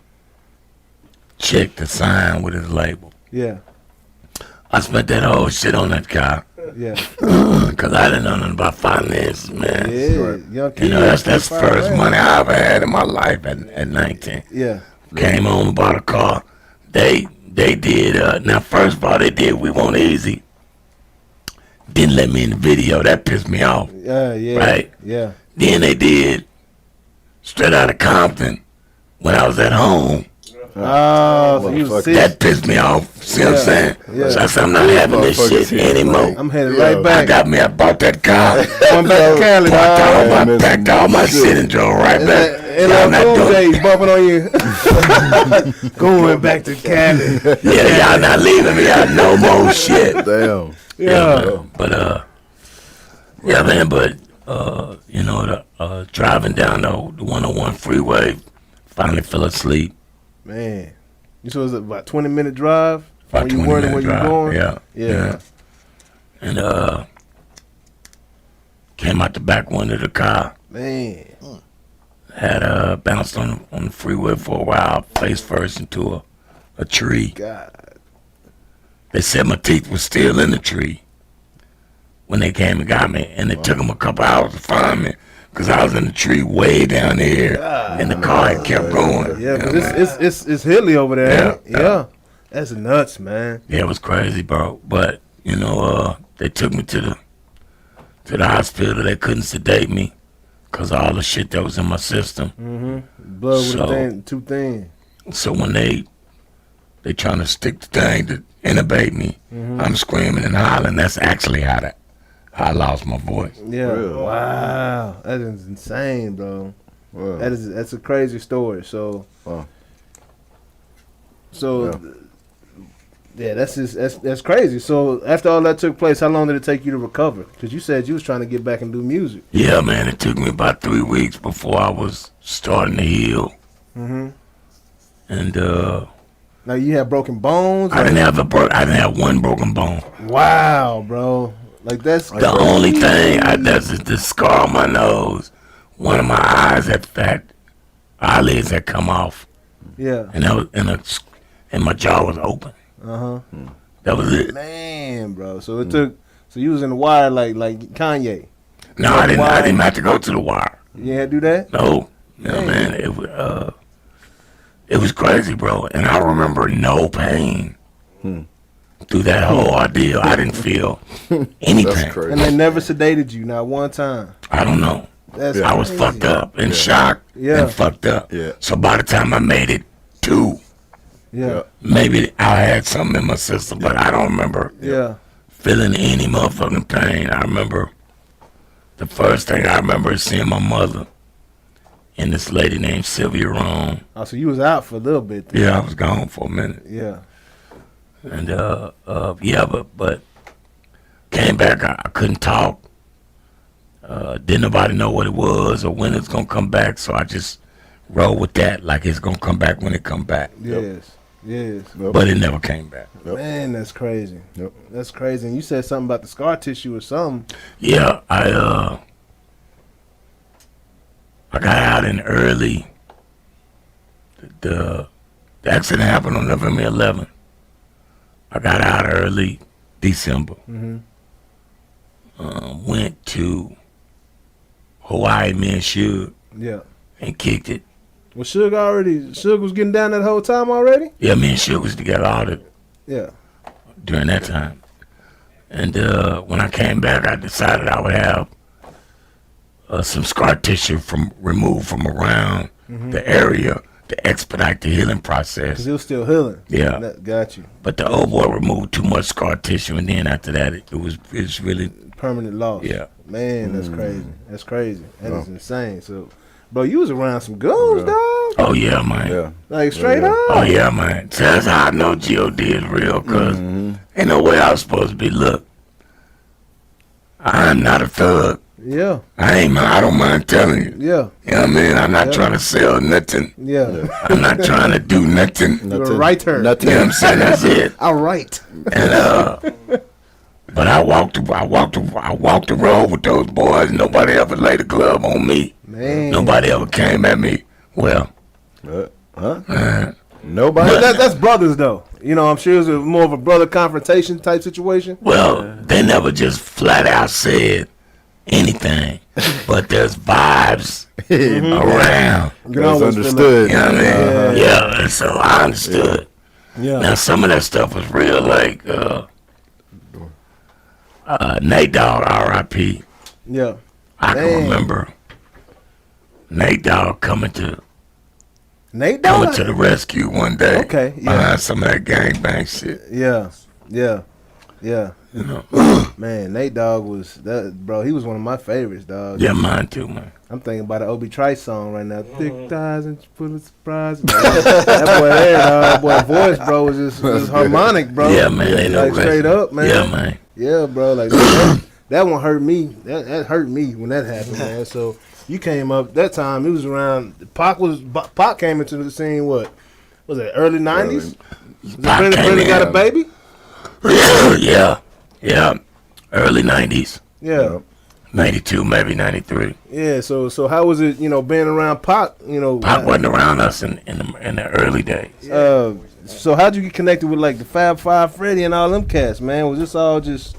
[SPEAKER 7] check to sign with his label.
[SPEAKER 1] Yeah.
[SPEAKER 7] I spent that whole shit on that car.
[SPEAKER 1] Yeah.
[SPEAKER 7] Cause I didn't know nothing about finances, man.
[SPEAKER 1] Yeah. Young kid.
[SPEAKER 7] You know, that's the first money I ever had in my life at 19.
[SPEAKER 1] Yeah.
[SPEAKER 7] Came home and bought a car. They did, now first of all, they did We Want Easy. Didn't let me in the video. That pissed me off.
[SPEAKER 1] Yeah.
[SPEAKER 7] Right?
[SPEAKER 1] Yeah.
[SPEAKER 7] Then they did Straight Outta Compton when I was at home.
[SPEAKER 1] Oh, so you was sick.
[SPEAKER 7] That pissed me off. See what I'm saying?
[SPEAKER 1] Yeah.
[SPEAKER 7] So I said, I'm not having this shit anymore.
[SPEAKER 1] I'm headed right back.
[SPEAKER 7] I bought that car.
[SPEAKER 1] Going back to Cali.
[SPEAKER 7] Packed all my shit and drove right back.
[SPEAKER 1] And
[SPEAKER 7] Y'all not
[SPEAKER 1] LL
[SPEAKER 7] doing
[SPEAKER 1] Cool J bumping on you. Going back to Cali.
[SPEAKER 7] Yeah, y'all not leaving me out no more shit.
[SPEAKER 3] Damn.
[SPEAKER 1] Yeah.
[SPEAKER 7] Man. But yeah, man. But you know, driving down the 101 freeway, finally fell asleep.
[SPEAKER 1] Man, you said it was about 20-minute drive.
[SPEAKER 7] About
[SPEAKER 1] when you
[SPEAKER 7] 20
[SPEAKER 1] weren't
[SPEAKER 7] minute
[SPEAKER 1] where
[SPEAKER 7] drive.
[SPEAKER 1] you going.
[SPEAKER 7] Yeah. And came out the back window of the car.
[SPEAKER 1] Man.
[SPEAKER 7] Had bounced on the freeway for a while, face first into a tree.
[SPEAKER 1] God.
[SPEAKER 7] They said my teeth were still in the tree when they came and got me, and it took them a couple hours to find me because I was in the tree way down there, and the car had kept going.
[SPEAKER 1] Yeah, because it's hilly over there. Yeah. That's nuts, man.
[SPEAKER 7] Yeah, it was crazy, bro. But you know, they took me to the hospital. They couldn't sedate me because of all the shit that was in my system.
[SPEAKER 1] Blood was too thin.
[SPEAKER 7] So when they trying to stick the thing to intubate me, I'm screaming and hollering. That's actually how I lost my voice.
[SPEAKER 1] Yeah. Really? Wow. That is insane, bro. Wow. That's a crazy story. So.
[SPEAKER 3] Wow.
[SPEAKER 1] So. Yeah, that's crazy. So after all that took place, how long did it take you to recover? Because you said you was trying to get back and do music.
[SPEAKER 7] Yeah, man. It took me about 3 weeks before I was starting to heal. And
[SPEAKER 1] now you had broken bones.
[SPEAKER 7] I didn't have one broken bone.
[SPEAKER 1] Wow, bro. Like that's
[SPEAKER 7] the only thing. That's the scar on my nose. One of my eyes eyelids had come off.
[SPEAKER 1] Yeah.
[SPEAKER 7] And that was and my jaw was open. That was it.
[SPEAKER 1] Man, bro. So it took. So you was in the wire like Kanye.
[SPEAKER 7] No, I didn't have to go to the wire.
[SPEAKER 1] You had to do that?
[SPEAKER 7] No, man. It was crazy, bro. And I remember no pain through that whole ordeal. I didn't feel anything.
[SPEAKER 3] That's crazy.
[SPEAKER 1] And they never sedated you, not one time.
[SPEAKER 7] I don't know. I was fucked up and shocked and fucked up.
[SPEAKER 3] Yeah.
[SPEAKER 7] So by the time I made it 2.
[SPEAKER 1] Yeah.
[SPEAKER 7] Maybe I had something in my system, but I don't remember feeling any motherfucking pain. I remember the first thing I remember is seeing my mother and this lady named Sylvia Rome.
[SPEAKER 1] Oh, so you was out for a little bit then.
[SPEAKER 7] Yeah, I was gone for a minute.
[SPEAKER 1] Yeah.
[SPEAKER 7] And but came back. I couldn't talk. Didn't nobody know what it was or when it's gonna come back. So I just rolled with that, like it's gonna come back when it come back.
[SPEAKER 1] Yes. Yes.
[SPEAKER 7] But it never came back.
[SPEAKER 1] Man, that's crazy. That's crazy. And you said something about the scar tissue or something.
[SPEAKER 7] Yeah, I got out in early. The accident happened on November 11th. I got out early December. Went to Hawaii, me and Suge.
[SPEAKER 1] Yeah.
[SPEAKER 7] And kicked it.
[SPEAKER 1] Well, Suge was getting down that whole time already?
[SPEAKER 7] Yeah, me and Suge was together all the during that time. And when I came back, I decided I would have some scar tissue removed from around the area to expedite the healing process.
[SPEAKER 1] Because it was still healing.
[SPEAKER 7] Yeah.
[SPEAKER 1] Got you.
[SPEAKER 7] But the old boy removed too much scar tissue, and then after that, it was really
[SPEAKER 1] permanent loss.
[SPEAKER 7] Yeah.
[SPEAKER 1] Man, that's crazy. That's crazy. That is insane. So, bro, you was around some goons, dog.
[SPEAKER 7] Oh yeah, man.
[SPEAKER 3] Yeah.
[SPEAKER 1] Like straight up.
[SPEAKER 7] Oh yeah, man. So that's how I know God is real, cause ain't no way I was supposed to be. Look, I'm not a thug.
[SPEAKER 1] Yeah.
[SPEAKER 7] I don't mind telling you.
[SPEAKER 1] Yeah.
[SPEAKER 7] You know what I mean? I'm not trying to sell nothing.
[SPEAKER 1] Yeah.
[SPEAKER 7] I'm not trying to do nothing.
[SPEAKER 1] You're a writer.
[SPEAKER 3] Nothing.
[SPEAKER 7] You know what I'm saying? That's it.
[SPEAKER 1] All right.
[SPEAKER 7] And but I walked the road with those boys. Nobody ever laid a glove on me.
[SPEAKER 1] Man.
[SPEAKER 7] Nobody ever came at me. Well,
[SPEAKER 3] Nobody.
[SPEAKER 1] But that's brothers though. You know, I'm sure it was more of a brother confrontation type situation.
[SPEAKER 7] Well, they never just flat out said anything, but there's vibes around.
[SPEAKER 3] You know, understood.
[SPEAKER 7] You know what I mean? Yeah, and so I understood.
[SPEAKER 1] Yeah.
[SPEAKER 7] Now some of that stuff was real, like Nate Dogg, R.I.P.
[SPEAKER 1] Yeah.
[SPEAKER 7] I can remember Nate Dogg coming to the rescue one day.
[SPEAKER 1] Okay. Yeah.
[SPEAKER 7] Behind some of that gangbang shit.
[SPEAKER 1] Yeah. Yeah. Yeah.
[SPEAKER 7] You know.
[SPEAKER 1] Man, Nate Dogg was that, bro. He was one of my favorites, dog.
[SPEAKER 7] Yeah, mine too, man.
[SPEAKER 1] I'm thinking about an Obi Trice song right now. Thick thighs and full of surprise. That boy there, dog. Boy, voice, bro, was just harmonic, bro.
[SPEAKER 7] Yeah, man. Ain't
[SPEAKER 1] like
[SPEAKER 7] no
[SPEAKER 1] straight up, man.
[SPEAKER 7] Yeah, man.
[SPEAKER 1] Yeah, bro. Like that one hurt me. That hurt me when that happened, man. So you came up that time. It was around. Pac came into the scene. What was it? Early '90s. Brenda got a baby.
[SPEAKER 7] Yeah. Early '90s.
[SPEAKER 1] Yeah.
[SPEAKER 7] 92, maybe 93.
[SPEAKER 1] Yeah. So how was it? You know, being around Pac. You know,
[SPEAKER 7] Pac wasn't around us in the early days.
[SPEAKER 1] So how'd you get connected with like the Fab Five, Freddy, and all them cats, man? Was this all just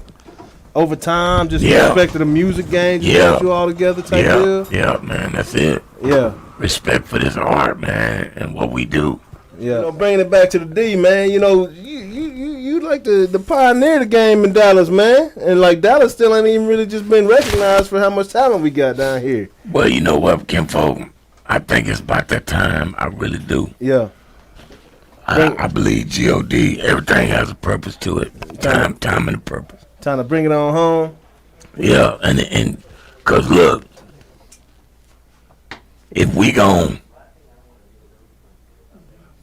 [SPEAKER 1] over time, just respect of the music game, just put you all together type deal?
[SPEAKER 7] Yeah, man, that's it.
[SPEAKER 1] Yeah.
[SPEAKER 7] Respect for this art, man, and what we do.
[SPEAKER 1] Yeah. You know, bringing it back to the D, man. You know, you like the pioneer the game in Dallas, man, and like Dallas still ain't even really just been recognized for how much talent we got down here.
[SPEAKER 7] Well, you know what, Kinfolk, I think it's about that time. I really do.
[SPEAKER 1] Yeah.
[SPEAKER 7] I believe God. Everything has a purpose to it. Time and a purpose.
[SPEAKER 1] Time to bring it on home.
[SPEAKER 7] Yeah, and cause look, if we gonna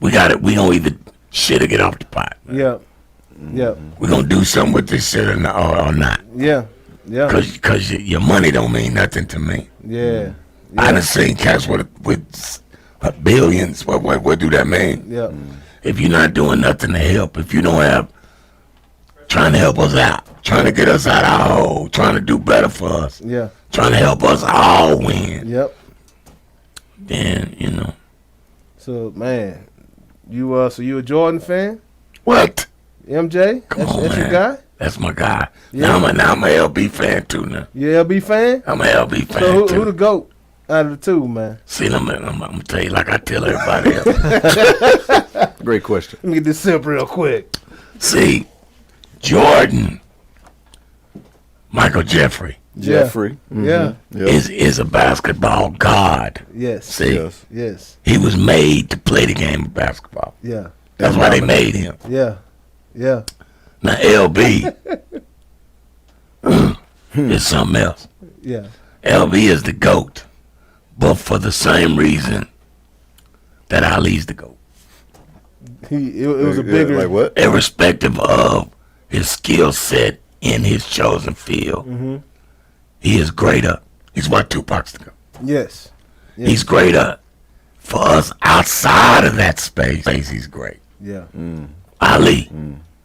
[SPEAKER 7] either shit or get off the pot. Man.
[SPEAKER 1] Yeah. Yeah.
[SPEAKER 7] We gonna do something with this shit or not.
[SPEAKER 1] Yeah. Yeah.
[SPEAKER 7] Cause your money don't mean nothing to me.
[SPEAKER 1] Yeah.
[SPEAKER 7] I done seen cats with billions. What do that mean?
[SPEAKER 1] Yeah.
[SPEAKER 7] If you're not doing nothing to help, if you don't have trying to help us out, trying to get us out of our hole, trying to do better for us, trying to help us all win.
[SPEAKER 1] Yep.
[SPEAKER 7] Then you know.
[SPEAKER 1] So man, you a Jordan fan?
[SPEAKER 7] What?
[SPEAKER 1] MJ?
[SPEAKER 7] Come on,
[SPEAKER 1] that's
[SPEAKER 7] man.
[SPEAKER 1] your guy?
[SPEAKER 7] That's my guy.
[SPEAKER 1] Yeah.
[SPEAKER 7] Now I'm a LB fan too now.
[SPEAKER 1] You LB fan?
[SPEAKER 7] I'm a LB fan
[SPEAKER 1] so
[SPEAKER 7] too.
[SPEAKER 1] Who the GOAT out of the two, man?
[SPEAKER 7] See, I'm gonna tell you like I tell everybody else.
[SPEAKER 3] Great question.
[SPEAKER 1] Let me get this sip real quick.
[SPEAKER 7] See, Jordan, Michael Jeffrey.
[SPEAKER 3] Jeffrey.
[SPEAKER 1] Yeah.
[SPEAKER 7] Is a basketball god.
[SPEAKER 1] Yes.
[SPEAKER 7] See?
[SPEAKER 1] Yes.
[SPEAKER 7] He was made to play the game of basketball.
[SPEAKER 1] Yeah.
[SPEAKER 7] That's why they made him.
[SPEAKER 1] Yeah. Yeah.
[SPEAKER 7] Now LB is something else.
[SPEAKER 1] Yeah.
[SPEAKER 7] LB is the GOAT. but for the same reason that Ali's the GOAT.
[SPEAKER 4] It was a bigger.
[SPEAKER 3] Like what?
[SPEAKER 7] Irrespective of his skill set in his chosen field, he is greater. He's what Tupac's the GOAT.
[SPEAKER 4] Yes.
[SPEAKER 7] He's greater for us outside of that space. He's great.
[SPEAKER 4] Yeah.
[SPEAKER 7] Ali,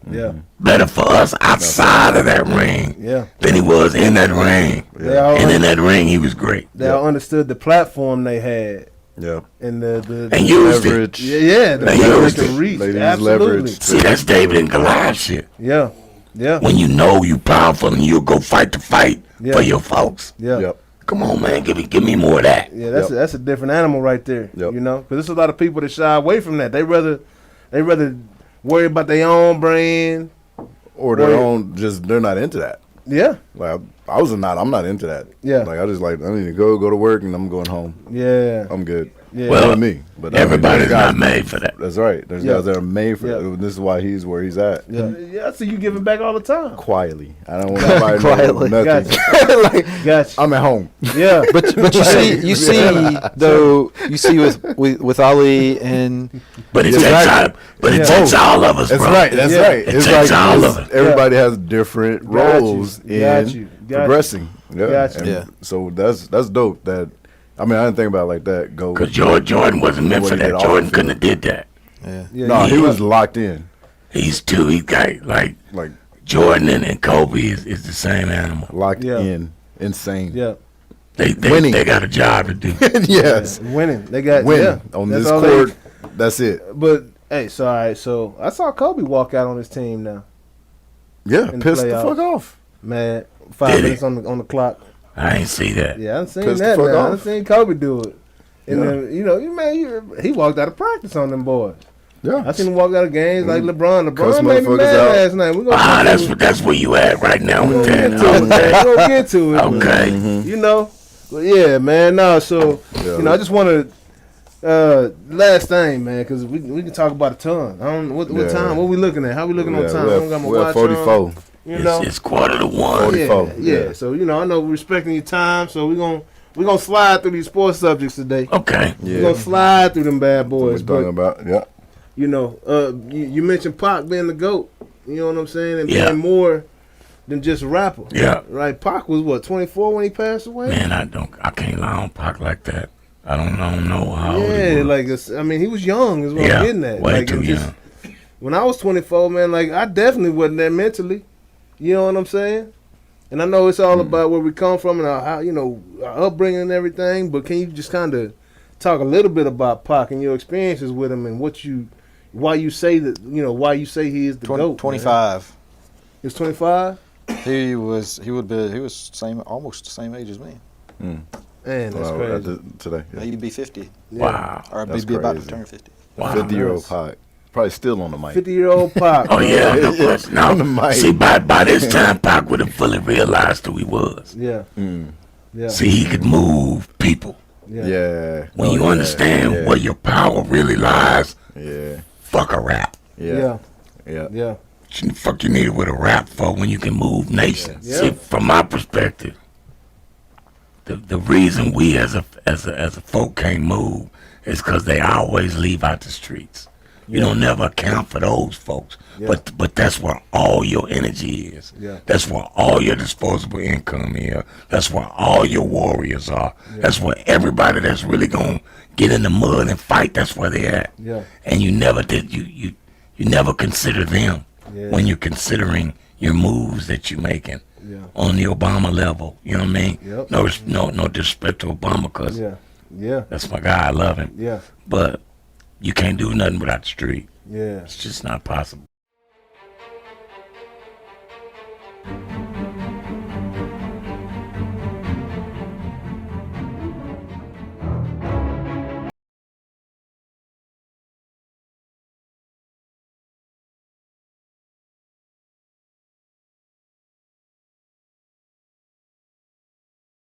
[SPEAKER 4] Yeah.
[SPEAKER 7] better for us outside of that ring
[SPEAKER 4] Yeah.
[SPEAKER 7] than he was in that ring. And in that ring, he was great.
[SPEAKER 4] They all understood the platform they had.
[SPEAKER 3] Yeah.
[SPEAKER 4] And the
[SPEAKER 7] And used
[SPEAKER 3] leverage.
[SPEAKER 4] Yeah, the
[SPEAKER 7] They
[SPEAKER 4] leverage
[SPEAKER 7] used
[SPEAKER 4] and
[SPEAKER 7] it.
[SPEAKER 4] reach.
[SPEAKER 3] They used
[SPEAKER 4] Absolutely.
[SPEAKER 3] leverage.
[SPEAKER 7] See, that's David and Goliath shit.
[SPEAKER 4] Yeah. Yeah.
[SPEAKER 7] When you know you powerful and you'll go fight the fight
[SPEAKER 4] Yeah.
[SPEAKER 7] for your folks.
[SPEAKER 4] Yeah.
[SPEAKER 3] Yep.
[SPEAKER 7] Come on, man, give me more of that.
[SPEAKER 4] Yeah, that's a different animal right there.
[SPEAKER 3] Yep.
[SPEAKER 4] You know, because there's a lot of people that shy away from that. They rather worry about their own brand.
[SPEAKER 3] Or their own, just they're not into that.
[SPEAKER 4] Yeah.
[SPEAKER 3] Like I'm not into that.
[SPEAKER 4] Yeah.
[SPEAKER 3] Like I just like I need to go to work and I'm going home.
[SPEAKER 4] Yeah.
[SPEAKER 3] I'm good.
[SPEAKER 4] Yeah.
[SPEAKER 7] Well,
[SPEAKER 3] Not me, but
[SPEAKER 7] Everybody's
[SPEAKER 3] there's guys-
[SPEAKER 7] not made for that.
[SPEAKER 3] That's right. There's
[SPEAKER 4] Yeah.
[SPEAKER 3] guys that are made for
[SPEAKER 4] Yeah.
[SPEAKER 3] that. This is why he's where he's at.
[SPEAKER 4] Yeah. I see you giving back all the time.
[SPEAKER 3] Quietly. I don't want nobody to know
[SPEAKER 8] Quietly.
[SPEAKER 3] nothing.
[SPEAKER 4] Gotcha. Gotcha.
[SPEAKER 3] I'm at home.
[SPEAKER 4] Yeah.
[SPEAKER 8] But you see with Ali and
[SPEAKER 7] But it
[SPEAKER 3] Exactly.
[SPEAKER 7] takes time. But it takes all of us,
[SPEAKER 3] That's
[SPEAKER 7] bro.
[SPEAKER 3] right. That's
[SPEAKER 4] Yeah.
[SPEAKER 3] right.
[SPEAKER 7] It
[SPEAKER 3] It's
[SPEAKER 7] takes
[SPEAKER 3] like
[SPEAKER 7] all
[SPEAKER 3] it's-
[SPEAKER 7] of it.
[SPEAKER 3] everybody has different
[SPEAKER 4] Got you.
[SPEAKER 3] roles
[SPEAKER 4] Got
[SPEAKER 3] in
[SPEAKER 4] you.
[SPEAKER 3] progressing. Yeah.
[SPEAKER 4] Got you.
[SPEAKER 3] And
[SPEAKER 8] Yeah.
[SPEAKER 3] So that's dope. That I mean I didn't think about it like that. Go.
[SPEAKER 7] Because Jordan wasn't meant for
[SPEAKER 3] What he did
[SPEAKER 7] that.
[SPEAKER 3] off
[SPEAKER 7] Jordan
[SPEAKER 3] the
[SPEAKER 7] couldn't have did that.
[SPEAKER 4] Yeah.
[SPEAKER 3] No, he was locked in.
[SPEAKER 7] He got like
[SPEAKER 3] Like
[SPEAKER 7] Jordan and Kobe is the same animal.
[SPEAKER 3] locked
[SPEAKER 4] Yeah.
[SPEAKER 3] in. Insane.
[SPEAKER 4] Yeah.
[SPEAKER 3] Winning.
[SPEAKER 7] They got a job to do.
[SPEAKER 3] Yes.
[SPEAKER 4] Winning. They got
[SPEAKER 3] Win
[SPEAKER 4] yeah.
[SPEAKER 3] on
[SPEAKER 4] That's
[SPEAKER 3] this
[SPEAKER 4] all
[SPEAKER 3] court. That's it.
[SPEAKER 4] But hey, so all right, so I saw Kobe walk out on his team now.
[SPEAKER 3] Yeah.
[SPEAKER 4] In the
[SPEAKER 3] Pissed the
[SPEAKER 4] playoffs.
[SPEAKER 3] fuck off.
[SPEAKER 4] Man, 5
[SPEAKER 7] Did he?
[SPEAKER 4] minutes on the clock.
[SPEAKER 7] I ain't see that.
[SPEAKER 4] Yeah, I done seen
[SPEAKER 3] Pissed the
[SPEAKER 4] that
[SPEAKER 3] fuck
[SPEAKER 4] now. I
[SPEAKER 3] off.
[SPEAKER 4] done seen Kobe do it. And
[SPEAKER 3] Yeah.
[SPEAKER 4] then, you know, he walked out of practice on them boys.
[SPEAKER 3] Yeah.
[SPEAKER 4] I seen him walk out of games like LeBron.
[SPEAKER 3] Cuss
[SPEAKER 4] LeBron made me
[SPEAKER 3] motherfuckers
[SPEAKER 4] mad
[SPEAKER 3] out.
[SPEAKER 4] last night. We're gonna
[SPEAKER 7] That's where you at right now with that.
[SPEAKER 4] We're gonna get to it.
[SPEAKER 7] Okay.
[SPEAKER 4] Man. You know? But yeah, man. No, so,
[SPEAKER 3] Yeah.
[SPEAKER 4] you know, I just want to, last thing, man, because we can talk about a ton. I don't know what
[SPEAKER 3] Yeah.
[SPEAKER 4] time, what we looking at? How we looking on time? I don't got my
[SPEAKER 3] We're
[SPEAKER 4] watch
[SPEAKER 3] at 44.
[SPEAKER 4] on. You know?
[SPEAKER 7] It's 1:45.
[SPEAKER 3] 44.
[SPEAKER 4] Yeah. So, you know, I know we're respecting your time, so we're gonna slide through these sports subjects today.
[SPEAKER 7] Okay.
[SPEAKER 4] We're
[SPEAKER 3] Yeah.
[SPEAKER 4] gonna slide through them bad
[SPEAKER 3] What we
[SPEAKER 4] boys.
[SPEAKER 3] talking
[SPEAKER 4] But,
[SPEAKER 3] about? Yeah.
[SPEAKER 4] you know, you mentioned Pac being the GOAT. You know what I'm saying? And
[SPEAKER 7] Yeah.
[SPEAKER 4] being more than just a rapper.
[SPEAKER 7] Yeah.
[SPEAKER 4] Right? Pac was what, 24 when he passed away?
[SPEAKER 7] Man, I can't lie on Pac like that. I don't know how old he
[SPEAKER 4] Yeah,
[SPEAKER 7] was.
[SPEAKER 4] like I mean, he was young, is what
[SPEAKER 7] Yeah,
[SPEAKER 4] I'm getting at.
[SPEAKER 7] way
[SPEAKER 4] Like,
[SPEAKER 7] too
[SPEAKER 4] it just-
[SPEAKER 7] young.
[SPEAKER 4] When I was 24, man, like I definitely wasn't there mentally. You know what I'm saying? And I know it's all about where we come from and how, you know, our upbringing and everything. But can you just kind of talk a little bit about Pac and your experiences with him and why you say he is the GOAT?
[SPEAKER 8] 25.
[SPEAKER 4] He was 25.
[SPEAKER 8] He was almost the same age as me.
[SPEAKER 4] Man, that's
[SPEAKER 3] Well,
[SPEAKER 4] crazy.
[SPEAKER 3] today. Yeah.
[SPEAKER 8] He'd be 50,
[SPEAKER 7] Wow.
[SPEAKER 8] or
[SPEAKER 3] That's
[SPEAKER 8] he'd be about to
[SPEAKER 3] crazy.
[SPEAKER 8] turn 50.
[SPEAKER 7] Wow.
[SPEAKER 3] 50-year-old Pac. Probably still on the mic.
[SPEAKER 4] 50-year-old Pac.
[SPEAKER 7] Oh yeah, no question.
[SPEAKER 3] On the
[SPEAKER 7] No.
[SPEAKER 3] mic.
[SPEAKER 7] See, by this time, Pac would have fully realized who he was.
[SPEAKER 4] Yeah. Yeah.
[SPEAKER 7] See, he could move people.
[SPEAKER 4] Yeah.
[SPEAKER 3] Yeah.
[SPEAKER 7] When
[SPEAKER 3] Oh,
[SPEAKER 7] you
[SPEAKER 3] yeah,
[SPEAKER 7] understand
[SPEAKER 3] yeah.
[SPEAKER 7] where your power really lies,
[SPEAKER 3] Yeah.
[SPEAKER 7] fuck a rap.
[SPEAKER 3] Yeah.
[SPEAKER 4] Yeah.
[SPEAKER 3] Yeah.
[SPEAKER 4] Yeah.
[SPEAKER 7] What the fuck you need it with a rap for when you can move nations?
[SPEAKER 4] Yeah.
[SPEAKER 7] See, from my perspective, the reason we as a folk can't move is because they always leave out the streets. You don't never account for those folks.
[SPEAKER 4] Yeah.
[SPEAKER 7] But that's where all your energy is.
[SPEAKER 4] Yeah.
[SPEAKER 7] That's where all your disposable income is. That's where all your warriors are. That's where everybody that's really gonna get in the mud and fight, that's where they at.
[SPEAKER 4] Yeah.
[SPEAKER 7] And you never did you never consider them
[SPEAKER 4] Yeah.
[SPEAKER 7] when you're considering your moves that you're making
[SPEAKER 4] Yeah.
[SPEAKER 7] on the Obama level. You know what I mean?
[SPEAKER 4] Yep.
[SPEAKER 7] No disrespect to Obama, cause
[SPEAKER 4] Yeah. Yeah.
[SPEAKER 7] that's my guy. I love him.
[SPEAKER 4] Yeah.
[SPEAKER 7] But you can't do nothing without the street.
[SPEAKER 4] Yeah.
[SPEAKER 7] It's just not possible.